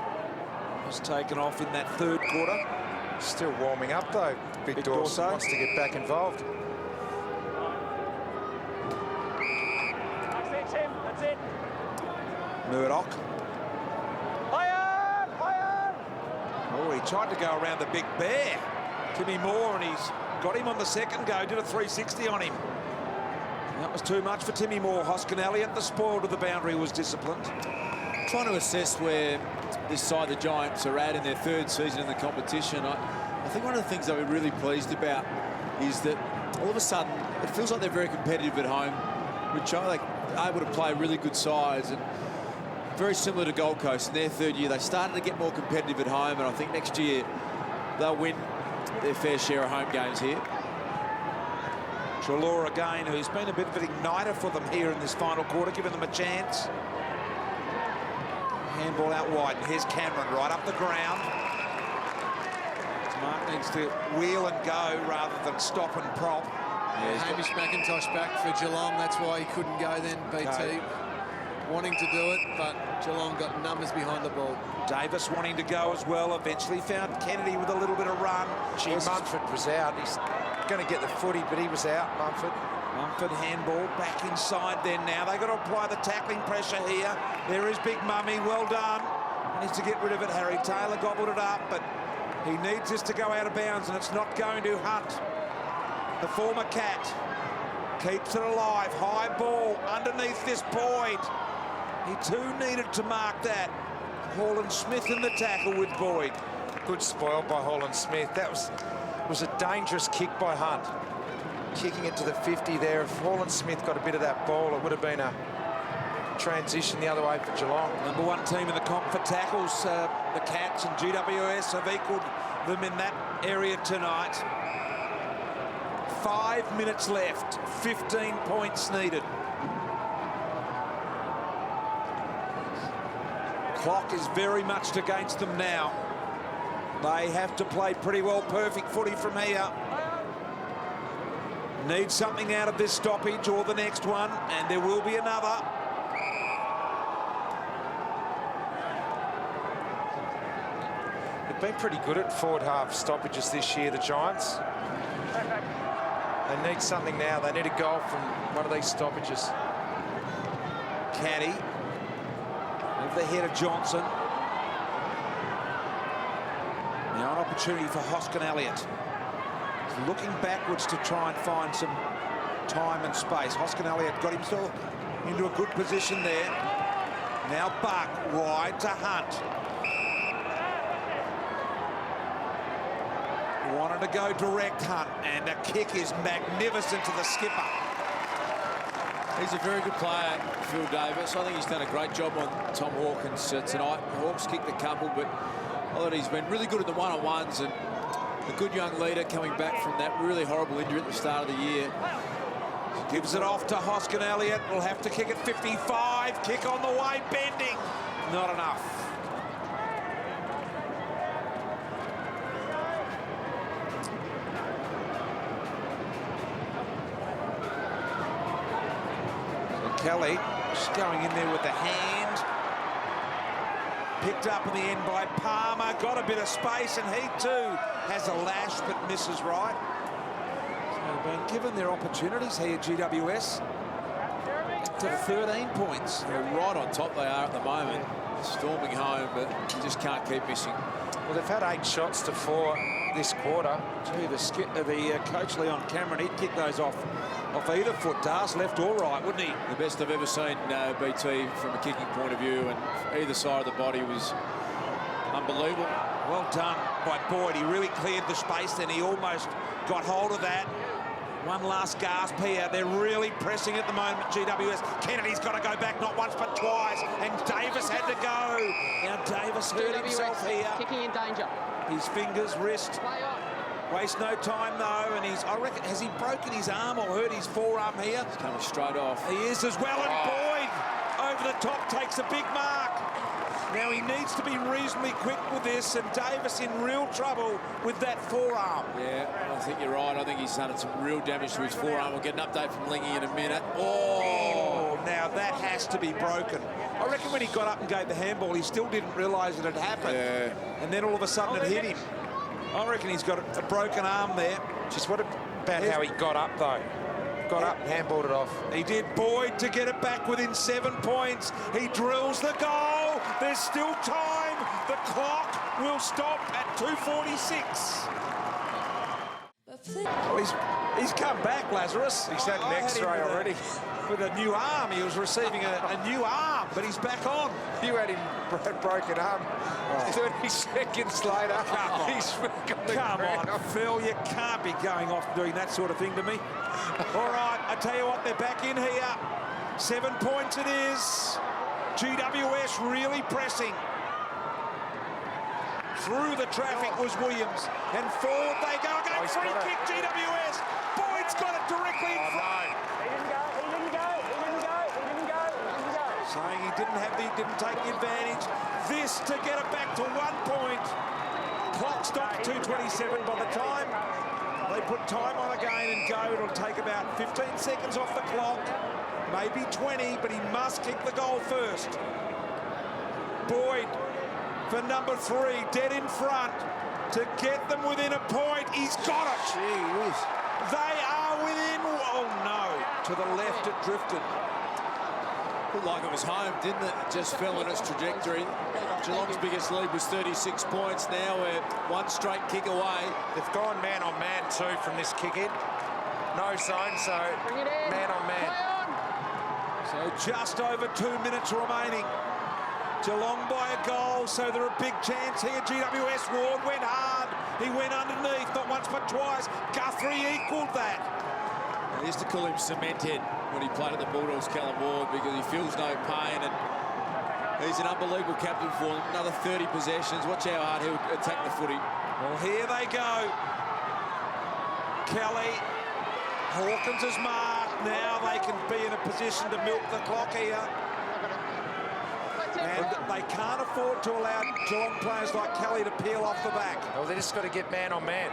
was taken off in that third quarter. Still warming up, though. Big Dawson wants to get back involved. That's it, Tim. That's it. Murdoch. Higher! Oh, he tried to go around the big bear, Timmy Moore, and he's got him on the second go, did a 360 on him. That was too much for Timmy Moore. Hoskin Elliott, the spoil to the boundary, was disciplined. Trying to assess where this side, the Giants, are at in their third season in the competition. I think one of the things that we're really pleased about is that all of a sudden it feels like they're very competitive at home, which are able to play really good sides, and very similar to Gold Coast in their third year. They started to get more competitive at home, and I think next year they'll win their fair share of home games here. Treloar again, who's been a bit of an igniter for them here in this final quarter, giving them a chance. Handball out wide, and here's Cameron right up the ground. Mark needs to wheel and go rather than stop and prop. Yeah, Hamish McIntosh back for Geelong. That's why he couldn't go then, BT. Wanting to do it, but Geelong got numbers behind the ball. Davis wanting to go as well. Eventually found Kennedy with a little bit of run. Mumford was out. He's going to get the footy, but he was out, Mumford. Mumford handball back inside then now. They've got to apply the tackling pressure here. There is Big Mummy. Well done. He needs to get rid of it. Harry Taylor gobbled it up, but he needs this to go out of bounds, and it's not going to. Hunt, the former Cat, keeps it alive. High ball underneath this Boyd. He too needed to mark that. Hall-and-Smith in the tackle with Boyd. Good spoil by Hall-and-Smith. That was a dangerous kick by Hunt. Kicking it to the 50 there. If Hall-and-Smith got a bit of that ball, it would have been a transition the other way for Geelong. Number 1 team in the comp for tackles. The Cats and GWS have equalled them in that area tonight. 5 minutes left. 15 points needed. Clock is very much against them now. They have to play pretty well perfect footy from here. Need something out of this stoppage or the next one, and there will be another. They've been pretty good at forward half stoppages this year, the Giants. They need something now. They need a goal from one of these stoppages. Caddy over the head of Johnson. Now an opportunity for Hoskin Elliott. He's looking backwards to try and find some time and space. Hoskin Elliott got himself into a good position there. Now Buck, wide to Hunt. Wanted to go direct, Hunt, and the kick is magnificent to the skipper. He's a very good player, Phil Davis. I think he's done a great job on Tom Hawkins tonight. The Hawks kicked a couple, but I thought he's been really good at the one-on-ones, and a good young leader coming back from that really horrible injury at the start of the year. Gives it off to Hoskin Elliott. Will have to kick at 55. Kick on the way, bending. Not enough. Kelly just going in there with the hand. Picked up in the end by Palmer. Got a bit of space, and he too has a lash but misses right. So they've been given their opportunities here, GWS. To 13 points. They're right on top they are at the moment. Storming home, but you just can't keep missing. Well, they've had 8 shots to 4 this quarter. Gee, the coach Leon Cameron, he'd kick those off either foot, Dars, left or right, wouldn't he? The best I've ever seen BT from a kicking point of view, and either side of the body was unbelievable. Well done by Boyd. He really cleared the space, then he almost got hold of that. One last gasp here. They're really pressing at the moment, GWS. Kennedy's got to go back not once but twice, and Davis had to go. Now Davis hurt himself here. Kicking in danger. His fingers, wrist. Waste no time though, and I reckon, has he broken his arm or hurt his forearm here? He's coming straight off. He is as well, and Boyd over the top takes a big mark. Now he needs to be reasonably quick with this, and Davis in real trouble with that forearm. Yeah, I think you're right. I think he's done some real damage to his forearm. We'll get an update from Lingy in a minute. Oh, now that has to be broken. I reckon when he got up and gave the handball, he still didn't realise it had happened. Yeah. And then all of a sudden it hit him. I reckon he's got a broken arm there. Just what about how he got up, though? Got up, handballed it off. He did. Boyd to get it back within 7 points. He drills the goal. There's still time. The clock will stop at 2:46. Oh, he's come back, Lazarus. He's had an X-ray already. With a new arm. He was receiving a new arm, but he's back on. You had him broken arm. 30 seconds later, he's got the Come ground. on, Phil, you can't be going off doing that sort of thing to me. All right, I tell you what, they're back in here. 7 points it is. GWS really pressing. Through the traffic was Williams, and forward they go again. Free kick, GWS. Boyd's got it directly in front. Saying he didn't take the advantage. This to get it back to 1 point. Clock stopped at 2:27. By the time they put time on again and go, it'll take about 15 seconds off the clock, maybe 20, but he must kick the goal first. Boyd for number 3, dead in front to get them within a point. He's got it. Gee whiz. They are within. Oh no! To the left, it drifted. Looked like it was home, didn't it? It just fell in its trajectory. Geelong's biggest lead was 36 points. Now we're one straight kick away. They've gone man on man too from this kick in. No zone, so man on man. So just over 2 minutes remaining. Geelong by a goal, so they're a big chance here. GWS Ward went hard. He went underneath, not once but twice. Guthrie equalled that. They used to call him Cement Head when he played at the Bulldogs, Callum Ward, because he feels no pain, and he's an unbelievable captain for them. Another 30 possessions. Watch how hard he'll attack the footy. Well, here they go. Kelly, Hawkins is marked. Now they can be in a position to milk the clock here. And they can't afford to allow Geelong players like Kelly to peel off the back. Well, they just got to get man on man.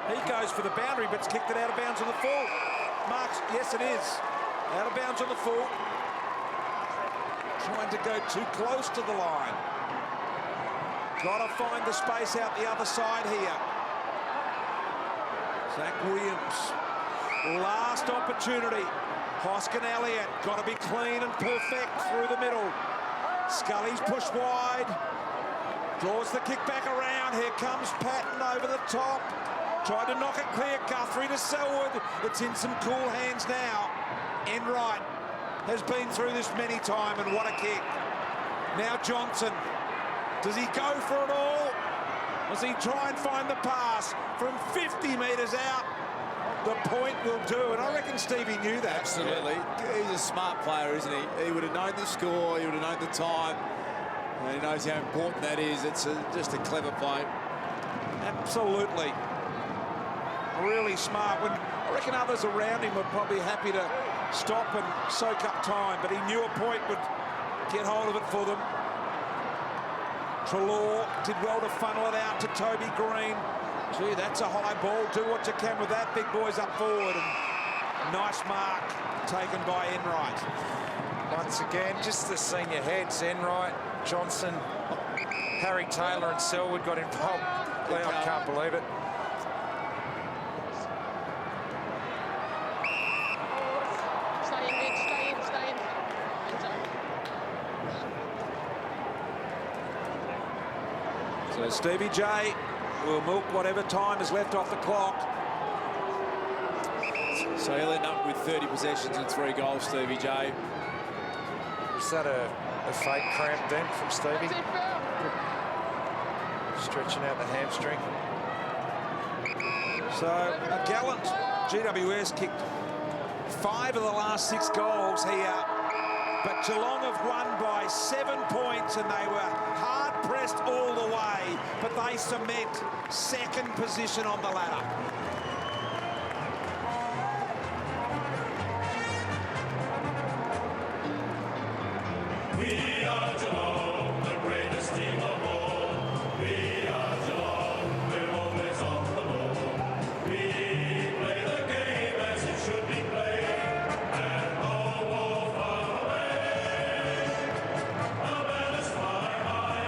He goes for the boundary, but's kicked it out of bounds on the full. Marks, yes it is. Out of bounds on the full. Trying to go too close to the line. Got to find the space out the other side here. Zach Williams. Last opportunity. Hoskin Elliott. Got to be clean and perfect through the middle. Scully's pushed wide. Draws the kick back around. Here comes Patton over the top. Tried to knock it clear. Guthrie to Selwood. It's in some cool hands now. Enright has been through this many times, and what a kick. Now Johnson. Does he go for it all? Does he try and find the pass from 50 metres out? The point will do, and I reckon Stevie knew that. Absolutely. He's a smart player, isn't he? He would have known the score, he would have known the time, and he knows how important that is. It's just a clever play. Absolutely. Really smart. When I reckon others around him were probably happy to stop and soak up time, but he knew a point would get hold of it for them. Treloar did well to funnel it out to Toby Green. Gee, that's a high ball. Do what you can with that. Big boys up forward. And nice mark taken by Enright. Once again, just the senior heads, Enright, Johnson, Harry Taylor and Selwood got involved. Leon can't believe it. Stay in, Mitch, stay in, stay in. So Stevie J will milk whatever time is left off the clock. So he'll end up with 30 possessions and 3 goals, Stevie J. Is that a fake cramp then from Stevie? Stretching out the hamstring. So a gallant GWS kicked 5 of the last 6 goals here. But Geelong have won by 7 points and they were hard-pressed all the way, but they cement second position on the ladder. We are Geelong, the greatest team of all. We are Geelong, we're always on the ball. We play the game as it should be played, and no ball far away. Our banners fly high,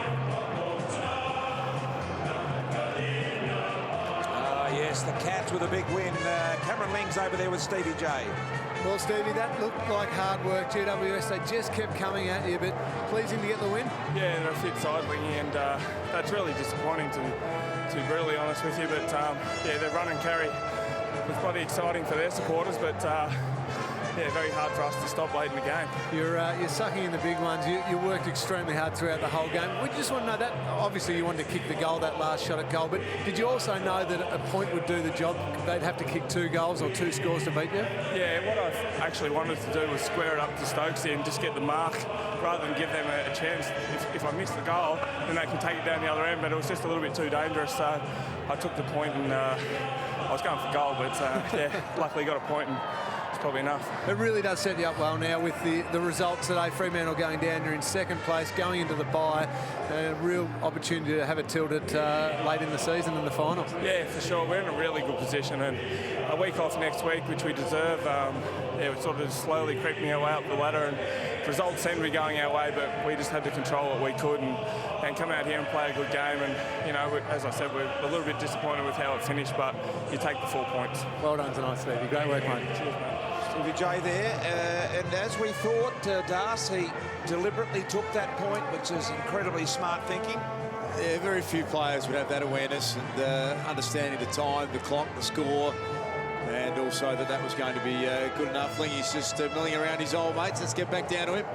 Yes, the Cats with a big win. Cameron Ling's over there with Stevie J. Well, Stevie, that looked like hard work. GWS, they just kept coming at you, but pleasing to get the win. Yeah, they're a fit side, Lingy, and that's really disappointing to be brutally honest with you. But yeah, their run and carry was bloody exciting for their supporters, but yeah, very hard for us to stop late in the game. You're sucking in the big ones. You worked extremely hard throughout the whole game. We just want to know that, obviously you wanted to kick the goal, that last shot at goal, but did you also know that a point would do the job? They'd have to kick 2 goals or 2 scores to beat you? Yeah, what I actually wanted to do was square it up to Stokesy and just get the mark rather than give them a chance. If I miss the goal, then they can take it down the other end, but it was just a little bit too dangerous, so I took the point and I was going for goal, but yeah, luckily got a point and it's probably enough. It really does set you up well now with the results today. Fremantle going down, you're in second place, going into the bye. A real opportunity to have it tilted late in the season in the final. Yeah, for sure. We're in a really good position, and a week off next week, which we deserve. Yeah, we're sort of slowly creeping our way up the ladder, and results seem to be going our way, but we just had to control what we could and come out here and play a good game. And, you know, as I said, we're a little bit disappointed with how it finished, but you take the 4 points. Well done tonight, Stevie. Great work, mate. Cheers, mate. Stevie J there, and as we thought, Darcy deliberately took that point, which is incredibly smart thinking. Yeah, very few players would have that awareness and understanding the time, the clock, the score, and also that was going to be good enough. Lingy's just milling around his old mates. Let's get back down to him.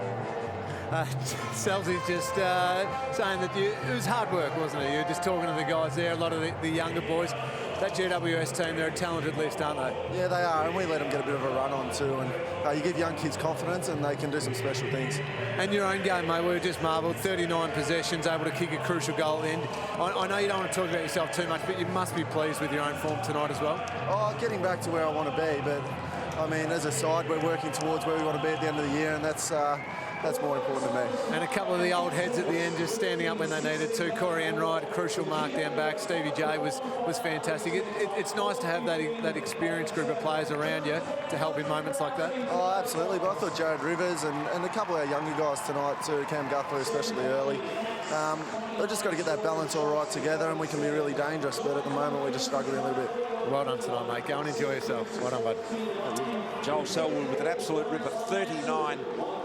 Selzy's just saying that it was hard work, wasn't it? You were just talking to the guys there, a lot of the younger boys. That GWS team, they're a talented list, aren't they? Yeah, they are, and we let them get a bit of a run on too. And you give young kids confidence, and they can do some special things. And your own game, mate, we were just marvelled. 39 possessions, able to kick a crucial goal at the end. I know you don't want to talk about yourself too much, but you must be pleased with your own form tonight as well. Oh, getting back to where I want to be, but I mean, as a side, we're working towards where we want to be at the end of the year, and that's more important to me. And a couple of the old heads at the end just standing up when they needed to. Corey Enright, a crucial mark down back. Stevie J was fantastic. It's nice to have that experienced group of players around you to help in moments like that. Oh, absolutely. But I thought Jared Rivers and a couple of our younger guys tonight too, Cam Guthrie especially early, they've just got to get that balance all right together, and we can be really dangerous. But at the moment, we're just struggling a little bit. Well done tonight, mate. Go and enjoy yourself. Well done, bud. Joel Selwood with an absolute ripper, 39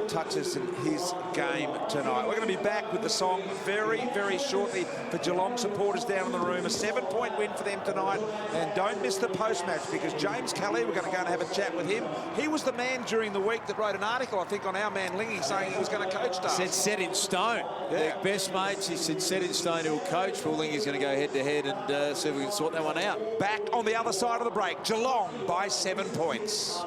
touches in his game tonight. We're going to be back with the song very, very shortly for Geelong supporters down in the room. A 7-point win for them tonight. And don't miss the post-match, because James Kelly, we're going to go and have a chat with him. He was the man during the week that wrote an article, I think, on our man Lingy, saying he was going to coach Stars. Said set in stone. Yeah. They're best mates. He said set in stone he'll coach. Well, Lingy's going to go head-to-head and see if we can sort that one out. Back on the other side of the break. Geelong by 7 points.